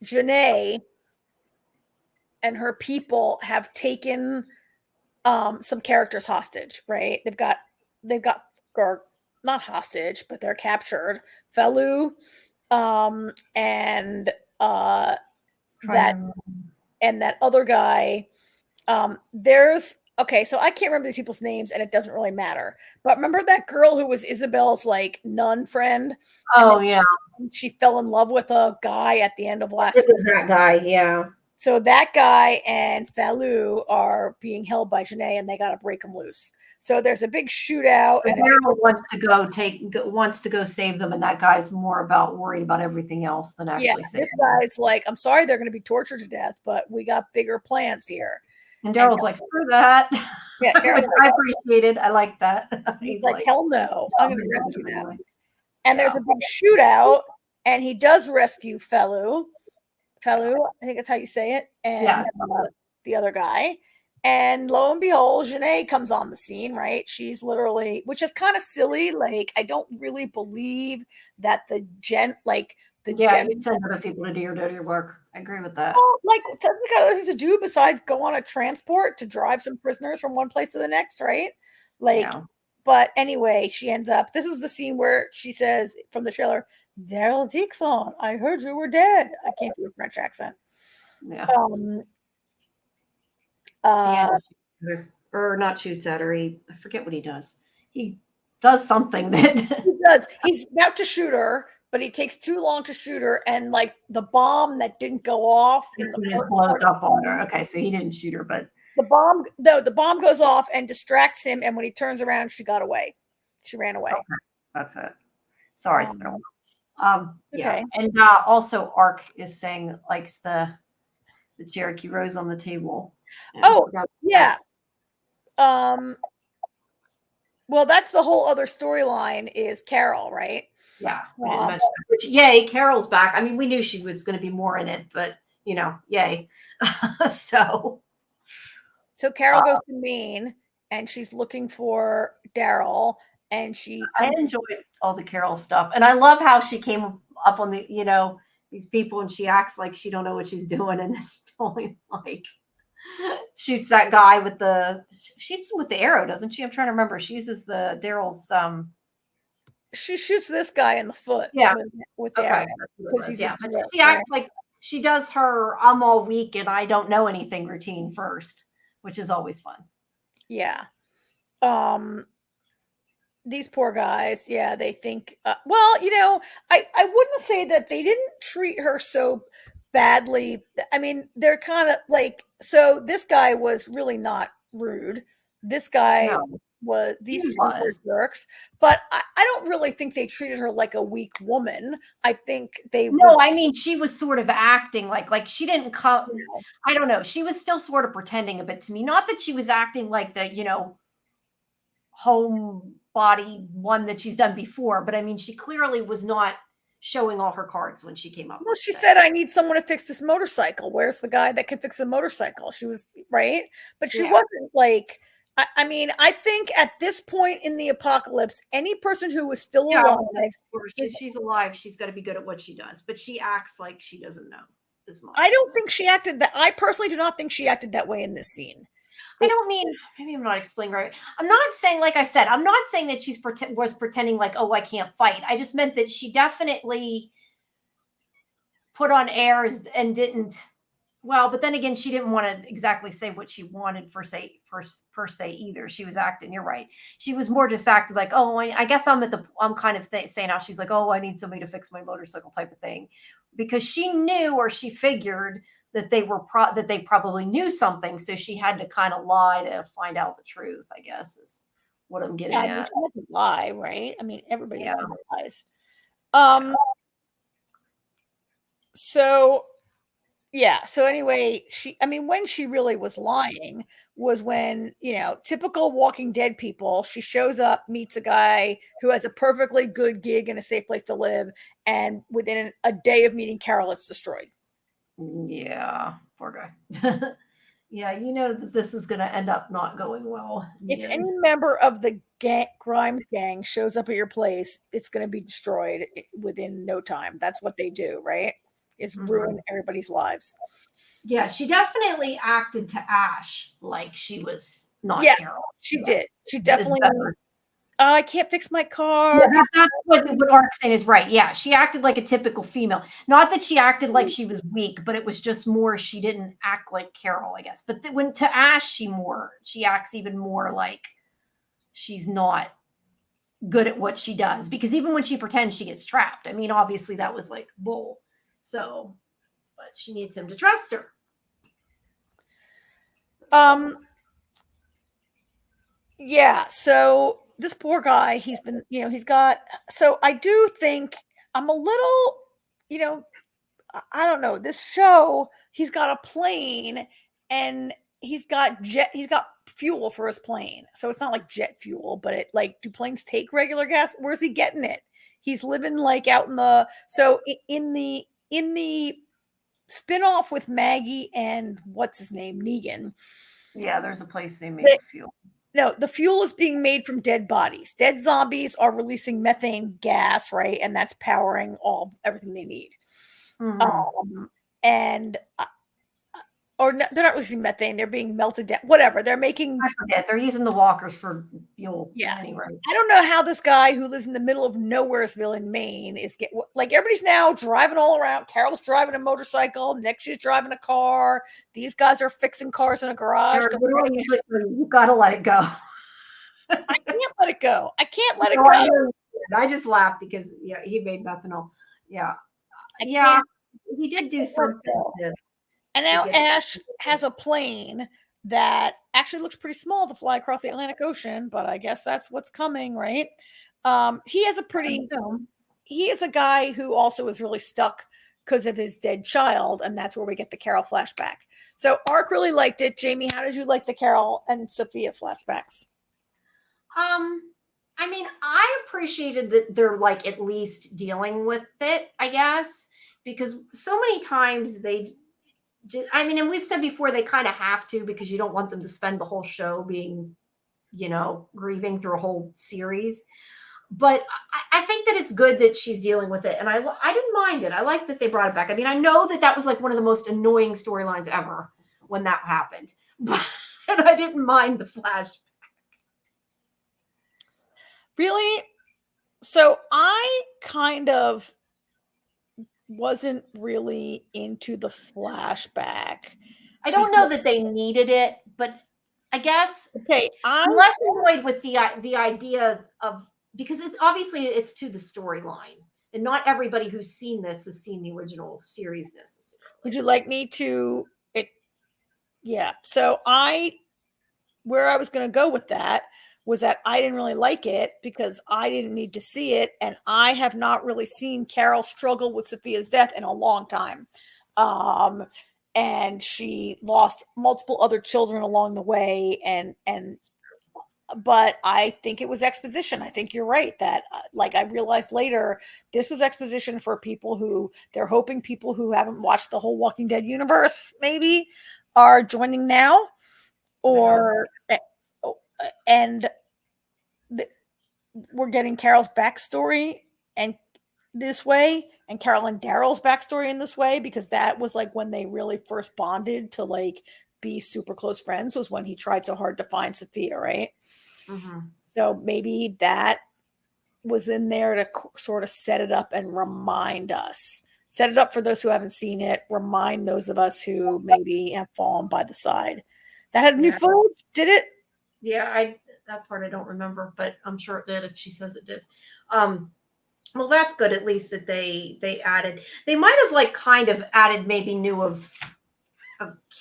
Janae and her people have taken some characters hostage, right? They've got or not hostage, but they're captured. Felu, and that other guy. Okay, so I can't remember these people's names, and it doesn't really matter. But remember that girl who was Isabel's like nun friend? Oh yeah, she fell in love with a guy at the end of last. It was that guy, yeah. So that guy and Felu are being held by Janae, and they got to break them loose. So there's a big shootout. And Daryl wants to go save them, and that guy's more worried about everything else than actually saving this guy's them. Like, I'm sorry they're going to be tortured to death, but we got bigger plans here. And Daryl's like, screw that. Yeah, which I appreciated. I like that. He's like, hell no, I'm going to rescue them. And there's a big shootout, and he does rescue Felu, I think that's how you say it, and the other guy. And lo and behold, Janae comes on the scene, right? She's literally, which is kind of silly. Like, I don't really believe that you send other people to do your dirty work. I agree with that. Well, like, technically, other things to do besides go on a transport to drive some prisoners from one place to the next, right? Like, but anyway, she ends up. This is the scene where she says from the trailer, "Daryl Dixon, I heard you were dead." I can't do a French accent. Yeah. Or not shoots at her. I forget what he does. He does something that he does. He's about to shoot her, but he takes too long to shoot her, and like the bomb that didn't go off blows up on her. Okay, so he didn't shoot her, but the bomb goes off and distracts him, and when he turns around, she got away. She ran away. Okay. That's it. Sorry, it's been a while. Okay. And also Ark is saying likes the Cherokee Rose on the table. Yeah. Well, that's the whole other storyline is Carol, right? Yeah. We didn't mention that. Which, yay, Carol's back. I mean, we knew she was going to be more in it, but yay. So Carol goes to Maine, and she's looking for Daryl, and I enjoyed all the Carol stuff, and I love how she came up on the these people, and she acts like she don't know what she's doing, and then she totally like shoots that guy with the arrow, doesn't she? I'm trying to remember. She uses the Daryl's She shoots this guy in the foot. Yeah. With the okay, arrow. because he's yeah, a but jerk, she right? acts like she does her I'm all weak and I don't know anything routine first, which is always fun. Yeah. These poor guys, yeah, they think well, you know, I wouldn't say that they didn't treat her so badly. I mean, they're kind of like, so this guy was really not rude. This guy No, was, these he two were was. jerks, but I don't really think they treated her like a weak woman. I think they No, were, I mean she was sort of acting like she didn't come. I don't know. She was still sort of pretending a bit to me. Not that she was acting like the, homebody one that she's done before, but I mean, she clearly was not showing all her cards when she came up. well, with she that. said, I need someone to fix this motorcycle. Where's the guy that can fix the motorcycle? She was right, but she Yeah. wasn't like, I mean, I think at this point in the apocalypse, any person who was still Yeah, alive, if she's alive, she's got to be good at what she does, but she acts like she doesn't know as much. I don't think she acted that. I personally do not think she acted that way in this scene. I don't mean, maybe I'm not explaining right. I'm not saying, like I said, I'm not saying that she's was pretending like, oh, I can't fight. I just meant that she definitely put on airs and didn't. Well, but then again, she didn't want to exactly say what she wanted per se either. She was acting. You're right. She was more just acting like, oh, I guess I'm kind of saying how she's like, oh, I need somebody to fix my motorcycle type of thing, because she knew, or she figured that they were that they probably knew something, so she had to kind of lie to find out the truth, I guess is what I'm getting Yeah, I mean, at. she had to lie, right? I mean, everybody Yeah. lies. So yeah. So anyway, when she really was lying was when, typical Walking Dead people, she shows up, meets a guy who has a perfectly good gig and a safe place to live, and within a day of meeting Carol, it's destroyed. Yeah, poor guy. Yeah, you know that this is going to end up not going well. If any member of the Grimes gang shows up at your place, it's going to be destroyed within no time. That's what they do, right? Is ruin everybody's lives. Yeah, she definitely acted to Ash like she was not Carol. She did. She definitely. I can't fix my car. Yeah, that's what Ark's saying is right. Yeah, she acted like a typical female. Not that she acted like she was weak, but it was just more she didn't act like Carol, I guess. But when to Ash, she acts even more like she's not good at what she does, because even when she pretends, she gets trapped. I mean, obviously that was like bull. So, but she needs him to trust her. Yeah, so this poor guy, he's been, so I do think I'm a little, I don't know, this show, he's got a plane and he's got fuel for his plane. So it's not like jet fuel, but do planes take regular gas? Where's he getting it? He's living like out in the, so in the spinoff with Maggie and what's his name, Negan. Yeah, there's a place they make fuel. No, the fuel is being made from dead bodies. Dead zombies are releasing methane gas, right? And that's powering everything they need. Or they're not releasing methane; they're being melted down. Whatever, they're making. I forget. They're using the walkers for fuel. Yeah. Anyway, I don't know how this guy who lives in the middle of Nowheresville in Maine is everybody's now driving all around. Carol's driving a motorcycle. Nick, she's driving a car. These guys are fixing cars in a garage. You gotta let it go. I can't let it go. I can't let it go. I just laughed because he made methanol. Yeah, he did do something. And now Ash has a plane that actually looks pretty small to fly across the Atlantic Ocean, but I guess that's what's coming, right? He is a guy who also is really stuck because of his dead child, and that's where we get the Carol flashback. So Ark really liked it. Jamie, how did you like the Carol and Sophia flashbacks? I mean, I appreciated that they're at least dealing with it, I guess, because so many times and we've said before, they kind of have to, because you don't want them to spend the whole show being, grieving through a whole series. but I think that it's good that she's dealing with it, and I didn't mind it. I like that they brought it back. I mean, I know that was like one of the most annoying storylines ever when that happened, but and I didn't mind the flash. Really? So I kind of wasn't really into the flashback. I don't know that they needed it, but I guess Okay, I'm less annoyed with the idea of, because it's obviously it's to the storyline, and not everybody who's seen this has seen the original series necessarily. Would you like me to? Yeah. So where I was going to go with that was that I didn't really like it because I didn't need to see it, and I have not really seen Carol struggle with Sophia's death in a long time. And she lost multiple other children along the way, but I think it was exposition. I think you're right that like I realized later, this was exposition for people who they're hoping people who haven't watched the whole Walking Dead universe maybe are joining now, or and we're getting Carol's backstory and this way, and Carol and Daryl's backstory in this way, because that was like when they really first bonded to like be super close friends, was when he tried so hard to find Sophia, right? Mm-hmm. So maybe that was in there to sort of set it up and remind us. Set it up for those who haven't seen it. Remind those of us who maybe have fallen by the side. That had new footage, did it? Yeah, that part I don't remember, but I'm sure it did if she says it did. Well, that's good at least that they added. They might have like kind of added maybe new of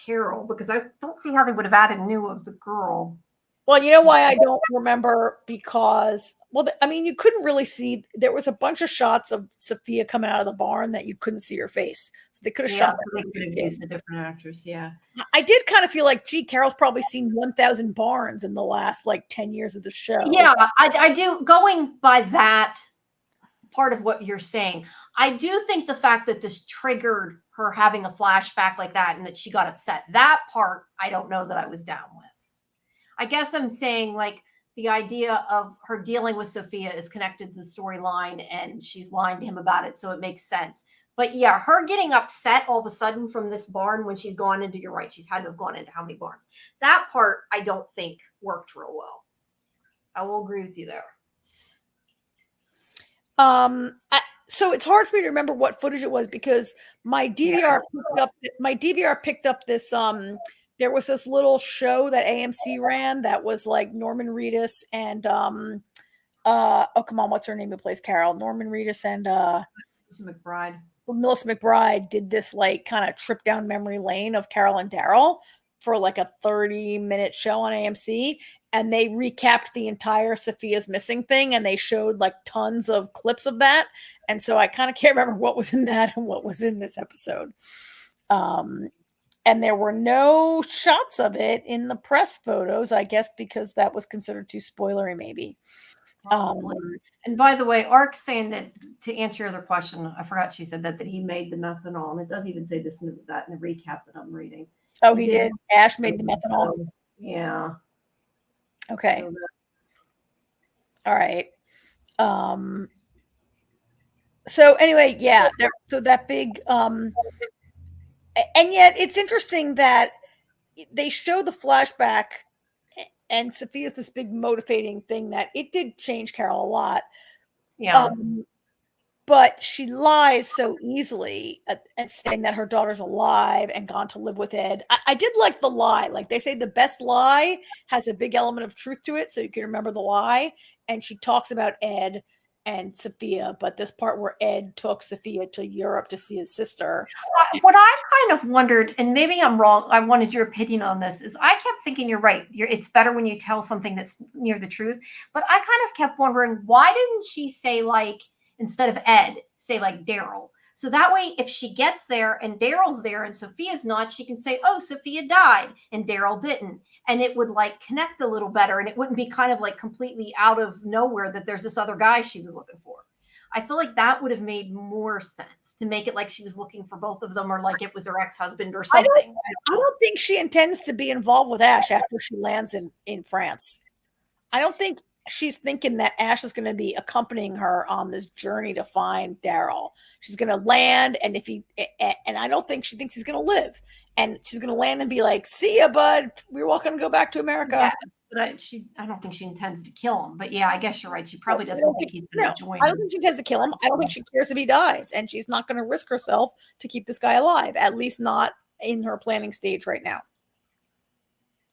Carol, because I don't see how they would have added new of the girl. Well, you know why I don't remember? Because, well, I mean, you couldn't really see. There was a bunch of shots of Sophia coming out of the barn that you couldn't see her face. So they could have shot They could have used the different actors, yeah. I did kind of feel like, gee, Carol's probably seen 1,000 barns in the last, like, 10 years of the show. Yeah, I do. Going by that part of what you're saying, I do think the fact that this triggered her having a flashback like that and that she got upset, that part, I don't know that I was down with. I guess I'm saying like the idea of her dealing with Sophia is connected to the storyline and she's lying to him about it. So it makes sense. But yeah, her getting upset all of a sudden from this barn when she's gone into, you're right, she's had to have gone into how many barns? That part I don't think worked real well. I will agree with you there. So it's hard for me to remember what footage it was because my DVR picked up this there was this little show that AMC ran that was like Norman Reedus and oh come on, what's her name who plays Carol? Norman Reedus and Melissa McBride did this like kind of trip down memory lane of Carol and Daryl for like a 30-minute show on AMC, and they recapped the entire Sophia's missing thing, and they showed like tons of clips of that, and so I kind of can't remember what was in that and what was in this episode. And there were no shots of it in the press photos, I guess, because that was considered too spoilery, maybe. And by the way, Ark's saying that, to answer your other question, I forgot she said that he made the methanol, and it does even say this in the recap that I'm reading. Oh, he did? Ash made the methanol? Yeah. Okay. All right. So anyway, yeah, so that big and yet it's interesting that they show the flashback and Sophia's this big motivating thing that it did change Carol a lot. Yeah. But she lies so easily at saying that her daughter's alive and gone to live with Ed. I did like the lie. Like they say the best lie has a big element of truth to it, so you can remember the lie. And she talks about Ed and Sophia, but this part where Ed took Sophia to Europe to see his sister. What I kind of wondered, and maybe I'm wrong, I wanted your opinion on this, is I kept thinking you're right. It's better when you tell something that's near the truth. But I kind of kept wondering, why didn't she say like, instead of Ed, say like Daryl? So that way, if she gets there and Daryl's there and Sophia's not, she can say, oh, Sophia died and Daryl didn't. And it would like connect a little better. And it wouldn't be kind of like completely out of nowhere that there's this other guy she was looking for. I feel like that would have made more sense to make it like she was looking for both of them, or like it was her ex-husband or something. I don't think she intends to be involved with Ash after she lands in France. I don't think she's thinking that Ash is going to be accompanying her on this journey to find Daryl. She's going to land, and I don't think she thinks he's going to live. And she's going to land and be like, "See ya, bud. We're welcome to go back to America." Yeah, but I don't think she intends to kill him. But yeah, I guess you're right. She probably doesn't think he's going to join. I don't think she intends to kill him. I don't think she cares if he dies, and she's not going to risk herself to keep this guy alive. At least not in her planning stage right now.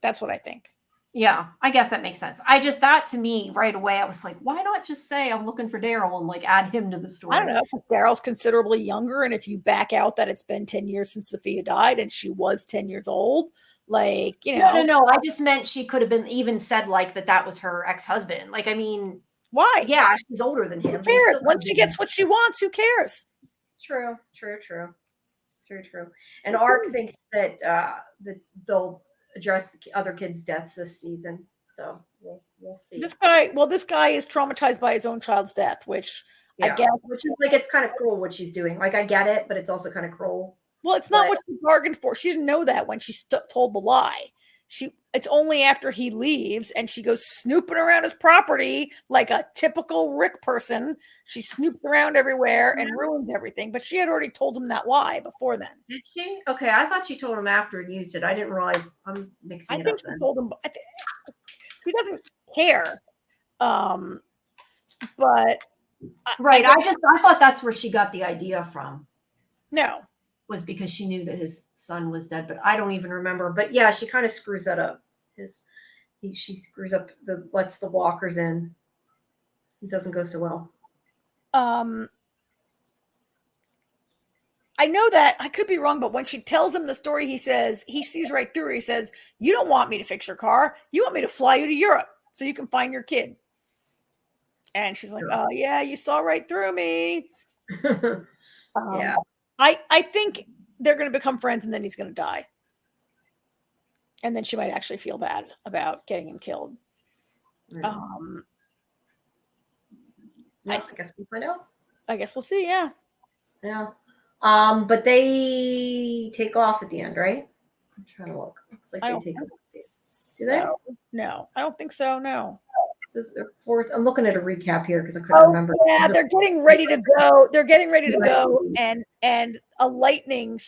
That's what I think. Yeah, I guess that makes sense. That to me right away, I was like, why not just say I'm looking for Daryl and like add him to the story? I don't know. Daryl's considerably younger, and if you back out that it's been 10 years since Sophia died and she was 10 years old, like, you know. No. I just meant she could have been even said like that was her ex-husband. Like, I mean, why? Yeah, she's older than him. Who cares? Once she gets what she wants, who cares? True. And Ark thinks that that they'll address the other kids' deaths this season. So we'll see. This guy is traumatized by his own child's death, which I guess, which is like, it's kind of cruel what she's doing. Like, I get it, but it's also kind of cruel. Well, it's not what she bargained for. She didn't know that when she told the lie. It's only after he leaves and she goes snooping around his property like a typical Rick person. She snooped around everywhere and ruined everything. But she had already told him that lie before then. Did she? Okay, I thought she told him after and used it. I didn't realize. I'm mixing it up. She told him. He doesn't care. But right. I thought that's where she got the idea from. No. Was because she knew that his son was dead, but I don't even remember. But yeah, she kind of screws that up. She screws up lets the walkers in. It doesn't go so well. I know that I could be wrong, but when she tells him the story, he sees right through her. He says, "You don't want me to fix your car. You want me to fly you to Europe so you can find your kid." And she's like, "Oh yeah, you saw right through me." Yeah. I think they're going to become friends, and then he's going to die. And then she might actually feel bad about getting him killed. I guess we'll find out. I guess we'll see, yeah. Yeah. But they take off at the end, right? I'm trying to look. Looks like they take off. Do they? No, I don't think so, no. I'm looking at a recap here because I couldn't remember. Yeah, they're getting ready to go. And a lightning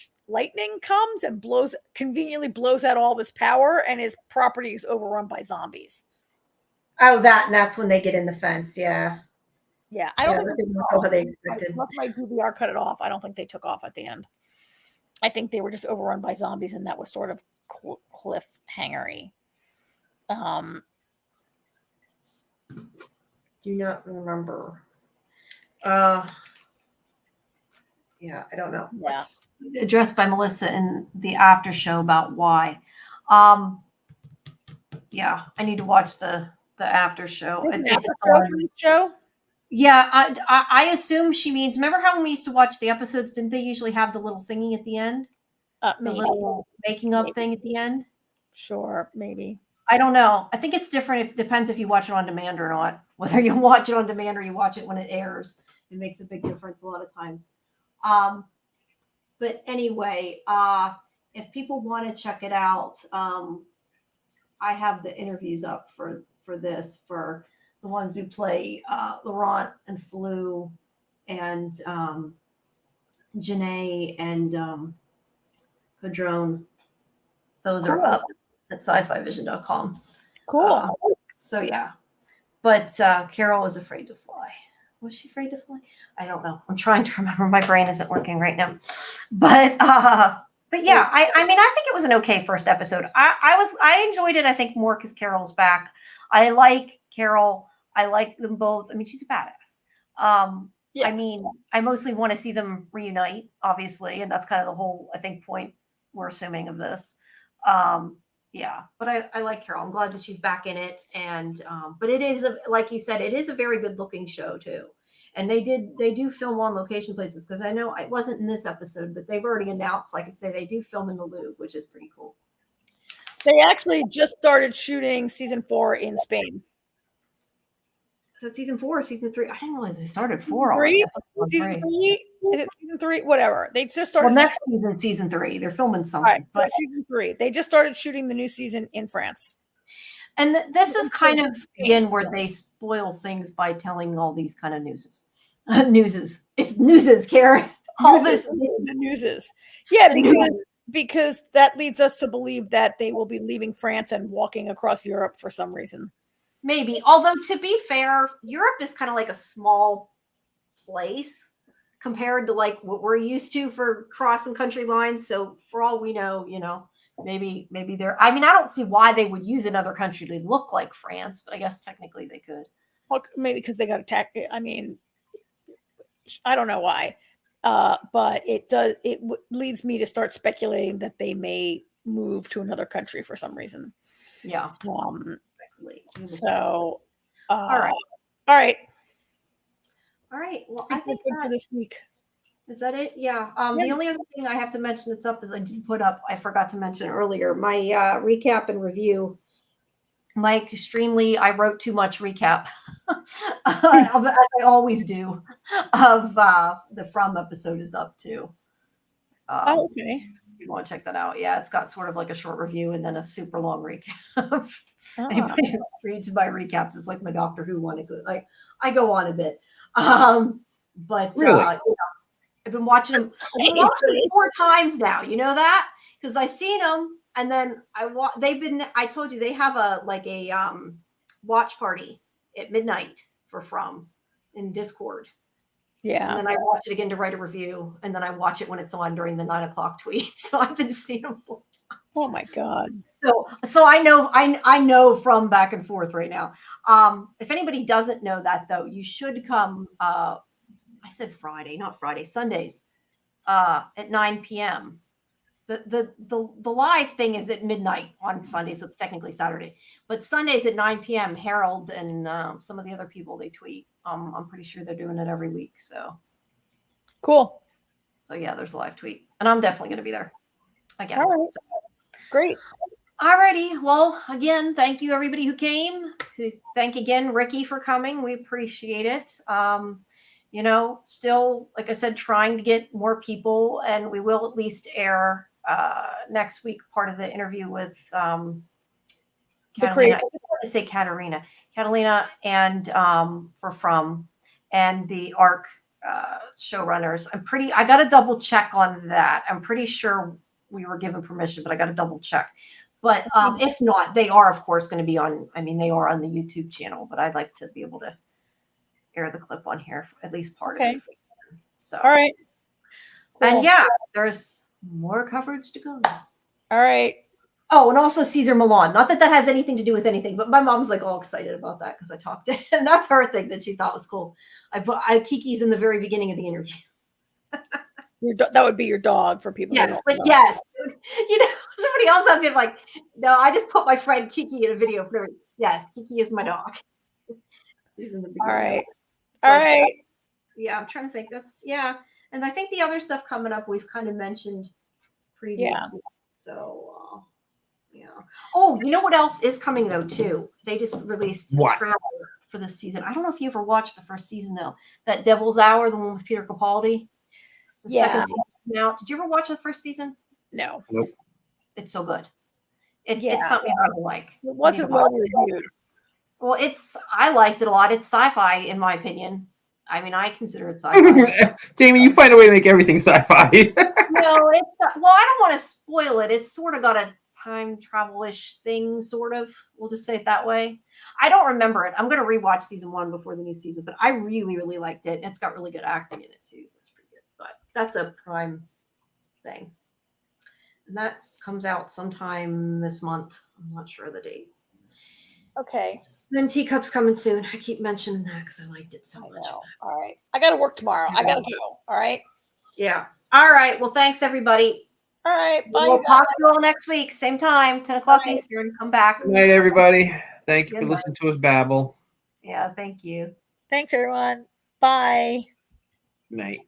comes and conveniently blows out all of his power, and his property is overrun by zombies. Oh, that's when they get in the fence. Yeah. Yeah, I don't think how they expected. My DVR cut it off. I don't think they took off at the end. I think they were just overrun by zombies, and that was sort of cliffhangery. Do not remember. Yeah, I don't know. Yeah. It's addressed by Melissa in the after show about why. Yeah, I need to watch the after show. Show? Yeah, I assume she means. Remember how when we used to watch the episodes? Didn't they usually have the little thingy at the end? The little making of thing at the end. Sure, maybe. I don't know. I think it's different. It depends if you watch it on demand or not. Whether you watch it on demand or you watch it when it airs, it makes a big difference a lot of times. But anyway, if people want to check it out, I have the interviews up for the ones who play Laurent and Flu and Janae and Cadrone. Those are up at SciFiVision.com. Cool. So yeah, but Carol was afraid to fly. Was she afraid to fly? I don't know. I'm trying to remember. My brain isn't working right now. But yeah, I mean, I think it was an okay first episode. I enjoyed it. I think more because Carol's back. I like Carol. I like them both. I mean, she's a badass. Yeah. I mean, I mostly want to see them reunite, obviously, and that's kind of the whole, I think, point we're assuming of this. Yeah, but I like Carol. I'm glad that she's back in it. And but it is, like you said, it is a very good looking show too. And they do film on location places, because I know it wasn't in this episode, but they've already announced, like I could say, they do film in the Louvre, which is pretty cool. They actually just started shooting season 4 in Spain. Is it season 4 or season 3? I didn't realize they started 4 already. Season 3? Is it season 3? Whatever. They just started. Well, next season 3. They're filming something. Right, but season 3. They just started shooting the new season in France. And this is kind of again where they spoil things by telling all these kind of newses. It's newses, Karen. All this The newses. Yeah, The because that leads us to believe that they will be leaving France and walking across Europe for some reason. maybe. Although to be fair, Europe is kind of like a small place compared to like what we're used to for crossing country lines. So for all we know, maybe they're. I mean, I don't see why they would use another country to look like France, but I guess technically they could. Well, maybe because they got attacked. I mean, I don't know why, but it does. Leads me to start speculating that they may move to another country for some reason. Yeah. So, all right. Well, I think for this week. Is that it? Yeah. The only other thing I have to mention that's up is I did put up. I forgot to mention earlier my recap and review. I wrote too much recap, as I always do, of the From episode is up too. Okay. You want to check that out? Yeah, it's got sort of like a short review and then a super long recap. Anybody who reads my recaps, it's like my Doctor Who one. I go on a bit, but Really? I've been watching them. I've been watching them 4 times now. You know that because I seen them. And then I told you they have a watch party at midnight for From in Discord. Yeah. And then I watch it again to write a review. And then I watch it when it's on during the 9 o'clock tweet. So I've been seeing them 4 times. Oh my God. So I know From back and forth right now. If anybody doesn't know that though, you should come. I said Friday, not Friday, Sundays, at 9 p.m. The live thing is at midnight on Sunday, so it's technically Saturday. But Sundays at 9 p.m. Harold and some of the other people they tweet. I'm pretty sure they're doing it every week. So cool. So yeah, there's a live tweet, and I'm definitely going to be there again. All right. So. Great. Alrighty. Well, again, thank you everybody who came. Thank again, Ricky, for coming. We appreciate it. Still, like I said, trying to get more people, and we will at least air next week part of the interview with Catalina. I want to say Catalina, and for From and the ARC showrunners. I got to double check on that. I'm pretty sure we were given permission, but I got to double check. But if not, they are of course going to be on. I mean, they are on the YouTube channel, but I'd like to be able to air the clip on here, at least part of it. So, all right. Cool. And yeah, there's more coverage to go. All right. Oh, and also Caesar Milan. Not that has anything to do with anything, but my mom's like all excited about that because I talked to him. And that's her thing that she thought was cool. I Kiki's in the very beginning of the interview. That would be your dog for people. Yes, but yes, somebody else has me like, no, I just put my friend Kiki in a video for. Yes, Kiki is my dog. He's in the beginning. All right. All right. Yeah, I'm trying to think. And I think the other stuff coming up we've kind of mentioned previously. Yeah. So, yeah. Oh, you know what else is coming though too? They just released a trailer for this season. I don't know if you ever watched the first season though. That Devil's Hour, the one with Peter Capaldi. Yeah. Now, did you ever watch the first season? No. Nope. It's so good. It's something I really like. It wasn't well reviewed. Well, I liked it a lot. It's sci-fi, in my opinion. I mean, I consider it sci-fi. Jamie, you find a way to make everything sci-fi. No, I don't want to spoil it. It's sort of got a time travel-ish thing, sort of. We'll just say it that way. I don't remember it. I'm going to rewatch season 1 before the new season, but I really, really liked it. And it's got really good acting in it, too, so it's pretty good. But that's a Prime thing. And that comes out sometime this month. I'm not sure of the date. Okay. Then Teacup's coming soon. I keep mentioning that because I liked it so much. All right. I got to work tomorrow. I got to go. All right. Yeah. All right. Well, thanks, everybody. All right. Bye. We'll talk to you all next week. Same time, 10 o'clock Eastern. Come back. Good night, everybody. Thank you for listening to us babble. Yeah. Thank you. Thanks, everyone. Bye. Good night.